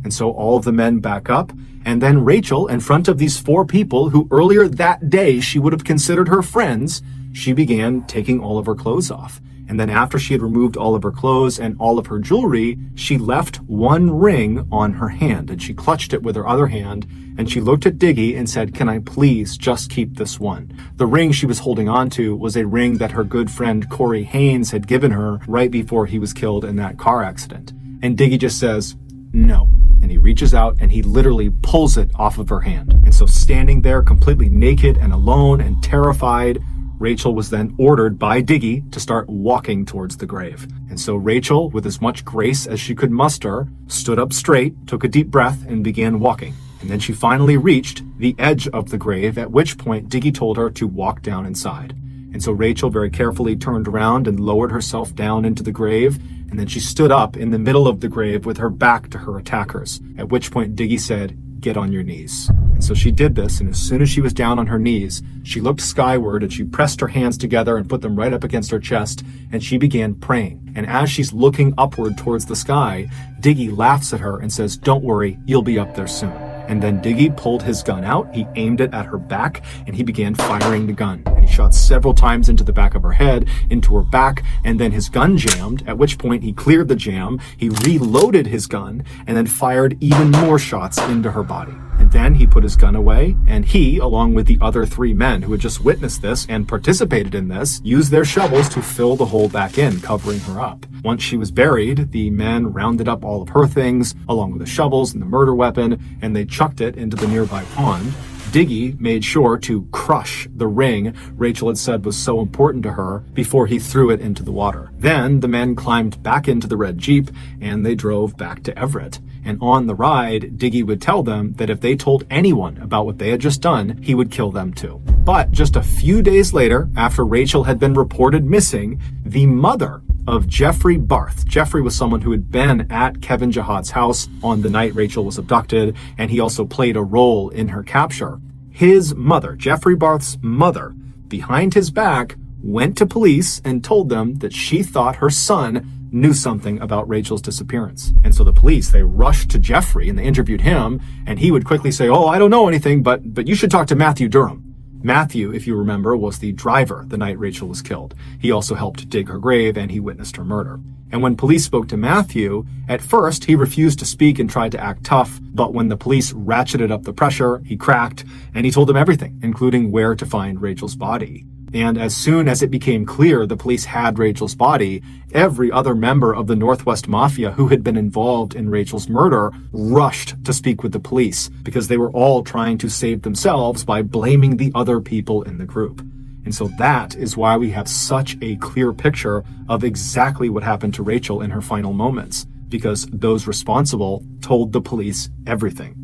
And so all of the men back up, and then Rachel, in front of these 4 people who earlier that day she would have considered her friends, she began taking all of her clothes off. And then after she had removed all of her clothes and all of her jewelry, she left one ring on her hand, and she clutched it with her other hand, and she looked at Diggy and said, "Can I please just keep this one?" The ring she was holding on to was a ring that her good friend Corey Haynes had given her right before he was killed in that car accident. And Diggy just says, "No." And he reaches out and he literally pulls it off of her hand. And so standing there completely naked and alone and terrified, Rachel was then ordered by Diggy to start walking towards the grave. And so Rachel, with as much grace as she could muster, stood up straight, took a deep breath, and began walking. And then she finally reached the edge of the grave, at which point Diggy told her to walk down inside. And so Rachel very carefully turned around and lowered herself down into the grave, and then she stood up in the middle of the grave with her back to her attackers, at which point Diggy said, "Get on your knees." And so she did this, and as soon as she was down on her knees, she looked skyward and she pressed her hands together and put them right up against her chest, and she began praying. And as she's looking upward towards the sky, Diggy laughs at her and says, "Don't worry, you'll be up there soon." And then Diggy pulled his gun out, he aimed it at her back, and he began firing the gun. And he shot several times into the back of her head, into her back, and then his gun jammed, at which point he cleared the jam, he reloaded his gun, and then fired even more shots into her body. And then he put his gun away, and he, along with the other 3 men who had just witnessed this and participated in this, used their shovels to fill the hole back in, covering her up. Once she was buried, the men rounded up all of her things, along with the shovels and the murder weapon, and they chucked it into the nearby pond. Diggy made sure to crush the ring Rachel had said was so important to her before he threw it into the water. Then the men climbed back into the red Jeep and they drove back to Everett. And on the ride, Diggy would tell them that if they told anyone about what they had just done, he would kill them too. But just a few days later, after Rachel had been reported missing, the mother of Jeffrey Barth. Jeffrey was someone who had been at Kevin Jihad's house on the night Rachel was abducted, and he also played a role in her capture. His mother, Jeffrey Barth's mother, behind his back, went to police and told them that she thought her son knew something about Rachel's disappearance. And so the police, they rushed to Jeffrey and they interviewed him, and he would quickly say, "Oh, I don't know anything, but you should talk to Matthew Durham." Matthew, if you remember, was the driver the night Rachel was killed. He also helped dig her grave and he witnessed her murder. And when police spoke to Matthew, at first he refused to speak and tried to act tough, but when the police ratcheted up the pressure, he cracked and he told them everything, including where to find Rachel's body. And as soon as it became clear the police had Rachel's body, every other member of the Northwest Mafia who had been involved in Rachel's murder rushed to speak with the police because they were all trying to save themselves by blaming the other people in the group. And so that is why we have such a clear picture of exactly what happened to Rachel in her final moments, because those responsible told the police everything.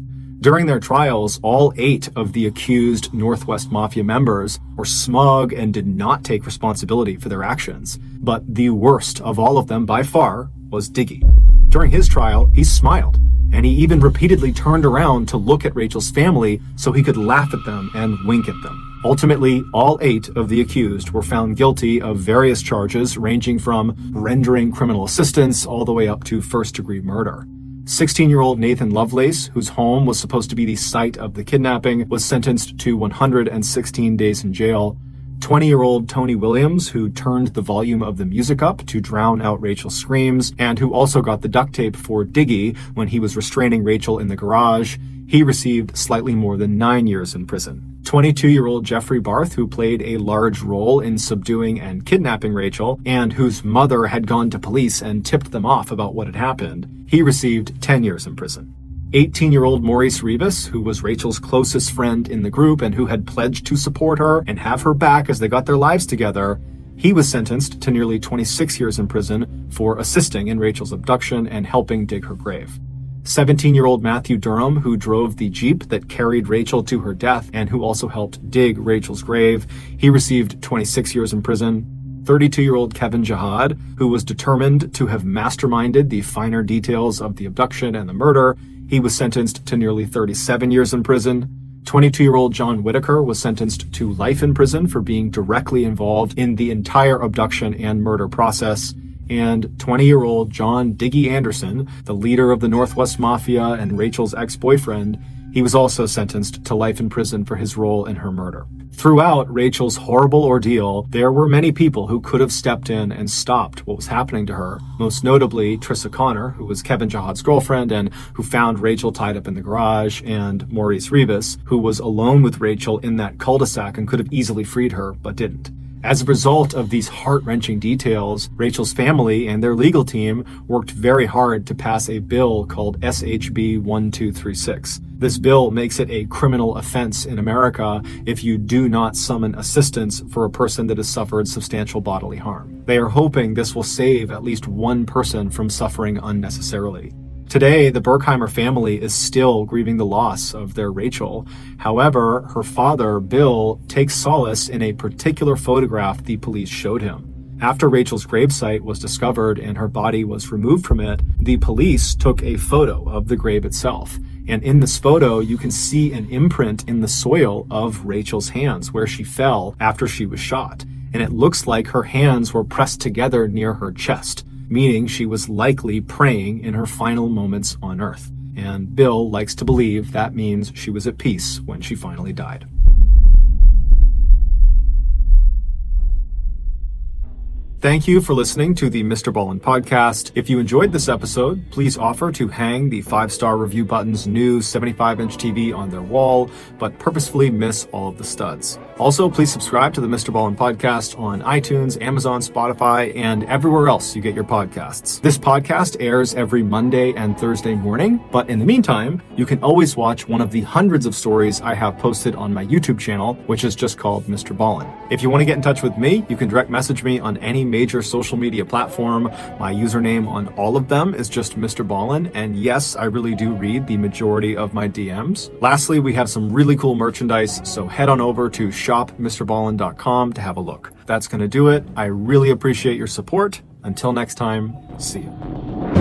During their trials, all 8 of the accused Northwest Mafia members were smug and did not take responsibility for their actions. But the worst of all of them by far was Diggy. During his trial, he smiled, and he even repeatedly turned around to look at Rachel's family so he could laugh at them and wink at them. Ultimately, all 8 of the accused were found guilty of various charges ranging from rendering criminal assistance all the way up to first-degree murder. 16-year-old Nathan Lovelace, whose home was supposed to be the site of the kidnapping, was sentenced to 116 days in jail. 20-year-old Tony Williams, who turned the volume of the music up to drown out Rachel's screams, and who also got the duct tape for Diggy when he was restraining Rachel in the garage, he received slightly more than 9 years in prison. 22-year-old Jeffrey Barth, who played a large role in subduing and kidnapping Rachel, and whose mother had gone to police and tipped them off about what had happened, he received 10 years in prison. 18-year-old Maurice Rivas, who was Rachel's closest friend in the group and who had pledged to support her and have her back as they got their lives together, he was sentenced to nearly 26 years in prison for assisting in Rachel's abduction and helping dig her grave. 17-year-old Matthew Durham, who drove the Jeep that carried Rachel to her death and who also helped dig Rachel's grave, he received 26 years in prison. 32-year-old Kevin Jihad, who was determined to have masterminded the finer details of the abduction and the murder, he was sentenced to nearly 37 years in prison. 22-year-old John Whitaker was sentenced to life in prison for being directly involved in the entire abduction and murder process. And 20-year-old John Diggy Anderson, the leader of the Northwest Mafia and Rachel's ex-boyfriend, he was also sentenced to life in prison for his role in her murder. Throughout Rachel's horrible ordeal, there were many people who could have stepped in and stopped what was happening to her, most notably Trissa Connor, who was Kevin Jihad's girlfriend and who found Rachel tied up in the garage, and Maurice Rivas, who was alone with Rachel in that cul-de-sac and could have easily freed her, but didn't. As a result of these heart-wrenching details, Rachel's family and their legal team worked very hard to pass a bill called SHB 1236. This bill makes it a criminal offense in America if you do not summon assistance for a person that has suffered substantial bodily harm. They are hoping this will save at least one person from suffering unnecessarily. Today, the Berkheimer family is still grieving the loss of their Rachel. However, her father, Bill, takes solace in a particular photograph the police showed him. After Rachel's gravesite was discovered and her body was removed from it, the police took a photo of the grave itself. And in this photo, you can see an imprint in the soil of Rachel's hands where she fell after she was shot. And it looks like her hands were pressed together near her chest, meaning she was likely praying in her final moments on Earth. And Bill likes to believe that means she was at peace when she finally died. Thank you for listening to the Mr. Ballin podcast. If you enjoyed this episode, please offer to hang the 5-star review button's new 75-inch TV on their wall, but purposefully miss all of the studs. Also, please subscribe to the Mr. Ballin podcast on iTunes, Amazon, Spotify, and everywhere else you get your podcasts. This podcast airs every Monday and Thursday morning, but in the meantime, you can always watch one of the hundreds of stories I have posted on my YouTube channel, which is just called Mr. Ballin. If you want to get in touch with me, you can direct message me on any major social media platform. My username on all of them is just Mr. Ballin, and yes, I really do read the majority of my DMs. Lastly, we have some really cool merchandise, so head on over to shopmrballin.com to have a look. That's going to do it. I really appreciate your support. Until next time, see you.